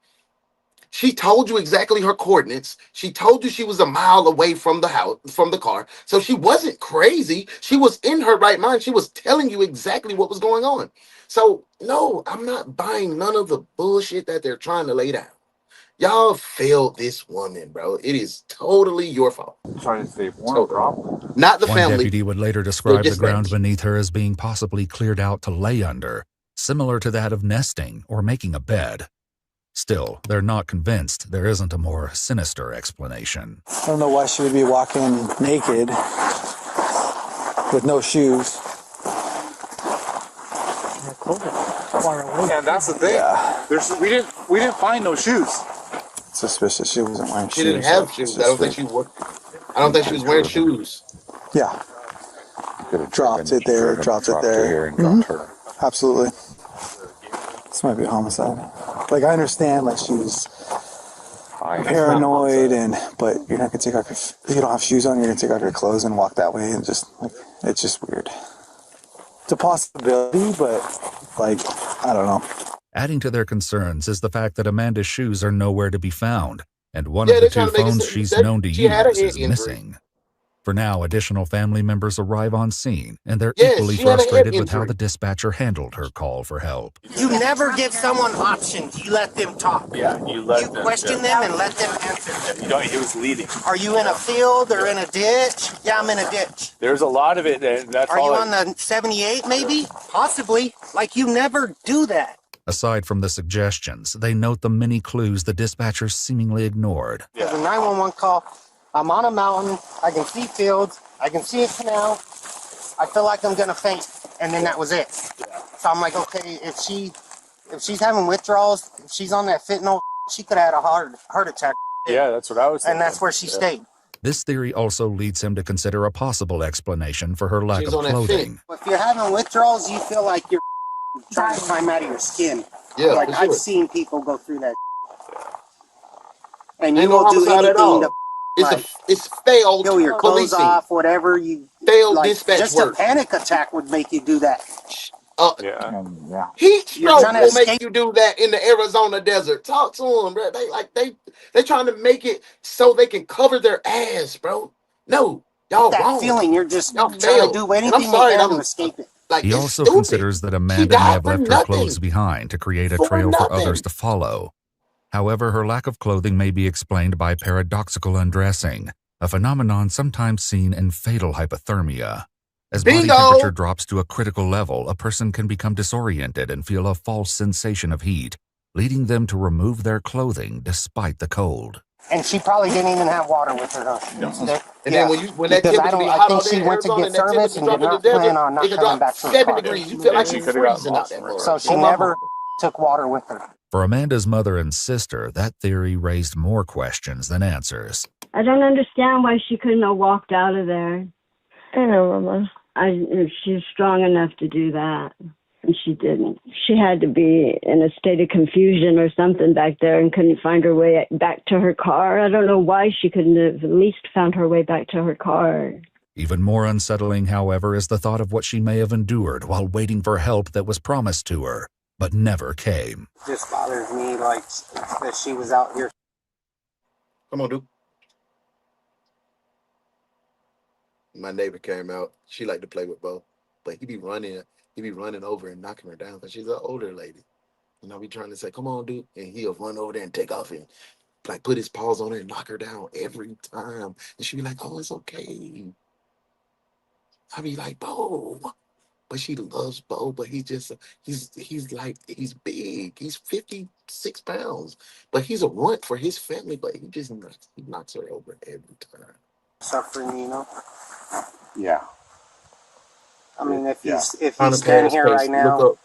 She told you exactly her coordinates. She told you she was a mile away from the house, from the car. So she wasn't crazy. She was in her right mind. She was telling you exactly what was going on. So no, I'm not buying none of the bullshit that they're trying to lay down. Y'all failed this woman, bro. It is totally your fault.
Trying to save one problem.
Not the
One
family.
deputy would later describe the ground beneath her as being possibly cleared out to lay under, similar to that of nesting or making a bed. Still, they're not convinced there isn't a more sinister explanation.
I don't know why she would be walking naked with no shoes.
And that's the thing.
Yeah.
We didn't find no shoes.
Suspicious. She wasn't wearing shoes.
She didn't have shoes. I don't think she was wearing shoes.
Yeah. Dropped it there. Mm-hmm. Absolutely. This might be a homicide. Like, I understand, like, she was paranoid, but you're not gonna take off if you don't have shoes on, you're gonna take off your clothes and walk that way, and just, like, it's just weird. It's a possibility, but, like, I don't know.
Adding to their concerns is the fact that Amanda's shoes are nowhere to be found, and one of the two phones she's known to use is missing. For now, additional family members arrive on scene, and they're equally frustrated with how the dispatcher handled her call for help.
You never give someone options. You let them talk.
Yeah, you question
them and let them answer.
You know, he was leading.
Are you in a field or in a ditch? Yeah, I'm in a ditch.
There's a lot of it. That's
Are you on the 78 maybe? Possibly. Like, you never do that.
Aside from the suggestions, they note the many clues the dispatchers seemingly ignored.
There's a 911 call. I'm on a mountain. I can see fields. I can see a canal. I feel like I'm gonna faint, and then that was it. So I'm like, okay, if she's having withdrawals, if she's on that fentanyl, she could have had a heart attack.
Yeah, that's what I was thinking.
And that's where she stayed.
This theory also leads him to consider a possible explanation for her lack of clothing.
If you're having withdrawals, you feel like you're trying to climb out of your skin.
Yeah,
like I've seen people go through that, and you will do anything to.
It's failed
kill your clothes
policing.
off, whatever you
failed dispatch
just
work.
A panic attack would make you do that.
Heat stroke will make you do that in the Arizona desert. Talk to them, bro. They trying to make it so they can cover their ass, bro. No, y'all
that
wrong.
Feeling you're just
y'all
trying
failed.
to do anything
I'm sorry,
to escape it.
Like,
he also considers that Amanda may have left her clothes behind to create a trail for others to follow. However, her lack of clothing may be explained by paradoxical undressing, a phenomenon sometimes seen in fatal hypothermia. As body temperature drops to a critical level, a person can become disoriented and feel a false sensation of heat, leading them to remove their clothing despite the cold.
And she probably didn't even have water with her, though.
And then when that temperature be hot out there in Arizona and that temperature drop in the desert, it can drop 7 degrees. You feel like you're freezing out there.
So she never took water with her.
For Amanda's mother and sister, that theory raised more questions than answers.
I don't understand why she couldn't have walked out of there.
I know, Mama.
She's strong enough to do that, and she didn't. She had to be in a state of confusion or something back there and couldn't find her way back to her car. I don't know why she couldn't have at least found her way back to her car.
Even more unsettling, however, is the thought of what she may have endured while waiting for help that was promised to her, but never came.
It just bothers me, like, that she was out here.
Come on, dude. My neighbor came out. She liked to play with Bo, but he be running over and knocking her down because she's an older lady. You know, we trying to say, come on, dude. And he'll run over there and take off and like put his paws on her and knock her down every time. And she'd be like, "Oh, it's okay." I'd be like, "Bo." But she loves Bo, but he's big. He's 56 pounds. But he's a runt for his family, but he knocks her over every time.
Suffering, you know?
Yeah.
I mean, if he's
Found a
standing
pass
here
space.
right
Look
now,
up.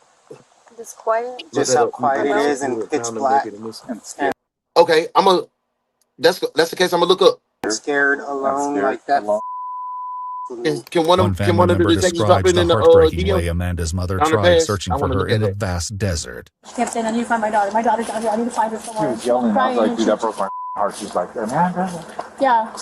just quiet,
Look
just
that
how
up.
quiet it is and pitch black.
Okay, that's the case. I'm gonna look up.
Scared alone like that.
Can one
One family
of the
member
detectives drop
describes
it
the
in the
heartbreaking
DM?
way Amanda's mother
Down the
tried
pass.
searching
I
for
want to
her
look at
in the
that.
vast desert.
She kept saying, "I need to find my daughter. My daughter's out here. I need to find her somewhere."
She was yelling. I was like,
Crying.
dude, that broke my heart. She's like, Amanda.
Yeah.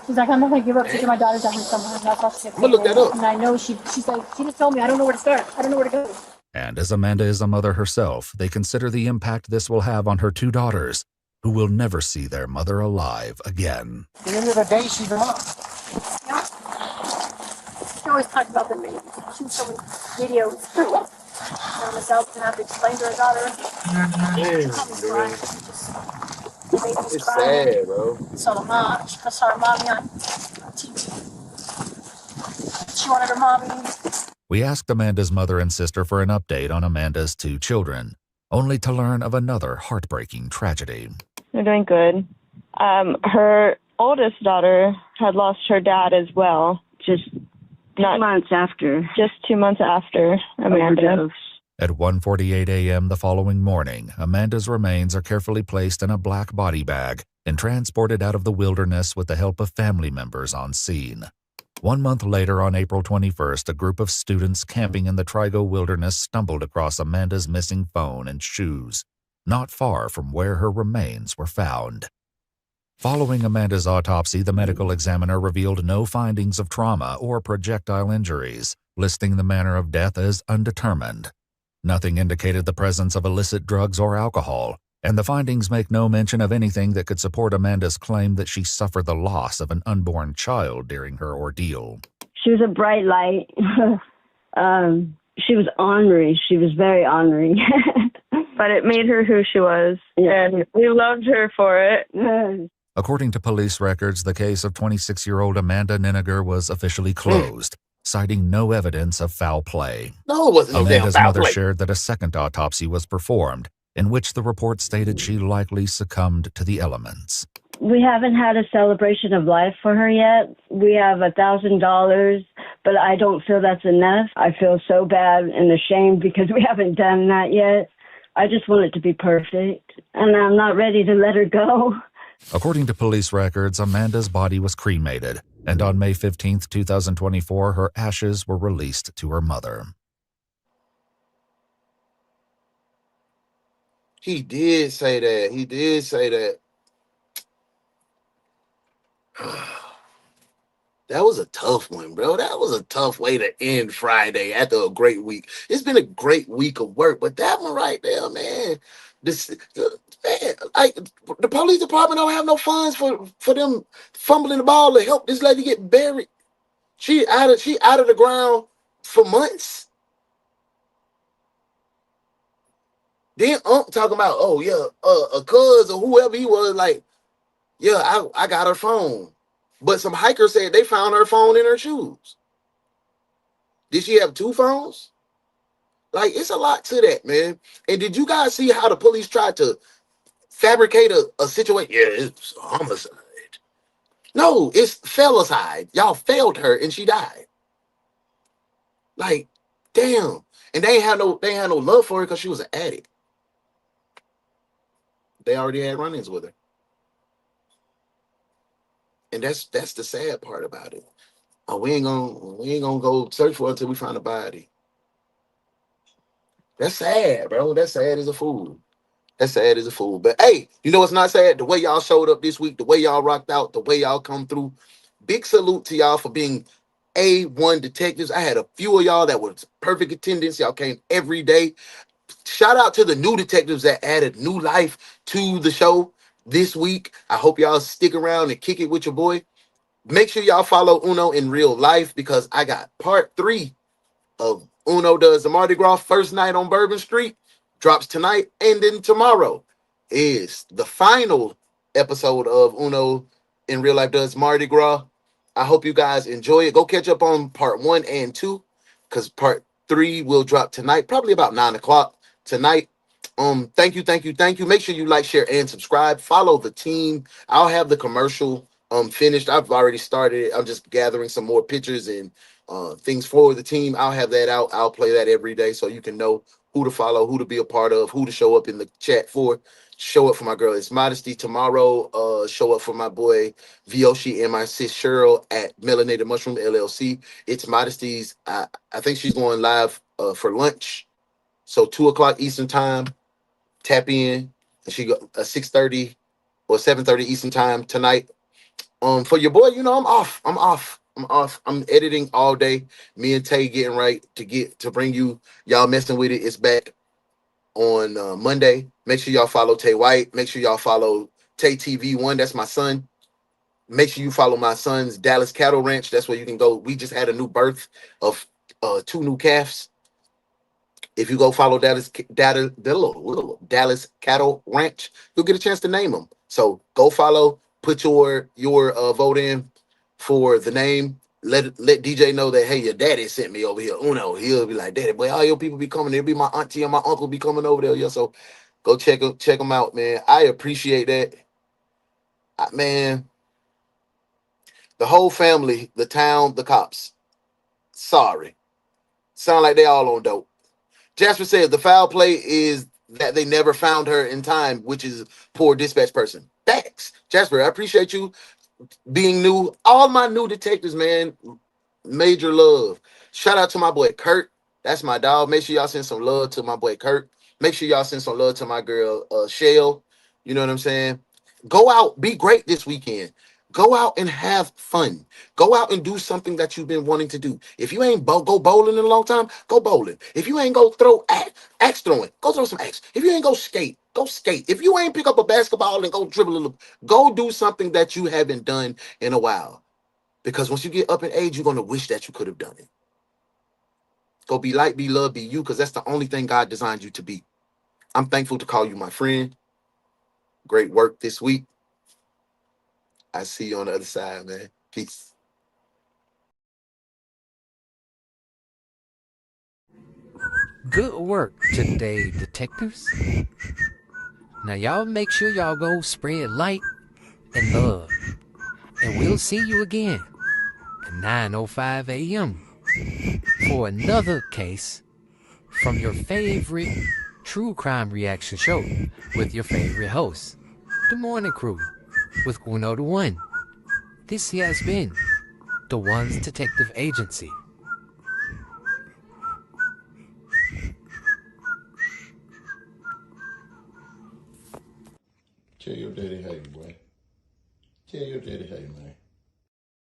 She's like, "I'm not gonna give up till my daughter's out here somewhere." And that's all she kept saying.
I'm gonna look that up.
And I know she's like, she just told me, "I don't know where to start. I don't know where to go."
And as Amanda is a mother herself, they consider the impact this will have on her two daughters, who will never see their mother alive again.
At the end of the day, she's a mom.
Yeah. She always talked about the baby. She was showing videos. Myself to have to explain to her daughter.
It's sad, bro.
So I saw her mommy on TV. She wanted her mommy.
We asked Amanda's mother and sister for an update on Amanda's two children, only to learn of another heartbreaking tragedy.
They're doing good. Her oldest daughter had lost her dad as well. Just 2 months after. Just 2 months after Amanda.
At 1:48 a.m. the following morning, Amanda's remains are carefully placed in a black body bag and transported out of the wilderness with the help of family members on scene. 1 month later, on April 21st, a group of students camping in the Trigo wilderness stumbled across Amanda's missing phone and shoes, not far from where her remains were found. Following Amanda's autopsy, the medical examiner revealed no findings of trauma or projectile injuries, listing the manner of death as undetermined. Nothing indicated the presence of illicit drugs or alcohol, and the findings make no mention of anything that could support Amanda's claim that she suffered the loss of an unborn child during her ordeal.
She was a bright light. She was ornery. She was very ornery.
But it made her who she was, and we loved her for it.
According to police records, the case of 26-year-old Amanda Ninegar was officially closed, citing no evidence of foul play.
No, it wasn't no damn
Amanda's
foul
mother
play.
shared that a second autopsy was performed, in which the report stated she likely succumbed to the elements.
We haven't had a celebration of life for her yet. We have $1,000, but I don't feel that's enough. I feel so bad and ashamed because we haven't done that yet. I just want it to be perfect, and I'm not ready to let her go.
According to police records, Amanda's body was cremated, and on May 15, 2024, her ashes were released to her mother.
He did say that. He did say that. That was a tough one, bro. That was a tough way to end Friday after a great week. It's been a great week of work, but that one right there, man. Man, like the police department don't have no funds for them fumbling the ball to help this lady get buried. She out of the ground for months. Then talking about, oh yeah, a cuz or whoever he was, like, yeah, I got her phone. But some hikers said they found her phone in her shoes. Did she have two phones? Like, it's a lot to that, man. And did you guys see how the police tried to fabricate a situation? Yeah, it's homicide. No, it's felicide. Y'all failed her and she died. Like, damn. And they ain't had no love for her because she was an addict. They already had run-ins with her. And that's the sad part about it. We ain't gonna go search for her until we find a body. That's sad, bro. That's sad as a fool. That's sad as a fool. But hey, you know what's not sad? The way y'all showed up this week, the way y'all rocked out, the way y'all come through. Big salute to y'all for being A1 detectives. I had a few of y'all that was perfect attendance. Y'all came every day. Shout out to the new detectives that added new life to the show this week. I hope y'all stick around and kick it with your boy. Make sure y'all follow Uno in real life because I got part 3 of Uno Does the Mardi Gras first night on Bourbon Street. Drops tonight and then tomorrow. is the final episode of Uno in Real Life Does Mardi Gras. I hope you guys enjoy it. Go catch up on part 1 and 2, because part 3 will drop tonight, probably about 9 o'clock tonight. Thank you. Make sure you like, share, and subscribe. Follow the team. I'll have the commercial finished. I've already started it. I'm just gathering some more pictures and things for the team. I'll have that out. I'll play that every day so you can know who to follow, who to be a part of, who to show up in the chat for. Show up for my girl It's Modesty tomorrow. Show up for my boy Vyoshi and my sis Cheryl at Melanated Mushroom LLC. It's Modesty's. I think she's going live for lunch. So 2 o'clock Eastern time. Tap in. And she go 6:30 or 7:30 Eastern time tonight. For your boy, I'm off. I'm editing all day. Me and Tay getting right to bring you y'all messing with it. It's back on Monday. Make sure y'all follow Tay White. Make sure y'all follow Tay TV1. That's my son. Make sure you follow my son's Dallas Cattle Ranch. That's where you can go. We just had a new birth of 2 new calves. If you go follow Dallas Cattle Ranch, you'll get a chance to name them. So go follow. Put your vote in for the name. Let DJ know that, hey, your daddy sent me over here. Uno, he'll be like, daddy, boy, all your people be coming. There'll be my auntie and my uncle be coming over there. Yeah, so go check them out, man. I appreciate that. Man, the whole family, the town, the cops. Sorry. Sound like they all on dope. Jasper says the foul play is that they never found her in time, which is poor dispatch person. Thanks, Jasper. I appreciate you being new. All my new detectives, man. Major love. Shout out to my boy Kurt. That's my dog. Make sure y'all send some love to my boy Kurt. Make sure y'all send some love to my girl Shell. You know what I'm saying? Go out, be great this weekend. Go out and have fun. Go out and do something that you've been wanting to do. If you ain't go bowling in a long time, go bowling. If you ain't go throw axe throwing, go throw some axe. If you ain't go skate, go skate. If you ain't pick up a basketball and go dribble a little, go do something that you haven't done in a while. Because once you get up in age, you're going to wish that you could have done it. Go be light, be love, be you, because that's the only thing God designed you to be. I'm thankful to call you my friend. Great work this week. I see you on the other side, man. Peace.
Good work today, detectives. Now y'all make sure y'all go spread light and love. And we'll see you again at 9:05 a.m. for another case from your favorite true crime reaction show with your favorite host, The Morning Crew, with UnoDaOne. This has been DaOne's Detective Agency.
Tell your daddy hey, boy. Tell your daddy hey, man.